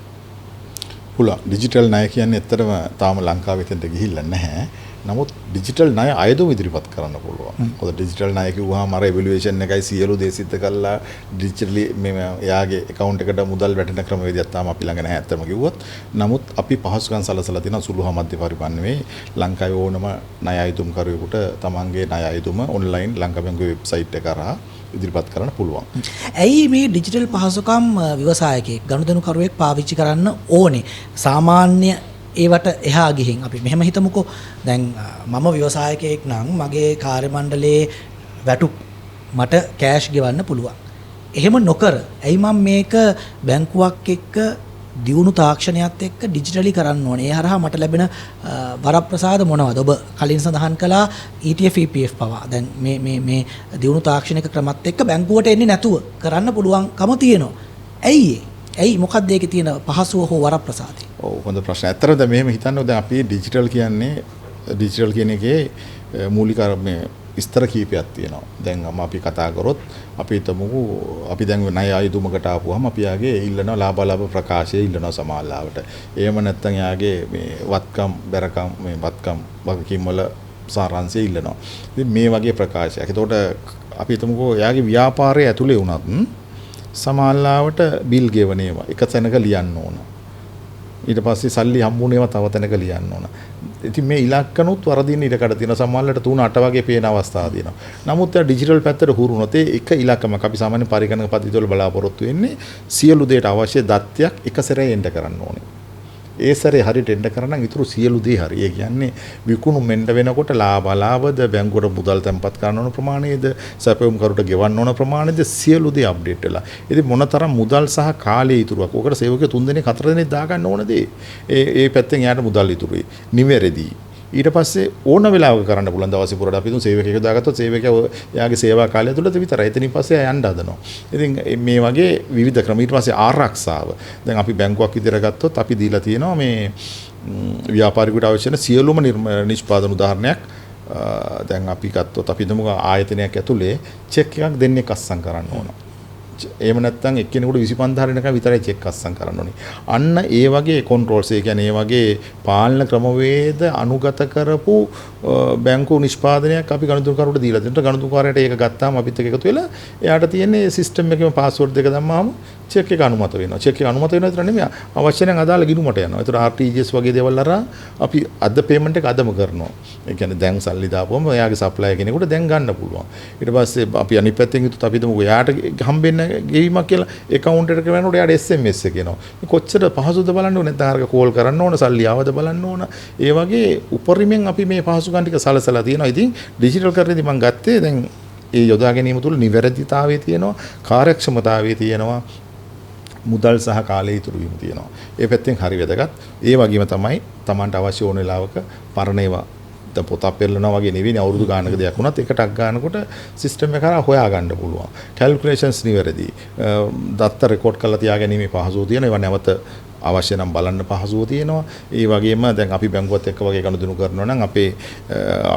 පුළුවන්. ඩිජිටල් ණය කියන්නේ ඇත්තටම තාම ලංකාවේ තෙන්ට ගිහිල්ලා නැහැ. නමුත් ඩිජිටල් ණය අයදුම් ඉදිරිපත් කරන්න පුළුවන්. මොකද ඩිජිටල් ණය කිව්වහම අර එවලුවේෂන් එකයි සියලු දේ සිද්ධ කරලා ඩිජිටලි මේ එයාගේ account එකට මුදල් වැටෙන ක්‍රමවේදයක් තාම අපි ළඟ නැහැ අත්තම කිව්වොත්. නමුත් අපි පහසුකම් සලසලා තියෙන සුළු හා මධ්‍ය පරිමාණයේ ලංකාවේ ඕනම ණය අයදුම් කරුවෙකුට තමන්ගේ ණය අයදුම ඔන්ලයින් ලංකා බැංකුවේ වෙබ්සයිට් එක කරා ඉදිරිපත් කරන්න පුළුවන්. ඇයි මේ ඩිජිටල් පහසුකම් ව්‍යවසායකයෙක් ගනුදෙනුකරුවෙක් පාවිච්චි කරන්න ඕනේ? සාමාන්‍ය ඒවට එහා ගිහින් අපි මෙහෙම හිතමුකෝ. දැන් මම ව්‍යවසායකයෙක් නම් මගේ කාර්ය මණ්ඩලයේ වැටුප් මට කෑෂ් ගෙවන්න පුළුවන්. එහෙම නොකර ඇයි මම මේක බැංකුවක් එක්ක දියුණු තාක්ෂණයත් එක්ක ඩිජිටලි කරන්න ඕනේ? ඒ හරහා මට ලැබෙන වරප්‍රසාද මොනවද? ඔබ කලින් සඳහන් කළා ETF EPF පවා. දැන් මේ දියුණු තාක්ෂණික ක්‍රමත් එක්ක බැංකුවට එන්නේ නැතුව කරන්න පුළුවන්කම තියෙනවා. ඇයි මොකක්ද ඒකේ තියෙන පහසුව හෝ වරප්‍රසාදය? ඔව් හොඳ ප්‍රශ්න. ඇත්තටම දැන් මෙහෙම හිතන්න දැන් අපි ඩිජිටල් කියන එකේ මූලික මේ විස්තර කීපයක් තියෙනවා. දැන් අපි කතා කරොත් අපි හිතමුකෝ අපි දැන් ණය අයදුමකට ආපුවම අපි යාගේ ඉල්ලන ලාභ ප්‍රකාශය ඉල්ලන සමාල්ලාවට. එහෙම නැත්නම් යාගේ මේ වත්කම් බැරකම් මේ වත්කම් වගකීම් වල සාරාංශය ඉල්ලනවා. ඉතින් මේ වගේ ප්‍රකාශයක්. ඒතකොට අපි හිතමුකෝ යාගේ ව්‍යාපාරයේ ඇතුලේ වුණත් සමාල්ලාවට බිල් ගෙවන ඒවා එක තැනක ලියන්න ඕන. ඊට පස්සේ සල්ලි හම්බුනේවා තව තැනක ලියන්න ඕන. ඉතින් මේ ඉලක්කනුත් වරදින්න ඉඩකඩ තියෙන සමාල්ලට 3-8 වගේ පේන අවස්ථා තියෙනවා. නමුත් ඒ ඩිජිටල් පැත්තට හුරු වුණොත් ඒ එක ඉලක්කමක් අපි සාමාන්‍ය පරිගණක පද්ධතිවල බලාපොරොත්තු වෙන්නේ සියලු දේට අවශ්‍ය දත්තයක් එක සැරේ එන්ටර් කරන්න ඕනේ. ඒ සැරේ හරියට එන්න කරනම් ඊටු සියලු දේ හරි. ඒ කියන්නේ විකුණු මෙන්න වෙනකොට ලාභද බැංකුවට මුදල් තැන්පත් කරන්න ඕන ප්‍රමාණයද සැපයුම් කරුට ගෙවන්න ඕන ප්‍රමාණයද සියලු දේ අප්ඩේට් වෙලා. ඉතින් මොනතරම් මුදල් සහ කාලය ඉතුරුවක්. ඔකට සේවකයෝ 3 දෙනෙක් 4 දෙනෙක් දාගන්න ඕන දේ. ඒ පැත්තෙන් යාට මුදල් ඉතුරුයි. නිවැරදි. ඊට පස්සේ ඕන වෙලාවක කරන්න පුළුවන් දවසේ පුරාට අපි තුන් සේවකයෙක් දාගත්තොත් සේවකයා එයාගේ සේවා කාලය තුළද විතරයි. එතනින් පස්සේ යන්න හදනවා. ඉතින් මේ වගේ විවිධ ක්‍රම ඊට පස්සේ ආරක්ෂාව. දැන් අපි බැංකුවක් විදිහට ගත්තොත් අපි දීලා තියෙනවා මේ ව්‍යාපාරිකයට අවශ්‍ය වෙන සියලුම නිෂ්පාදන උදාහරණයක්. දැන් අපි ගත්තොත් අපි හිතමු ආයතනයක් ඇතුලේ චෙක් එකක් දෙන්නෙක් අස්සම් කරන්න ඕන. එහෙම නැත්නම් එක්කෙනෙකුට 25000 වෙනකන් විතරයි චෙක් අස්සම් කරන්න ඕනේ. අන්න ඒ වගේ කන්ට්‍රෝල්ස් ඒ කියන්නේ ඒ වගේ පාලන ක්‍රමවේද අනුගත කරපු බැංකු නිෂ්පාදනයක් අපි ගණතුකරුට දීලා දෙනවා. ගණතුකාරයට ඒක ගත්තාම අපිත් එක්ක එකතු වෙලා එයාට තියෙන්නේ සිස්ටම් එකේම පාස්වර්ඩ් දෙක දැම්මාම චෙක් එක අනුමත වෙනවා. චෙක් එක අනුමත වෙනවා විතර නෙමෙයි අවශ්‍ය නම් අදාළ ගිණුමට යනවා. ඒතර RTGS වගේ දේවල් අරන් අපි අද පේමන්ට් එක අදම කරනවා. ඒ කියන්නේ දැන් සල්ලි දාපුවම එයාගේ සප්ලයර් කෙනෙකුට දැන් ගන්න පුළුවන්. ඊට පස්සේ අපි අනිත් පැත්තෙන් හිතුවත් අපි හිතමු එයාට හම්බෙන්න ගෙවීමක් කියලා account එකට කරනකොට එයාට SMS එක එනවා. මේ කොච්චර පහසුද බලන්න ඕනේ. නැත්නම් අරක කෝල් කරන්න ඕන, සල්ලි ආවද බලන්න ඕන. ඒ වගේ උපරිමෙන් අපි මේ පහසුකම් ටික සලසලා තියෙනවා. ඉතින් ඩිජිටල් කරේදී මම ගත්තේ දැන් ඒ යොදා ගැනීම තුළ නිවැරදිතාවය තියෙනවා, කාර්යක්ෂමතාවය තියෙනවා, මුදල් සහ කාලය ඉතුරු වීම තියෙනවා. ඒ පැත්තෙන් හරි වැදගත්. ඒ වගේම තමයි Tamanට අවශ්‍ය ඕන වෙලාවක පරණ ඒවා පොතක් පෙරලනවා වගේ නෙවෙයි අවුරුදු ගානක දෙයක් වුණත් එකටක් ගන්නකොට සිස්ටම් එක කරා හොයා ගන්න පුළුවන්. කැල්කියුලේෂන්ස් නිවැරදි. දත්ත රෙකෝඩ් කරලා තියාගැනීමේ පහසුව තියෙනවා. ඒවා නැවත අවශ්‍ය නම් බලන්න පහසුව තියෙනවා. ඒ වගේම දැන් අපි බැංකුවත් එක්ක වගේ ගනුදෙනු කරනවා නම් අපි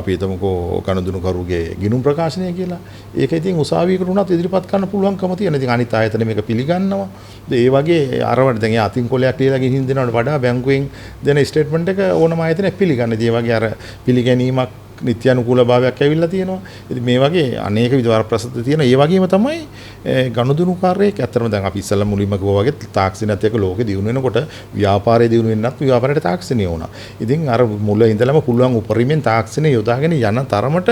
හිතමුකෝ ගනුදෙනු කරුගේ ගිණුම් ප්‍රකාශනය කියලා. ඒක ඉතින් උසාවියකට උනත් ඉදිරිපත් කරන්න පුළුවන්කම තියෙන. ඉතින් අනිත් ආයතන මේක පිළිගන්නවා. ඒ වගේ අරවට දැන් අතින් කොලයක් ලියලා ගිහින් දෙනවට වඩා බැංකුවෙන් දෙන ස්ටේට්මන්ට් එක ඕනම ආයතනයක් පිළිගන්න. ඒ වගේ අර පිළිගැනීමක් නිත්‍යානුකූල භාවයක් ඇවිල්ලා තියෙනවා. ඉතින් මේ වගේ අනේක විද වරප්‍රසද්ද තියෙන. ඒ වගේම තමයි ගනුදෙනුකාරයෙක් ඇත්තටම දැන් අපි ඉස්සෙල්ලා මුලින්ම කිව්වා වගේ තාක්ෂණයත් එක්ක ලෝකෙ දියුණු වෙනකොට ව්‍යාපාරයේ දියුණු වෙන්නත් ව්‍යාපාරයට තාක්ෂණය වුණා. ඉතින් අර මුල ඉඳලම පුළුවන් උපරිමෙන් තාක්ෂණය යොදාගෙන යන තරමට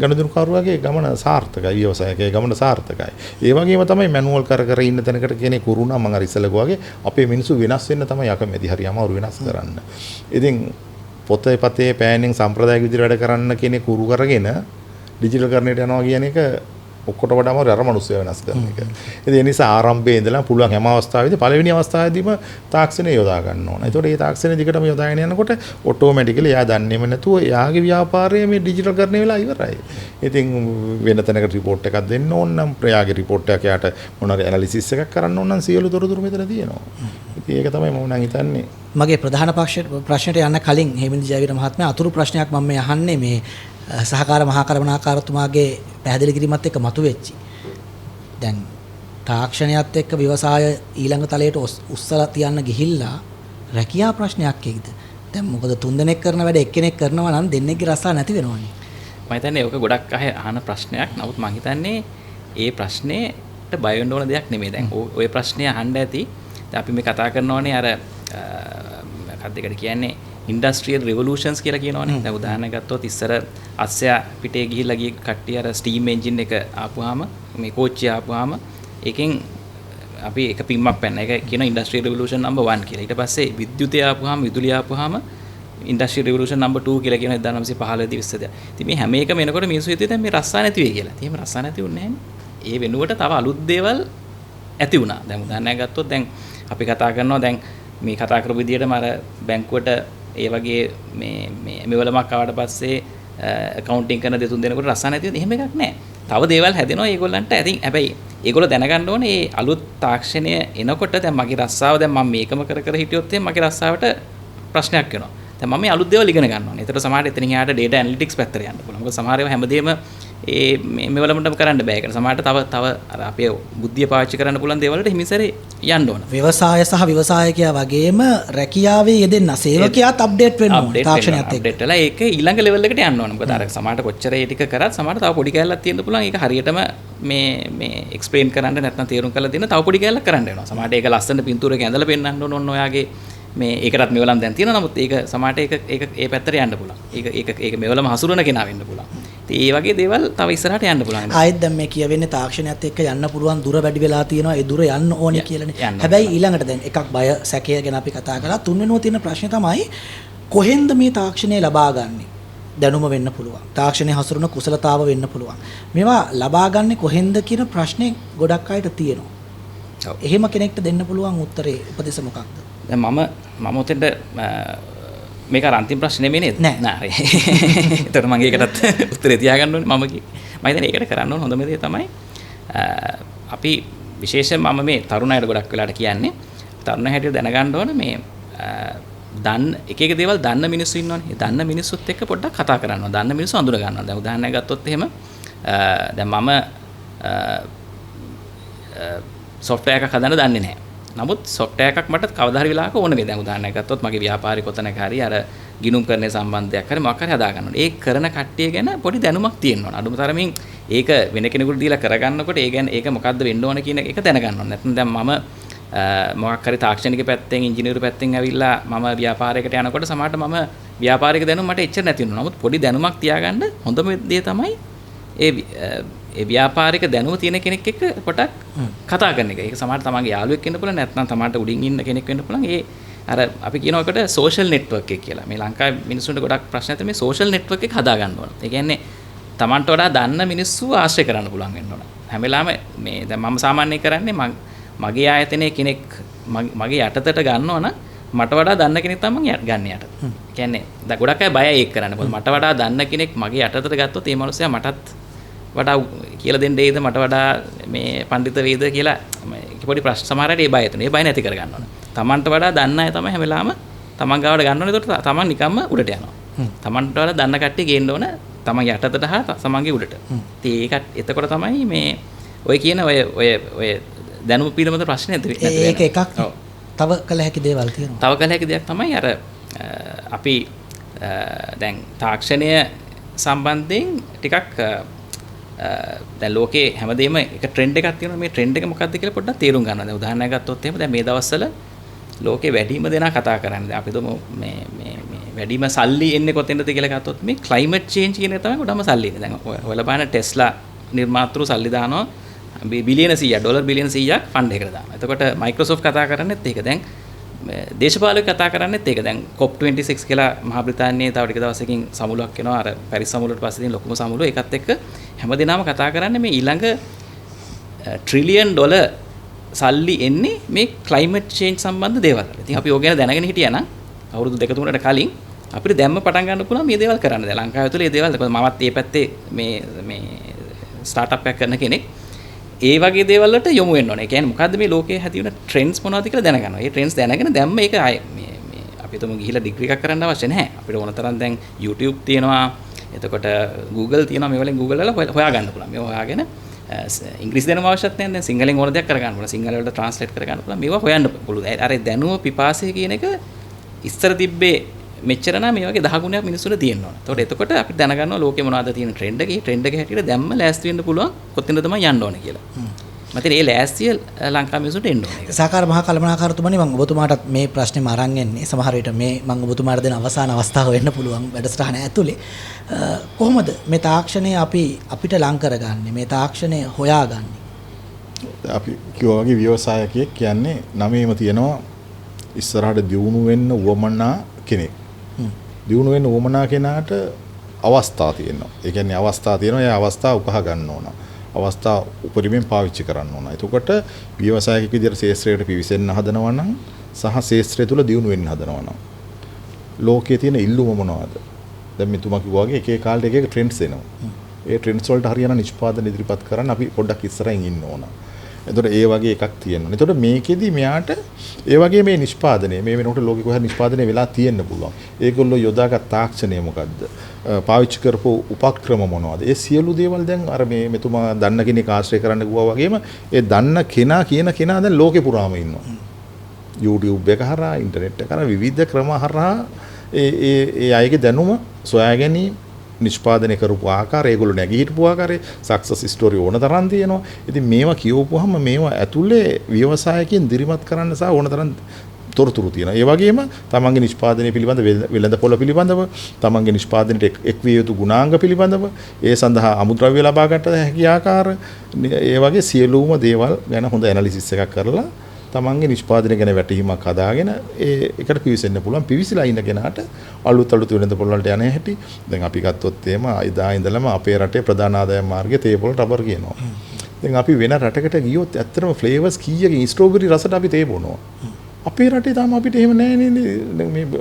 ගනුදෙනුකාරයාගේ ගමන සාර්ථකයි. ව්‍යවසායකයේ ගමන සාර්ථකයි. ඒ වගේම තමයි මැනුවල් කර ඉන්න තැනකට කෙනෙක් උරුණා මම අර ඉස්සෙල්ලා කිව්වා වගේ අපේ මිනිස්සු වෙනස් වෙන්න තමයි අකමැති. හරි අමාරු වෙනස් කරන්න. ඉතින් පොතේ පතේ පෑනින් සම්ප්‍රදායික විදිහට වැඩ කරන්න කෙනෙක් උරු කරගෙන ඩිජිටල් කරන්නට යනවා කියන එක ඔක්කොට වඩාම අර මනුස්සය වෙනස් කරන එක. ඉතින් ඒ නිසා ආරම්භයේ ඉඳලා පුළුවන් හැම අවස්ථාවෙදී පළවෙනි අවස්ථාවේදීම තාක්ෂණය යොදා ගන්න ඕන. ඒතකොට මේ තාක්ෂණය දිගටම යොදාගෙන යනකොට ඔටෝමැටිකලි එයා දන්නේම නැතුව එයාගේ ව්‍යාපාරය මේ ඩිජිටල් කරන වෙලාව ඉවරයි. ඉතින් වෙන තැනකට රිපෝට් එකක් දෙන්න ඕන නම් එයාගේ රිපෝට් එකක් එයාට මොනවාරි ඇනලිසිස් එකක් කරන්න ඕන නම් සියලු තොරතුරු මෙතන තියෙනවා. ඉතින් ඒක තමයි මම නම් හිතන්නේ. මගේ ප්‍රධාන ප්‍රශ්නයට යන්න කලින් හේමන්ත ජයවීර මහත්මයා අතුරු ප්‍රශ්නයක් මම මේ අහන්නේ මේ සහකාර මහා කළමනාකාරතුමාගේ පැහැදිලි කිරීමත් එක්ක මතුවෙච්චි. දැන් තාක්ෂණයත් එක්ක ව්‍යවසාය ඊළඟ තලයට උස්සලා තියන්න ගිහිල්ලා රැකියා ප්‍රශ්නයක් එක්කද? දැන් මොකද 3 දෙනෙක් කරන වැඩ එක්කෙනෙක් කරනවා නම් දෙන්නෙක්ගේ රසාව නැති වෙනවනේ. මම හිතන්නේ ඒක ගොඩක් අය අහන ප්‍රශ්නයක්. නමුත් මම හිතන්නේ ඒ ප්‍රශ්නේට බය වෙන්න ඕන දෙයක් නෙමෙයි. දැන් ওই ප්‍රශ්නේ අහන්න ඇති. දැන් අපි මේ කතා කරනවානේ අර මොකක්ද ඒකට කියන්නේ ඉන්ඩස්ට්‍රියල් රිවොලූෂන්ස් කියලා කියනවනේ. දැන් උදාහරණයක් ගත්තොත් ඉස්සර අස්සයා පිටේ ගිහිල්ලා ගිය කට්ටිය අර ස්ටීම් එන්ජින් එක ආපුවාම මේ කෝච්චිය ආපුවාම ඒකෙන් අපි එක පිම්මක් පැන්න. ඒක කියන ඉන්ඩස්ට්‍රියල් රිවොලූෂන් නම්බර් 1 කියලා. ඊට පස්සේ විද්‍යුතය ආපුවාම විදුලිය ආපුවාම ඉන්ඩස්ට්‍රියල් රිවොලූෂන් නම්බර් 2 කියලා කියන 1915 දී 20 දී. ඉතින් මේ හැම එකම එනකොට මිනිස්සු හිතුවේ දැන් මේ රස්සා නැති වෙයි කියලා. ඉතින් එහෙම රස්සා නැති වුණේ නැහැ. ඒ වෙනුවට තව අලුත් දේවල් ඇති වුණා. දැන් උදාහරණයක් ගත්තොත් දැන් අපි කතා කරනවා දැන් මේ කතා කරපු විදිහටම අර බැංකුවට ඒ වගේ මේ මෙවලමක් ආවට පස්සේ accounting කරන දෙතුන් දෙනකොට රස්සා නැති වෙන එහෙම එකක් නැහැ. තව දේවල් හැදෙනවා ඒගොල්ලන්ට. ඉතින් හැබැයි ඒගොල්ලෝ දැනගන්න ඕනේ මේ අලුත් තාක්ෂණය එනකොට දැන් මගේ රස්සාව දැන් මම මේකම කර හිටියොත් මගේ රස්සාවට ප්‍රශ්නයක් වෙනවා. දැන් මම මේ අලුත් දේවල් ඉගෙන ගන්න ඕනේ. ඒතර සමහරට එතනින් එහාට data analytics පැත්තට යන්න පුළුවන්. මොකද සමහර ඒවා හැමදේම මෙවලමටම කරන්න බෑ. ඒකට සමහරට තව අර අපේ බුද්ධිය පාවිච්චි කරන්න පුළුවන් දේවල් වලට හිමිසරේ යන්න ඕන. ව්‍යවසාය සහ ව්‍යවසායකයා වගේම රැකියාවේ යෙදෙන්න සේවකයාත් අප්ඩේට් වෙන්න ඕන. තාක්ෂණයත් එක්ක. අප්ඩේට් වෙලා ඒක ඊළඟ ලෙවල් එකට යන්න ඕන. මොකද අර සමහරට කොච්චර ඒ ටික කරත් සමහරට තව පොඩි කැලලක් තියෙන්න පුළුවන්. ඒක හරියටම මේ එක්ස්ප්ලেইন කරන්න නැත්නම් තේරුම් කරලා දෙන්න තව පොඩි කැලලක් කරන්න වෙනවා. සමහරට ඒක ලස්සන පින්තූරයක ඇඳලා පෙන්නන්න ඕන ඔයාගේ මේ ඒකටත් මෙවලම් දැන් තියෙනවා. නමුත් ඒක සමහරට ඒක ඒ පැත්තට යන්න පුළුවන්. ඒක මෙවලම හසුරන කෙනා වෙන්න පුළුවන්. ඉතින් ඒ වගේ දේවල් තව ඉස්සරහට යන්න පුළුවන්. ආයෙත් දැන් මේ කියවෙන්නේ තාක්ෂණයත් එක්ක යන්න පුළුවන් දුර වැඩි වෙලා තියෙනවා. ඒ දුර යන්න ඕනේ කියලානේ. හැබැයි ඊළඟට දැන් එකක් බය සැකය ගැන අපි කතා කරා. තුන්වෙනුව තියෙන ප්‍රශ්නේ තමයි කොහෙන්ද මේ තාක්ෂණය ලබා ගන්නෙ? දැනුම වෙන්න පුළුවන්. තාක්ෂණය හසුරුවන කුසලතාව වෙන්න පුළුවන්. මේවා ලබා ගන්නෙ කොහෙන්ද කියන ප්‍රශ්නේ ගොඩක් අයට තියෙනවා. එහෙම කෙනෙක්ට දෙන්න පුළුවන් උත්තරේ උපදෙස් මොකක්ද? දැන් මම උතෙන්ට මේක අර අන්තිම ප්‍රශ්නේ නෙමෙයි නේද? නෑ. ඒතර මම ඒකටත් උත්තරේ තියාගන්න ඕනේ. මම හිතන්නේ ඒකට කරන්න ඕන හොඳම දේ තමයි අපි විශේෂයෙන් මම මේ තරුණ අයට ගොඩක් වෙලාට කියන්නේ තරුණ හැටියට දැනගන්න ඕන මේ එක දේවල් දන්න මිනිස්සු ඉන්නවනේ. ඒ දන්න මිනිස්සුත් එක්ක පොඩ්ඩක් කතා කරනවා. දන්න මිනිස්සු අඳුර ගන්නවා. දැන් උදාහරණයක් ගත්තොත් එහෙම දැන් මම software එකක් හදන්න දන්නේ නැහැ. නමුත් software එකක් මට කවදා හරි වෙලාවක ඕන වෙයි. දැන් උදාහරණයක් ගත්තොත් මගේ ව්‍යාපාරේ කොතනක හරි අර ගිණුම් කරන්නේ සම්බන්ධයක් හරි මොකක් හරි හදා ගන්න ඕනේ. ඒ කරන කට්ටිය ගැන පොඩි දැනුමක් තියෙන්න ඕන. අඩුම තරමින් ඒක වෙන කෙනෙකුට දීලා කරගන්නකොට ඒ ගැන ඒක මොකද්ද වෙන්න ඕන කියන එක දැනගන්න ඕන. නැත්නම් දැන් මම මොකක් හරි තාක්ෂණික පැත්තෙන් ඉංජිනේරු පැත්තෙන් ඇවිල්ලා මම ව්‍යාපාරයකට යනකොට සමහරට මම ව්‍යාපාරික දැනුම මට එච්චර නැති වෙනවා. නමුත් පොඩි දැනුමක් තියාගන්න හොඳම දේ තමයි ඒ ව්‍යාපාරික දැනුම තියෙන කෙනෙක් එක්ක පොඩක් කතා කරන එක. ඒක සමහරට තමන්ගේ යාළුවෙක් වෙන්න පුළුවන් නැත්නම් තමන්ට උඩින් ඉන්න කෙනෙක් වෙන්න පුළුවන්. ඒ අර අපි කියන එකට සෝෂල් නෙට්වර්ක් එක කියලා. මේ ලංකාවේ මිනිස්සුන්ට ගොඩක් ප්‍රශ්න ඇති මේ සෝෂල් නෙට්වර්ක් එක හදා ගන්න ඕන. ඒ කියන්නේ තමන්ට වඩා දන්න මිනිස්සු ආශ්‍රය කරන්න පුළුවන් වෙන්න ඕන. හැම වෙලාවෙම මේ දැන් මම සාමාන්‍යයෙන් කරන්නේ මගේ ආයතනයේ කෙනෙක් මගේ යටතට ගන්නවා නම් මට වඩා දන්න කෙනෙක් තමයි මම ගන්න යට. කියන්නේ දැන් ගොඩක් අය බයයි ඒක කරන්න. මොකද මට වඩා දන්න කෙනෙක් මගේ යටතට ගත්තොත් ඒ මනුස්සයා මටත් වඩා කියලා දෙන්න ඒද මට වඩා මේ පඬිත වේද කියලා පොඩි ප්‍රශ්න සමහරවිට ඒ බය තුන. ඒ බය නැති කර ගන්න ඕන. තමන්ට වඩා දන්න අය තමයි හැම වෙලාවෙම තමන් ගාවට ගන්න ඕනේ. ඒකට තමන් නිකම්ම උඩට යනවා. තමන්ට වඩා දන්න කට්ටිය ගේන්න ඕන තමන් යටතට හා තමන්ගේ උඩට. ඉතින් එතකොට තමයි මේ ඔය කියන ඔය දැනුම පිළිබඳ ප්‍රශ්න නැති වෙන්නේ. ඒක එකක්. තව කළ හැකි දේවල් තියෙනවා. තව කළ හැකි දෙයක් තමයි අර අපි දැන් තාක්ෂණය සම්බන්ධයෙන් ටිකක් දැන් ලෝකේ හැමදේම එක ට්‍රෙන්ඩ් එකක් තියෙනවා. මේ ට්‍රෙන්ඩ් එක මොකක්ද කියලා පොඩ්ඩක් තේරුම් ගන්න. දැන් උදාහරණයක් ගත්තොත් එහෙම දැන් මේ දවස්වල ලෝකේ වැඩිම දෙනා කතා කරන්නේ. දැන් අපි දුමු මේ වැඩිම සල්ලි එන්නේ කොතෙන්ද කියලා ගත්තොත් මේ climate change කියන එක තමයි ගොඩම සල්ලි එන්නේ. දැන් ඔයාලා බලන ටෙස්ලා නිර්මාතෘ සල්ලි දානවා බිලියන 100ක් ඩොලර් බිලියන 100ක් ෆන්ඩ් එකකට දානවා. එතකොට Microsoft කතා කරන්නේත් ඒක. දැන් දේශපාලකයෝ කතා කරන්නේත් ඒක. දැන් COP26 කියලා මහා බ්‍රිතාන්‍යයේ තව ටික දවසකින් සමුළුවක් එනවා. අර පැරිස් සමුළුවට පස්සේ තියෙන ලොකුම සමුළුව. ඒකත් එක්ක හැමදෙනාම කතා කරන්නේ මේ ඊළඟ ට්‍රිලියන් ඩොලර් සල්ලි එන්නේ මේ climate change සම්බන්ධ දේවල් වල. ඉතින් අපි ඕක ගැන දැනගෙන හිටියා නම් අවුරුදු 2-3කට කලින් අපිට දැම්ම පටන් ගන්න පුළුවන් මේ දේවල් කරන්න. දැන් ලංකාව තුළ මේ දේවල් මමත් මේ පැත්තේ මේ ස්ටාර්ට්අප් එකක් කරන කෙනෙක්. ඒ වගේ දේවල් වලට යොමු වෙන්න ඕනේ. ඒ කියන්නේ මොකද්ද මේ ලෝකයේ ඇති වෙන ට්‍රෙන්ඩ්ස් මොනවද කියලා දැනගන්නවා. මේ ට්‍රෙන්ඩ්ස් දැනගෙන දැම්ම ඒක මේ අපි තුමු ගිහිලා ඩිග්‍රී එකක් කරන්න අවශ්‍ය නැහැ. අපිට ඕන තරම් දැන් YouTube තියෙනවා. එතකොට Google තියෙනවා. මේ වලින් Google වල හොයා ගන්න පුළුවන්. මේ හොයාගෙන ඉංග්‍රීසි දැනුම අවශ්‍යත් නැහැ. දැන් සිංහලෙන් ඕන දෙයක් කරගන්න පුළුවන්. සිංහල වලට ට්‍රාන්ස්ලේට් කරගන්න පුළුවන්. මේවා හොයන්න පුළුවන්. අර දැනුම පිපාසය කියන එක ඉස්සර තිබ්බේ මෙච්චර නම් මේ වගේ 10 ගුණයක් මිනිස්සුන්ට තියෙන්න ඕන. එතකොට අපිට දැනගන්නවා ලෝකේ මොනවද තියෙන ට්‍රෙන්ඩ් එක. මේ ට්‍රෙන්ඩ් එක හැටියට දැම්ම ලෑස්ති වෙන්න පුළුවන් කොතෙන්ද තමයි යන්න ඕනේ කියලා. මම හිතන්නේ මේ ලෑස්තිය ලංකාව මිනිස්සුන්ට එන්න ඕනේ. සහකාර මහා කළමනාකාරතුමනි මම ඔබතුමාටත් මේ ප්‍රශ්නේ මරන් එන්නේ. සමහර විට මේ මම ඔබතුමාට දෙන අවසාන අවස්ථාව වෙන්න පුළුවන් වැඩසටහන ඇතුලේ. කොහොමද මේ තාක්ෂණය අපිට ලං කරගන්නේ? මේ තාක්ෂණය හොයාගන්නේ? අපි කිව්වා වගේ ව්‍යවසායකයෙක් කියන්නේ නමේම තියෙනවා ඉස්සරහට දියුණු වෙන්න උවමනා කෙනෙක්. දියුණු වෙන්න උවමනා කෙනාට අවස්ථා තියෙනවා. ඒ කියන්නේ අවස්ථා තියෙනවා. ඒ අවස්ථාව උකහා ගන්න ඕන. අවස්ථා උපරිමයෙන් පාවිච්චි කරන්න ඕන. එතකොට ව්‍යවසායකික විදිහට ශේෂ්ත්‍රයට පිවිසෙන්න හදනවා නම් සහ ශේෂ්ත්‍රය තුල දියුණු වෙන්න හදනවා නම් ලෝකයේ තියෙන ඉල්ලුම මොනවද? දැන් මෙතුමා කිව්වා වගේ එක එක කාලෙට එක එක ට්‍රෙන්ඩ්ස් එනවා. ඒ ට්‍රෙන්ඩ්ස් වලට හරියන නිෂ්පාදන ඉදිරිපත් කරන්න අපි පොඩ්ඩක් ඉස්සරහින් ඉන්න ඕන. එතකොට ඒ වගේ එකක් තියෙනවා. එතකොට මේකෙදි මෙයාට ඒ වගේ මේ නිෂ්පාදනය මේ වෙනකොට ලෝකෙ කොහේ නිෂ්පාදනය වෙලා තියෙන්න පුළුවන්. ඒගොල්ලෝ යොදාගත් තාක්ෂණය මොකද්ද? පාවිච්චි කරපු උපක්‍රම මොනවද? ඒ සියලු දේවල් දැන් අර මේ මෙතුමා දන්න කෙනෙක් ආශ්‍රය කරන්න ගියා වගේම ඒ දන්න කෙනා කියන කෙනා දැන් ලෝකෙ පුරාම ඉන්නවා. YouTube එක හරහා ඉන්ටර්නෙට් එක හරහා විවිධ ක්‍රම හරහා ඒ අයගේ දැනුම සොයා ගැනීම නිෂ්පාදනය කරපු ආකාරය ඒගොල්ලෝ නැගී හිටපු ආකාරය සක්සස් ස්ටෝරි ඕන තරම් තියෙනවා. ඉතින් මේවා කියවපුවාම මේවා ඇතුලේ ව්‍යවසායකයන් දිරිමත් කරන්න සහ ඕන තරම් තොරතුරු තියෙනවා. ඒ වගේම තමන්ගේ නිෂ්පාදනය පිළිබඳ වෙළඳපොළ පිළිබඳව, තමන්ගේ නිෂ්පාදනයට එක් විය යුතු ගුණාංග පිළිබඳව, ඒ සඳහා අමුද්‍රව්‍ය ලබා ගන්නට හැකි ආකාර, ඒ වගේ සියලුම දේවල් ගැන හොඳ ඇනලිසිස් එකක් කරලා තමන්ගේ නිෂ්පාදනය ගැන වැටහීමක් හදාගෙන ඒකට පිවිසෙන්න පුළුවන්. පිවිසලා ඉන්න කෙනාට අලුත් වෙළඳපොළ වලට යන හැටි දැන් අපි ගත්තොත් එහෙම ඉදා ඉඳලම අපේ රටේ ප්‍රධාන ආදායම් මාර්ගය තේ පොළ රබර් කියනවා. දැන් අපි වෙන රටකට ගියොත් ඇත්තටම ෆ්ලේවර්ස් කීයකින් ස්ට්‍රෝබෙරි රසට අපි තේ බොනවා. අපේ රටේ තාම අපිට එහෙම නැහැ නේ.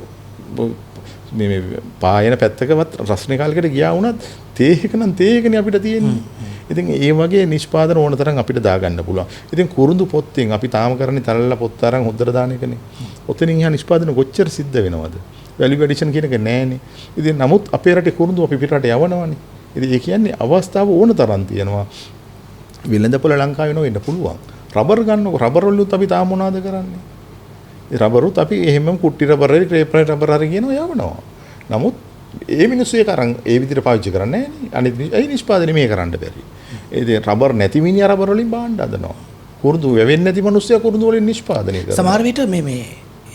මේ පායන පැත්තකවත් රස්නේ කාලයකට ගියා වුණත් තේ එක නම් තේ එකනේ අපිට තියෙන්නේ. ඉතින් ඒ වගේ නිෂ්පාදන ඕන තරම් අපිට දාගන්න පුළුවන්. ඉතින් කුරුඳු පොත්තෙන් අපි තාම කරන්නේ තලලා පොත් අරන් හොද්දට දාන එකනේ. ඔතනින් එහා නිෂ්පාදන කොච්චර සිද්ධ වෙනවද? වැලියු ඇඩිෂන් කියන එක නැහැනේ. ඉතින් නමුත් අපේ රටේ කුරුඳු අපි පිටරට යවනවානේ. ඉතින් ඒ කියන්නේ අවස්ථාව ඕන තරම් තියෙනවා. වෙළඳපොළ ලංකාවේ නොවෙන්න පුළුවන්. රබර් ගන්නකො රබර් වලුත් අපි තාම මොනවද කරන්නේ? ඒ රබරුත් අපි එහෙමම කුට්ටි රබර් හරි ක්‍රේප් රබර් හරි කියනවා යවනවා. නමුත් ඒ මිනිස්සු ඒක අරන් ඒ විදිහට පාවිච්චි කරන්නේ නැහැ නේ. අනිත් ඒ නිෂ්පාදනය මේ කරන්න බැරි. ඒ රබර් නැති මිනිහා රබර් වලින් බාණ්ඩ හදනවා. කුරුඳු වෙවෙන්නේ නැති මිනිස්සයා කුරුඳු වලින් නිෂ්පාදනය කරනවා. සමහර විට මේ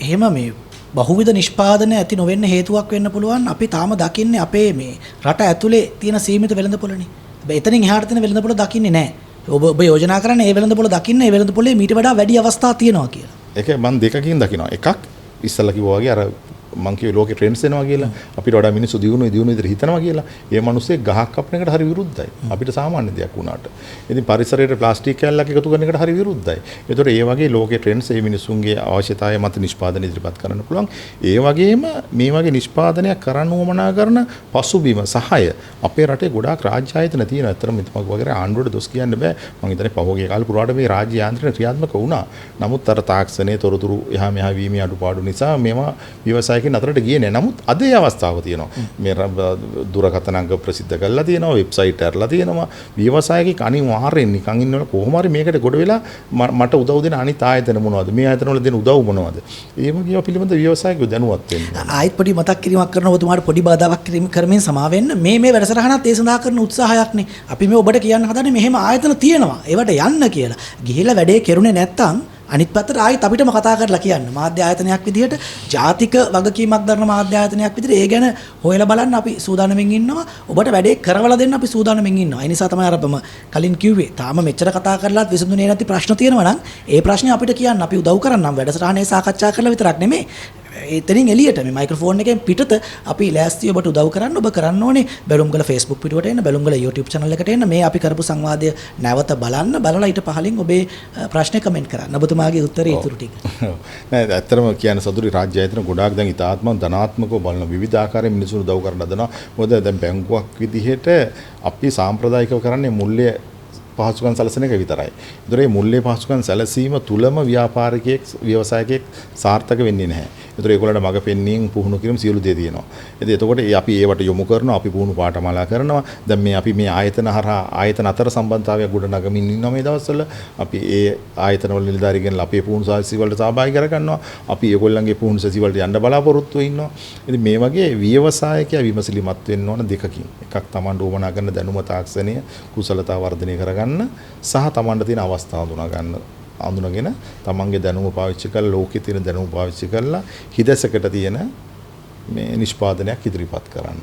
එහෙම මේ බහුවිධ නිෂ්පාදන ඇති නොවෙන්න හේතුවක් වෙන්න පුළුවන්. අපි තාම දකින්නේ අපේ මේ රට ඇතුලේ තියෙන සීමිත වෙළඳපොළනේ. එතනින් එහාට තියෙන වෙළඳපොළ දකින්නේ නැහැ. ඔබ යෝජනා කරන්නේ ඒ වෙළඳපොළ දකින්න ඒ වෙළඳපොළේ මීට වඩා වැඩි අවස්ථා තියෙනවා කියලා. ඒක මම දෙකකින් දකිනවා. එකක් ඉස්සලා කිව්වා වගේ අර මං කිව්වේ ලෝකේ ට්‍රෙන්ඩ්ස් එනවා කියලා. අපිට වඩා මිනිස්සු දියුණු විදිහට හිතනවා කියලා. ඒ මිනිස්සේ ගහක් කපන එකට හරි විරුද්ධයි. අපිට සාමාන්‍ය දෙයක් වුණාට. ඉතින් පරිසරයට ප්ලාස්ටික් කැල්ලක් එකතු කරන එකට හරි විරුද්ධයි. ඒතකොට ඒ වගේ ලෝකේ ට්‍රෙන්ඩ්ස් ඒ මිනිස්සුන්ගේ අවශ්‍යතාවය මත නිෂ්පාදන ඉදිරිපත් කරන්න පුළුවන්. ඒ වගේම මේ වගේ නිෂ්පාදනයක් කරන්න උවමනා කරන පසුබිම සහාය අපේ රටේ ගොඩාක් රාජ්‍ය ආයතන තියෙනවා. ඇත්තටම මෙතමක් වගේ ආණ්ඩුවට දොස් කියන්න බෑ. මං හිතන්නේ පහුගිය කාලේ පුරාට මේ රාජ්‍ය යාන්ත්‍රණ ක්‍රියාත්මක වුණා. නමුත් අර තාක්ෂණයේ තොරතුරු එහා මෙහා වීමේ අඩුපාඩු නිසා මේවා ව්‍යවසායකින් අතරට ගියේ නෑ. නමුත් අද ඒ අවස්ථාව තියෙනවා. මේ දුරකථන අංග ප්‍රසිද්ධ කරලා තියෙනවා, වෙබ්සයිට් එකලා තියෙනවා. ව්‍යවසායකික අනිවාර්යෙන් නිකන් ඉන්නවල කොහොම හරි මේකට ගොඩ වෙලා මට උදව් දෙන අනිත් ආයතන මොනවද? මේ ආයතන වල දෙන උදව් මොනවද? ඒ වගේ පිළිබඳ ව්‍යවසායකයෝ දැනුවත් වෙන්න. ආයෙත් පොඩි මතක් කිරීමක් කරනවා ඔබතුමාට පොඩි බාධාවක් කරමින් සමා වෙන්න. මේ වැඩසටහනත් ඒ සඳහා කරන උත්සාහයක්නේ. අපි මේ ඔබට කියන්න හදන්නේ මෙහෙම ආයතන තියෙනවා. ඒවට යන්න කියලා. ගිහිලා වැඩේ කෙරුණේ නැත්තම් අනිත් පැත්තට ආයෙත් අපිටම කතා කරලා කියන්න. මාධ්‍ය ආයතනයක් විදිහට ජාතික වගකීමක් දරන මාධ්‍ය ආයතනයක් විදිහට ඒ ගැන හොයලා බලන්න අපි සූදානම්ෙන් ඉන්නවා. ඔබට වැඩේ කරවලා දෙන්න අපි සූදානම්ෙන් ඉන්නවා. ඒ නිසා තමයි අරපම කලින් කිව්වේ. තාම මෙච්චර කතා කරලාත් විසඳුනේ නැති ප්‍රශ්න තියෙනවා නම් ඒ ප්‍රශ්නේ අපිට කියන්න අපි උදව් කරන්නම්. වැඩසටහනේ සාකච්ඡා කරලා විතරක් නෙමෙයි. එතනින් එළියට මේ මයික්‍රොෆෝන් එකෙන් පිටත අපි ලෑස්ති ඔබට උදව් කරන්න. ඔබ කරන්න ඕනේ බැලුම්ගල Facebook පිටුවට එන්න, බැලුම්ගල YouTube channel එකට එන්න. මේ අපි කරපු සංවාදය නැවත බලන්න. බලලා ඊට පහලින් ඔබේ ප්‍රශ්නේ කමෙන්ට් කරන්න. ඔබතුමාගේ උත්තරේ ඉතුරු ටික. නෑ ඇත්තටම කියන සතුටුයි රාජ්‍ය ආයතන ගොඩාක් දැන් ඉතාත්ම ධනාත්මකව බලන විවිධ ආකාරයෙන් මිනිසුන්ට උදව් කරන්න හදනවා. මොකද දැන් බැංකුවක් විදිහට අපි සාම්ප්‍රදායිකව කරන්නේ මුල්‍ය පහසුකම් සැලසෙන එක විතරයි. ඒතර මේ මුල්‍ය පහසුකම් සැලසීම තුලම ව්‍යාපාරිකයෙක් ව්‍යවසායකයෙක් සාර්ථක වෙන්නේ නැහැ. ඒතර ඒගොල්ලන්ට මඟ පෙන්වීම පුහුණු කිරීම සියලු දේ තියෙනවා. ඉතින් එතකොට අපි ඒවට යොමු කරනවා, අපි පුහුණු පාඨමාලා කරනවා. දැන් මේ අපි මේ ආයතන හරහා ආයතන අතර සම්බන්ධතාවයක් ගොඩනගමින් ඉන්නවා මේ දවස්වල. අපි ඒ ආයතන වල නිලධාරීගෙන් අපේ පුහුණු සාහිත්‍ය වලට සහභාගී කරගන්නවා. අපි ඒගොල්ලන්ගේ පුහුණු සැසි වලට යන්න බලාපොරොත්තු වෙනවා. ඉතින් මේ වගේ ව්‍යවසායකයා විමසිලිමත් වෙන්න ඕන දෙකකින්. එකක් Tamanට උවමනා කරන දැනුම තාක්ෂණය කුසලතා වර්ධනය කරගන්න සහ Tamanට තියෙන අවස්ථාව අඳුනගෙන තමන්ගේ දැනුම පාවිච්චි කරලා ලෝකයේ තියෙන දැනුම පාවිච්චි කරලා හිදසකට තියෙන මේ නිෂ්පාදනයක් ඉදිරිපත් කරන්න.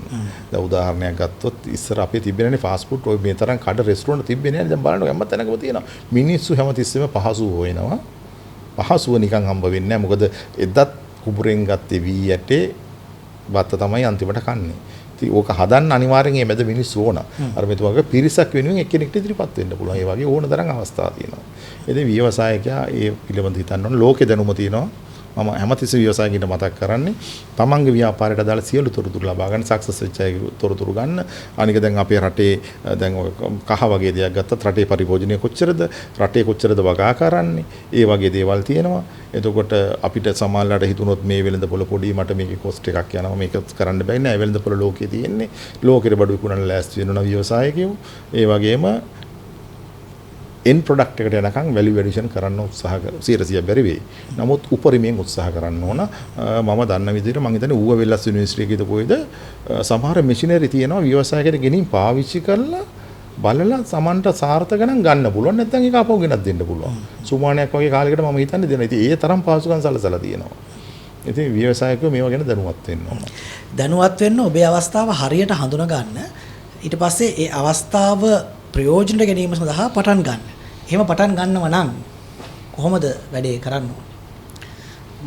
දැන් උදාහරණයක් ගත්තොත් ඉස්සර අපේ තිබෙනනේ ෆාස්ට් ෆුඩ් ඔය මේ තරම් කඩ රෙස්ටුරන්ට් තිබෙන්නේ නැහැ. දැන් බලන්න හැම තැනකම තියෙනවා. මිනිස්සු හැමතිස්සෙම පහසුව හොයනවා. පහසුව නිකන් හම්බ වෙන්නේ නැහැ. මොකද එදත් කුඹුරෙන් ගත්තේ වී ඇටේ බත්ත තමයි අන්තිමට කන්නේ. ඉතින් ඕක හදන්න අනිවාර්යෙන් මේ මැද මිනිස්සු ඕන. අර මෙතුමාගේ පිරිසක් වෙනුවෙන් එක්කෙනෙක්ට ඉදිරිපත් වෙන්න පුළුවන්. ඒ වගේ ඕන තරම් අවස්ථා තියෙනවා. ඉතින් ව්‍යවසායකයා ඒ පිළිබඳව හිතන්න ඕන. ලෝකේ දැනුම තියෙනවා. මම හැමතිස්සෙම ව්‍යවසායකින්ට මතක් කරන්නේ තමන්ගේ ව්‍යාපාරයට අදාළ සියලු තොරතුරු ලබා ගන්න, සක්සස් වෙච්ච අය තොරතුරු ගන්න. අනික දැන් අපේ රටේ දැන් කහ වගේ දෙයක් ගත්තත් රටේ පරිභෝජනය කොච්චරද, රටේ කොච්චරද වගා කරන්නේ, ඒ වගේ දේවල් තියෙනවා. එතකොට අපිට සමාජලට හිතුනොත් මේ වෙළඳපොළ පොඩි මට මේකේ කොස්ට් එකක් යනවා, මේක කරන්න බෑ නෑ. වෙළඳපොළ ලෝකේ තියෙන්නේ. ලෝකෙට බඩු විකුණන ලෑස්ති වෙනවා ව්‍යවසායකයෝ. ඒ වගේම end product එකට යනකම් value addition කරන්න උත්සාහ කරලා 100% බැරි වෙයි. නමුත් උපරිමයෙන් උත්සාහ කරන්න ඕන. මම දන්න විදිහට මම හිතන්නේ ඌව වෙල්ලස් යුනිවර්සිටි එකේ කොයිද සමහර machinery තියෙනවා ව්‍යවසායකයට ගෙනින් පාවිච්චි කරලා බලලා Samanට සාර්ථක නම් ගන්න පුළුවන්. නැත්නම් ඒක අපව ගෙනත් දෙන්න පුළුවන්. සුමානයක් වගේ කාලයකට මම හිතන්නේ දෙනවා. ඉතින් ඒ තරම් පාසුකම් සලසලා තියෙනවා. ඉතින් ව්‍යවසායකයෝ මේවා ගැන දැනුවත් වෙන්න ඕන. දැනුවත් වෙන්න ඔබේ අවස්ථාව හරියට හඳුනා ගන්න. ඊට පස්සේ ඒ අවස්ථාව ප්‍රයෝජනට ගැනීම සඳහා පටන් ගන්න. එහෙම පටන් ගන්නව නම් කොහොමද වැඩේ කරන්න ඕන?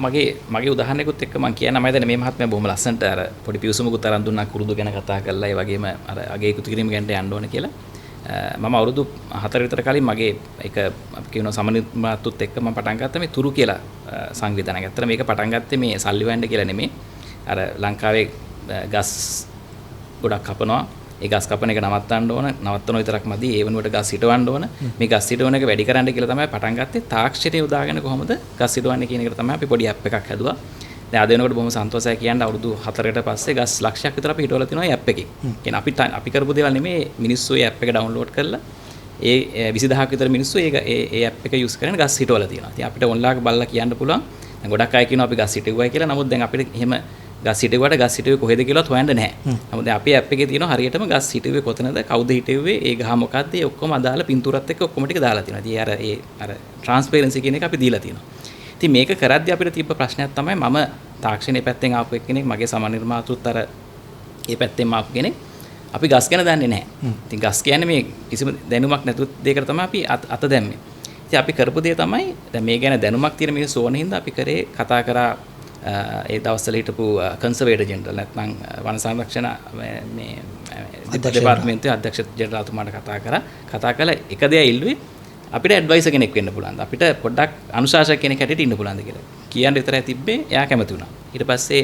මගේ උදාහරණයකුත් එක්ක මම කියන්න මම දැන් මේ මහත්මයා බොහොම ලස්සනට අර පොඩි පිවිසුමකුත් අරන් දුන්නා කුරුදු ගැන කතා කරලා ඒ වගේම අර අගේ ඉක්තු කිරීම ගැන යන්න ඕන කියලා. මම අවුරුදු 4 විතර කලින් මගේ එක අපි කියනවා සමනිර්මාතෘත් එක්ක මම පටන් ගත්තා මේ තුරු කියලා සංවිධානයක්. ඇත්තට මේක පටන් ගත්තේ මේ සල්ලි හොයන්න කියලා නෙමෙයි. අර ලංකාවේ ගස් ගොඩක් කපනවා. ඒ ගස් කපන එක නවත්තන්න ඕන. නවත්තන විතරක් මදි. ඒ වෙනුවට ගස් හිටවන්න ඕන. මේ ගස් හිටවන එක වැඩි කරන්න කියලා තමයි පටන් ගත්තේ. තාක්ෂණය උදාගෙන කොහොමද ගස් හිටවන්නේ කියන එක තමයි අපි පොඩි ඇප් එකක් හැදුවා. දැන් අද වෙනකොට බොහොම සන්තෝෂයි කියන්නේ අවුරුදු 4කට පස්සේ ගස් ලක්ෂයක් විතර අපි හිටවලා තිනවා මේ ඇප් එකේ. කියන්නේ අපි කරපු දේවල් නෙමෙයි මිනිස්සු මේ ඇප් එක ඩවුන්ලෝඩ් කරලා ඒ 20000ක් විතර මිනිස්සු ඒ ඇප් එක යූස් කරගෙන ගස් හිටවලා තියෙනවා. ඉතින් අපිට ඔන්ලයින් බලලා කියන්න පුළුවන්. දැන් ගොඩක් අය කියනවා අපි ගස් හිටවුවයි කියලා. නමුත් දැන් අපිට එහෙම ගස් හිටුවට ගස් හිටුවේ කොහෙද කියලාත් හොයන්න නැහැ. නමුත් දැන් අපේ ඇප් එකේ තියෙනවා හරියටම ගස් හිටුවේ කොතනද කවුද හිටුවේ ඒ ගහ මොකද්ද ඒ ඔක්කොම අදාළ පින්තූරත් එක්ක ඔක්කොම ටික දාලා තියෙනවා. ඉතින් අර ට්‍රාන්ස්පරන්සි කියන එක අපි දීලා තියෙනවා. ඉතින් මේක කරද්දී අපිට තිබ්බ ප්‍රශ්නයක් තමයි මම තාක්ෂණයේ පැත්තෙන් ආපු එක්කෙනෙක් මගේ සමනිර්මාතෘත් අර ඒ පැත්තෙන් ආපු කෙනෙක් අපි ගස් ගැන දන්නේ නැහැ. ඉතින් ගස් කියන්නේ මේ කිසිම දැනුමක් නැතුව දෙයකට තමයි අපි අත දැම්මේ. ඉතින් අපි කරපු දේ තමයි දැන් මේ ගැන දැනුමක් තියෙන මිනිස්සු ඕන හින්දා අපි කරේ කතා කරා ඒ දවස්වල හිටපු කන්සර්වේටර් ජෙනරල් නැත්නම් වන සංරක්ෂණ මේ දෙපාර්තමේන්තුවේ අධ්‍යක්ෂ ජෙනරල්තුමාට කතා කළා එක දෙයක් ඉල්ලුවේ අපිට ඇඩ්වයිසර් කෙනෙක් වෙන්න පුළුවන්ද අපිට පොඩ්ඩක් අනුශාසක කෙනෙක් හැටියට ඉන්න පුළුවන්ද කියලා කියන්න විතරයි තිබ්බේ එයා කැමති වුණා ඊට පස්සේ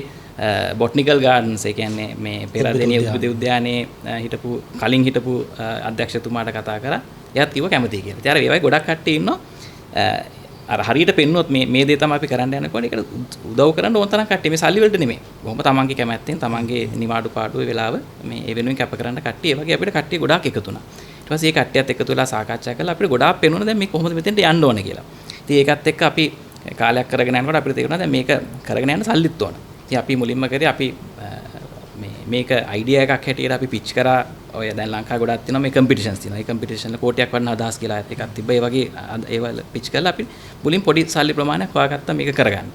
බොටනිකල් ගාඩන්ස් ඒ කියන්නේ මේ පෙරදෙනිය උද්‍යානයේ හිටපු කලින් හිටපු අධ්‍යක්ෂතුමාට කතා කරා එයාත් කිව්වා කැමතියි කියලා. ඉතින් අර ඒ වගේ ගොඩක් කට්ටිය ඉන්නවා අර හරියට පෙන්නුවොත් මේ දේ තමයි අපි කරන්න යනකොට ඒකට උදව් කරන්න ඕන තරම් කට්ටිය මේ සල්ලි වලට නෙමෙයි. බොහොම තමන්ගේ කැමැත්තෙන් තමන්ගේ නිවාඩු පාඩුවේ වෙලාව මේ ඒ වෙනුවෙන් කැප කරන්න කට්ටිය ඒ වගේ අපිට කට්ටිය ගොඩාක් එකතු වුණා. ඊට පස්සේ මේ කට්ටියත් එකතු වෙලා සාකච්ඡා කරලා අපිට ගොඩාක් පෙන්වුණා දැන් මේ කොහොමද මෙතෙන්ට යන්න ඕන කියලා. ඉතින් ඒකත් එක්ක අපි කාලයක් කරගෙන යනකොට අපිට තේරුණා දැන් මේක කරගෙන යන්න සල්ලිත් ඕන. ඉතින් අපි මුලින්ම කරේ අපි මේක අයිඩියා එකක් හැටියට අපි පිච් කරා ඔය දැන් ලංකාවේ ගොඩක් තියෙනවා මේ කම්පිටිෂන්ස් තියෙනවා. ඒ කම්පිටිෂන් වල කෝටියක් වන්න අදහස් කියලා එකක් තිබ්බා. ඒ වගේ ඒවල පිච් කරලා අපි මුලින් පොඩි සල්ලි ප්‍රමාණයක් හොයාගත්තා මේක කරගන්න.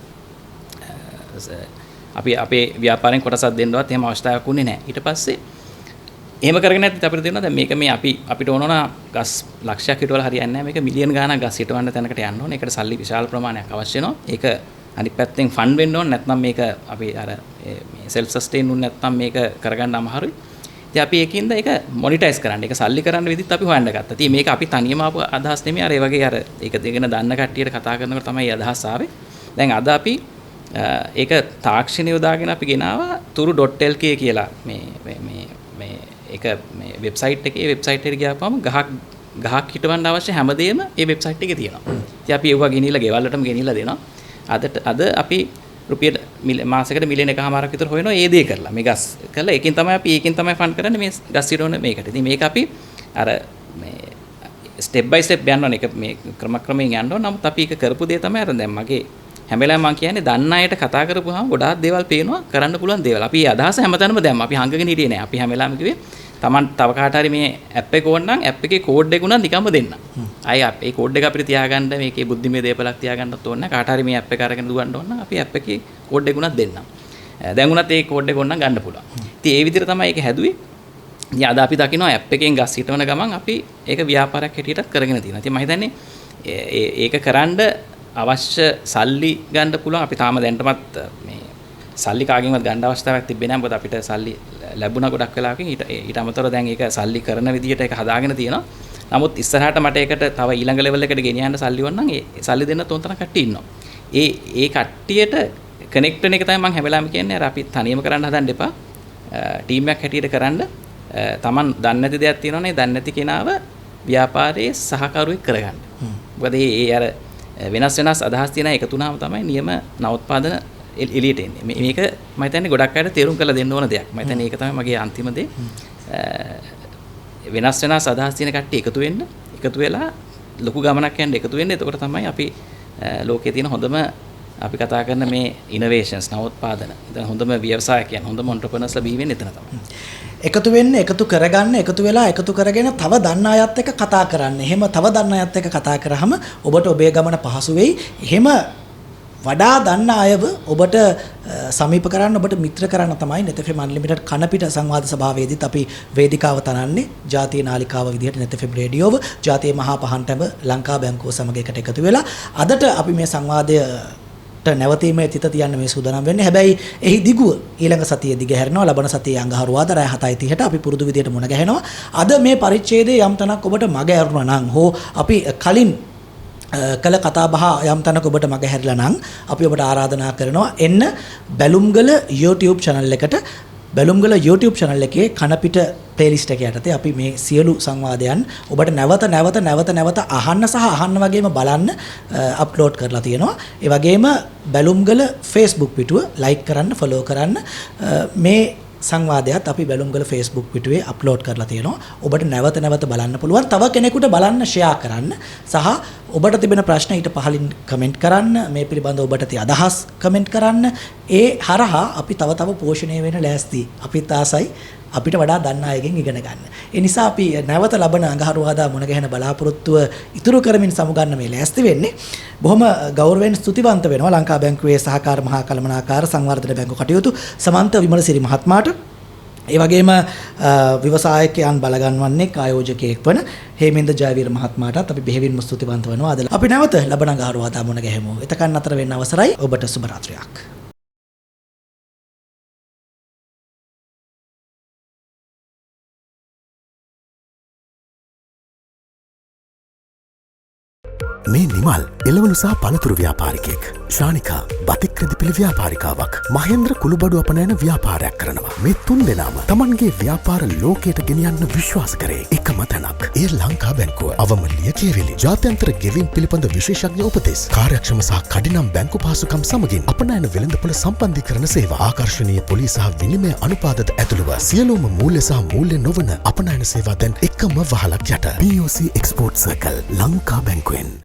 අපි අපේ ව්‍යාපාරයෙන් කොටසක් දෙන්නවත් එහෙම අවස්ථාවක් උන්නේ නැහැ. ඊට පස්සේ එහෙම කරගෙන යද්දි අපිට තේරෙනවා දැන් මේක මේ අපිට ඕන ගස් ලක්ෂයක් හිටවල හරියන්නේ නැහැ. මේක මිලියන් ගාණක් ගස් හිටවන්න තැනකට යන්න ඕනේ. ඒකට සල්ලි විශාල ප්‍රමාණයක් අවශ්‍ය වෙනවා. ඒක අනිත් පැත්තෙන් ෆන්ඩ් වෙන්න ඕනේ. නැත්නම් මේක අපි අර මේ සෙල්ෆ් සස්ටේන් වුනේ නැත්නම් මේක කරගන්න අමාරුයි. ඉතින් අපි ඒකින්ද ඒක මොනිටයිස් කරන්න. ඒක සල්ලි කරන්න විදිහත් අපි හොයන්න ගත්තා. ඉතින් මේක අපි තනියම ආපු අදහස් නෙමෙයි. අර ඒ වගේ අර ඒක දෙගෙන දන්න කට්ටියට කතා කරනකොට තමයි අදහස් ආවේ. දැන් අද අපි ඒක තාක්ෂණය යොදාගෙන අපි ගෙනාවා turu.lk කියලා මේ ඒක මේ වෙබ්සයිට් එකේ වෙබ්සයිට් එකට ගියාපම ගහක් හිටවන්න අවශ්‍ය හැමදේම ඒ වෙබ්සයිට් එකේ තියෙනවා. ඉතින් අපි ඒවා ගෙනිලා ගෙවල්ලටම ගෙනිලා දෙනවා. අද අපි රුපියල් මාසෙකට මිලියන එකමාරක් විතර හොයනවා ඒ දේ කරලා. මේ ගස් කරලා ඒකෙන් තමයි ෆන්ඩ් කරන්නේ මේ ගස් හිටවන මේකට. ඉතින් මේක අපි අර මේ ස්ටෙප් බයි ස්ටෙප් යන්න ඕනේ. ඒක මේ ක්‍රමක්‍රමයෙන් යන්න ඕනේ. නමුත් අපි ඒක කරපු දේ තමයි අර දැන් මගේ හැම වෙලාවෙම මම කියන්නේ දන්න අයට කතා කරපුවාම ගොඩාක් දේවල් පේනවා කරන්න පුළුවන් දේවල්. අපි මේ අදහස හැමතැනම දැම්ම. අපි හංගගෙන හිටියේ නෑ. අපි හැම වෙලාවෙම කිව්වේ Taman තව කාට හරි මේ ඇප් එක ඕන නම් ඇප් එකේ කෝඩ් එක උනත් නිකම්ම දෙන්න. අය ඒ කෝඩ් එක අපිට තියාගන්න මේකේ බුද්ධිමය දේපලක් තියාගන්නත් ඕන නැහැ. කාට හරි මේ ඇප් එක අරගෙන දුවන්න ඕන නම් අපි ඇප් එකේ කෝඩ් එක උනත් දෙන්නම්. දැන් උනත් ඒ කෝඩ් එක ඕන නම් ගන්න පුළුවන්. ඉතින් ඒ විදිහට තමයි ඒක හැදුවේ. ඉතින් අද අපි දකිනවා ඇප් එකෙන් ගස් හිටවන ගමන් අපි ඒක ව්‍යාපාරයක් හැටියටත් කරගෙන තියෙනවා. ඉතින් මම හිතන්නේ ඒක කරන්න අවශ්‍ය සල්ලි ගන්න පුළුවන්. අපි තාම දැනටමත් මේ සල්ලි කාගෙන්වත් ගන්න අවස්ථාවක් තිබෙන්නේ නැහැ. මොකද අපිට සල්ලි ලැබුණා ගොඩක් වෙලාවකින් ඊට අමතරව දැන් ඒක සල්ලි කරන විදිහට ඒක හදාගෙන තියෙනවා. නමුත් ඉස්සරහට මට ඒකට තව ඊළඟ ලෙවල් එකට ගෙනියන්න සල්ලි වුණ නම් ඒ සල්ලි දෙන්න තොන් තරම් කට්ටිය ඉන්නවා. ඒ කට්ටියට කනෙක්ට් වෙන එක තමයි මම හැම වෙලාවෙම කියන්නේ. අර අපි තනියම කරන්න හදන්න එපා. ටීම් එකක් හැටියට කරන්න Taman දන්නේ නැති දෙයක් තියෙනවනේ. දන්නේ නැති කෙනාව ව්‍යාපාරයේ සහකරුවෙක් කරගන්න. මොකද ඒ අර වෙනස් අදහස් තියෙන එකතු වුණාම තමයි නියම නවෝත්පාදන එළියට එන්නේ. මේක මම හිතන්නේ ගොඩක් අයට තේරුම් කරලා දෙන්න ඕන දෙයක්. මම හිතන්නේ ඒක තමයි මගේ අන්තිම දේ. වෙනස් අදහස් තියෙන කට්ටිය එකතු වෙලා ලොකු ගමනක් යන්න එකතු වෙන්න. එතකොට තමයි අපි ලෝකයේ තියෙන හොඳම අපි කතා කරන මේ ඉනෝවේෂන්ස් නවෝත්පාදන. දැන් හොඳම ව්‍යවසායකයන් හොඳම ඔන්ටර්ප්‍රනර්ස්ලා බිහි වෙන්නේ එතන තමයි. එකතු වෙන්න, එකතු කරගන්න, එකතු වෙලා එකතු කරගෙන තව දන්න අයත් එක්ක කතා කරන්න. එහෙම තව දන්න අයත් එක්ක කතා කරාම ඔබට ඔබේ ගමන පහසු වෙයි. එහෙම වඩා දන්න අයව ඔබට සමීප කරන්න ඔබට මිත්‍ර කරන්න තමයි net FM unlimited කනපිට සංවාද සභාවේදීත් අපි වේදිකාව තනන්නේ ජාතිය නාලිකාව විදිහට net FM රේඩියෝව ජාතිය මහා පහන්ටැඹ ලංකා බැංකුව සමග එකට එකතු වෙලා අදට අපි මේ සංවාදයට නැවතීමේ තිත තියන්න මේ සූදානම් වෙන්නේ. හැබැයි එහි දිගුව ඊළඟ සතියේ දිග හැරෙනවා. ලබන සතියේ අඟහරුවාදා රාත්‍රී 7:30ට අපි පුරුදු විදියට මුණ ගැහෙනවා. අද මේ පරිච්ඡේදයේ යම් තැනක් ඔබට මග ඇරුණා නම් හෝ අපි කලින් කළ කතා බහ යම් තැනක ඔබට මග හැරිලා නම් අපි ඔබට ආරාධනා කරනවා එන්න බැලුම්ගල YouTube channel එකට. බැලුම්ගල YouTube channel එකේ කනපිට playlist එක යටතේ අපි මේ සියලු සංවාදයන් ඔබට නැවත අහන්න සහ අහන්න වගේම බලන්න අප්ලෝඩ් කරලා තියෙනවා. ඒ වගේම බැලුම්ගල Facebook පිටුව like කරන්න, follow කරන්න. මේ සංවාදයත් අපි බැලුම්ගල Facebook පිටුවේ අප්ලෝඩ් කරලා තියෙනවා. ඔබට නැවත බලන්න පුළුවන්. තව කෙනෙකුට බලන්න ෂෙයා කරන්න සහ ඔබට තිබෙන ප්‍රශ්න ඊට පහලින් කමෙන්ට් කරන්න. මේ පිළිබඳව ඔබට තියෙන අදහස් කමෙන්ට් කරන්න. ඒ හරහා අපි තව පෝෂණය වෙන ලෑස්ති. අපිත් ආසයි අපිට වඩා දන්න අයගෙන් ඉගෙන ගන්න. ඒ නිසා අපි නැවත ලබන අඟහරුවාදා මුණ ගැහෙන බලාපොරොත්තුව ඉතුරු කරමින් සමුගන්න මේ ලෑස්ති වෙන්නේ. බොහොම ගෞරවයෙන් ස්තුතිවන්ත වෙනවා ලංකා බැංකුවේ සහකාර මහා කළමනාකාර සංවර්ධන බැංකුව කටයුතු සමන්ත විමලසිරි මහත්මයාට, ඒ වගේම ව්‍යවසායකයන් බලගන්වන්නේ ආයෝජකයෙක් වන හේමෙන්ද ජයවීර මහත්මයාටත් අපි බෙහෙවින්ම ස්තුතිවන්ත වෙනවා. අද අපි නැවත ලබන අඟහරුවාදා මුණ ගැහෙමු. එතකන් අතර වෙන්න අවසරයි. ඔබට සුබ රාත්‍රියක්. මේ නිමල් එළවලු සහ පළතුරු ව්‍යාපාරිකයෙක්. ශානිකා බතික්‍රෙදි පිළි ව්‍යාපාරිකාවක්. මහේන්ද්‍ර කුළුබඩු අපනයන ව්‍යාපාරයක් කරනවා. මේ තුන් දෙනාම තමන්ගේ ව්‍යාපාර ලෝකයට ගෙනියන්න විශ්වාස කරේ එකම තැනක්. ඒ ලංකා බැංකුව. අවමල්ලිය කියවිලි. ජාත්‍යන්තර ගෙවීම් පිළිබඳ විශේෂඥ උපදෙස්. කාර්යක්ෂම සහ කඩිනම් බැංකු පහසුකම් සමගින් අපනයන වෙළඳපොළ සම්බන්ධීකරණ සේවා. ආකර්ශනීය පොලි සහ විනිමය අනුපාතත් ඇතුළුව සියලුම මූල්‍ය සහ මූල්‍ය නොවන අපනයන සේවා දැන් එකම වහලක් යට. POC Export Circle Lanka බැංකුවෙන්.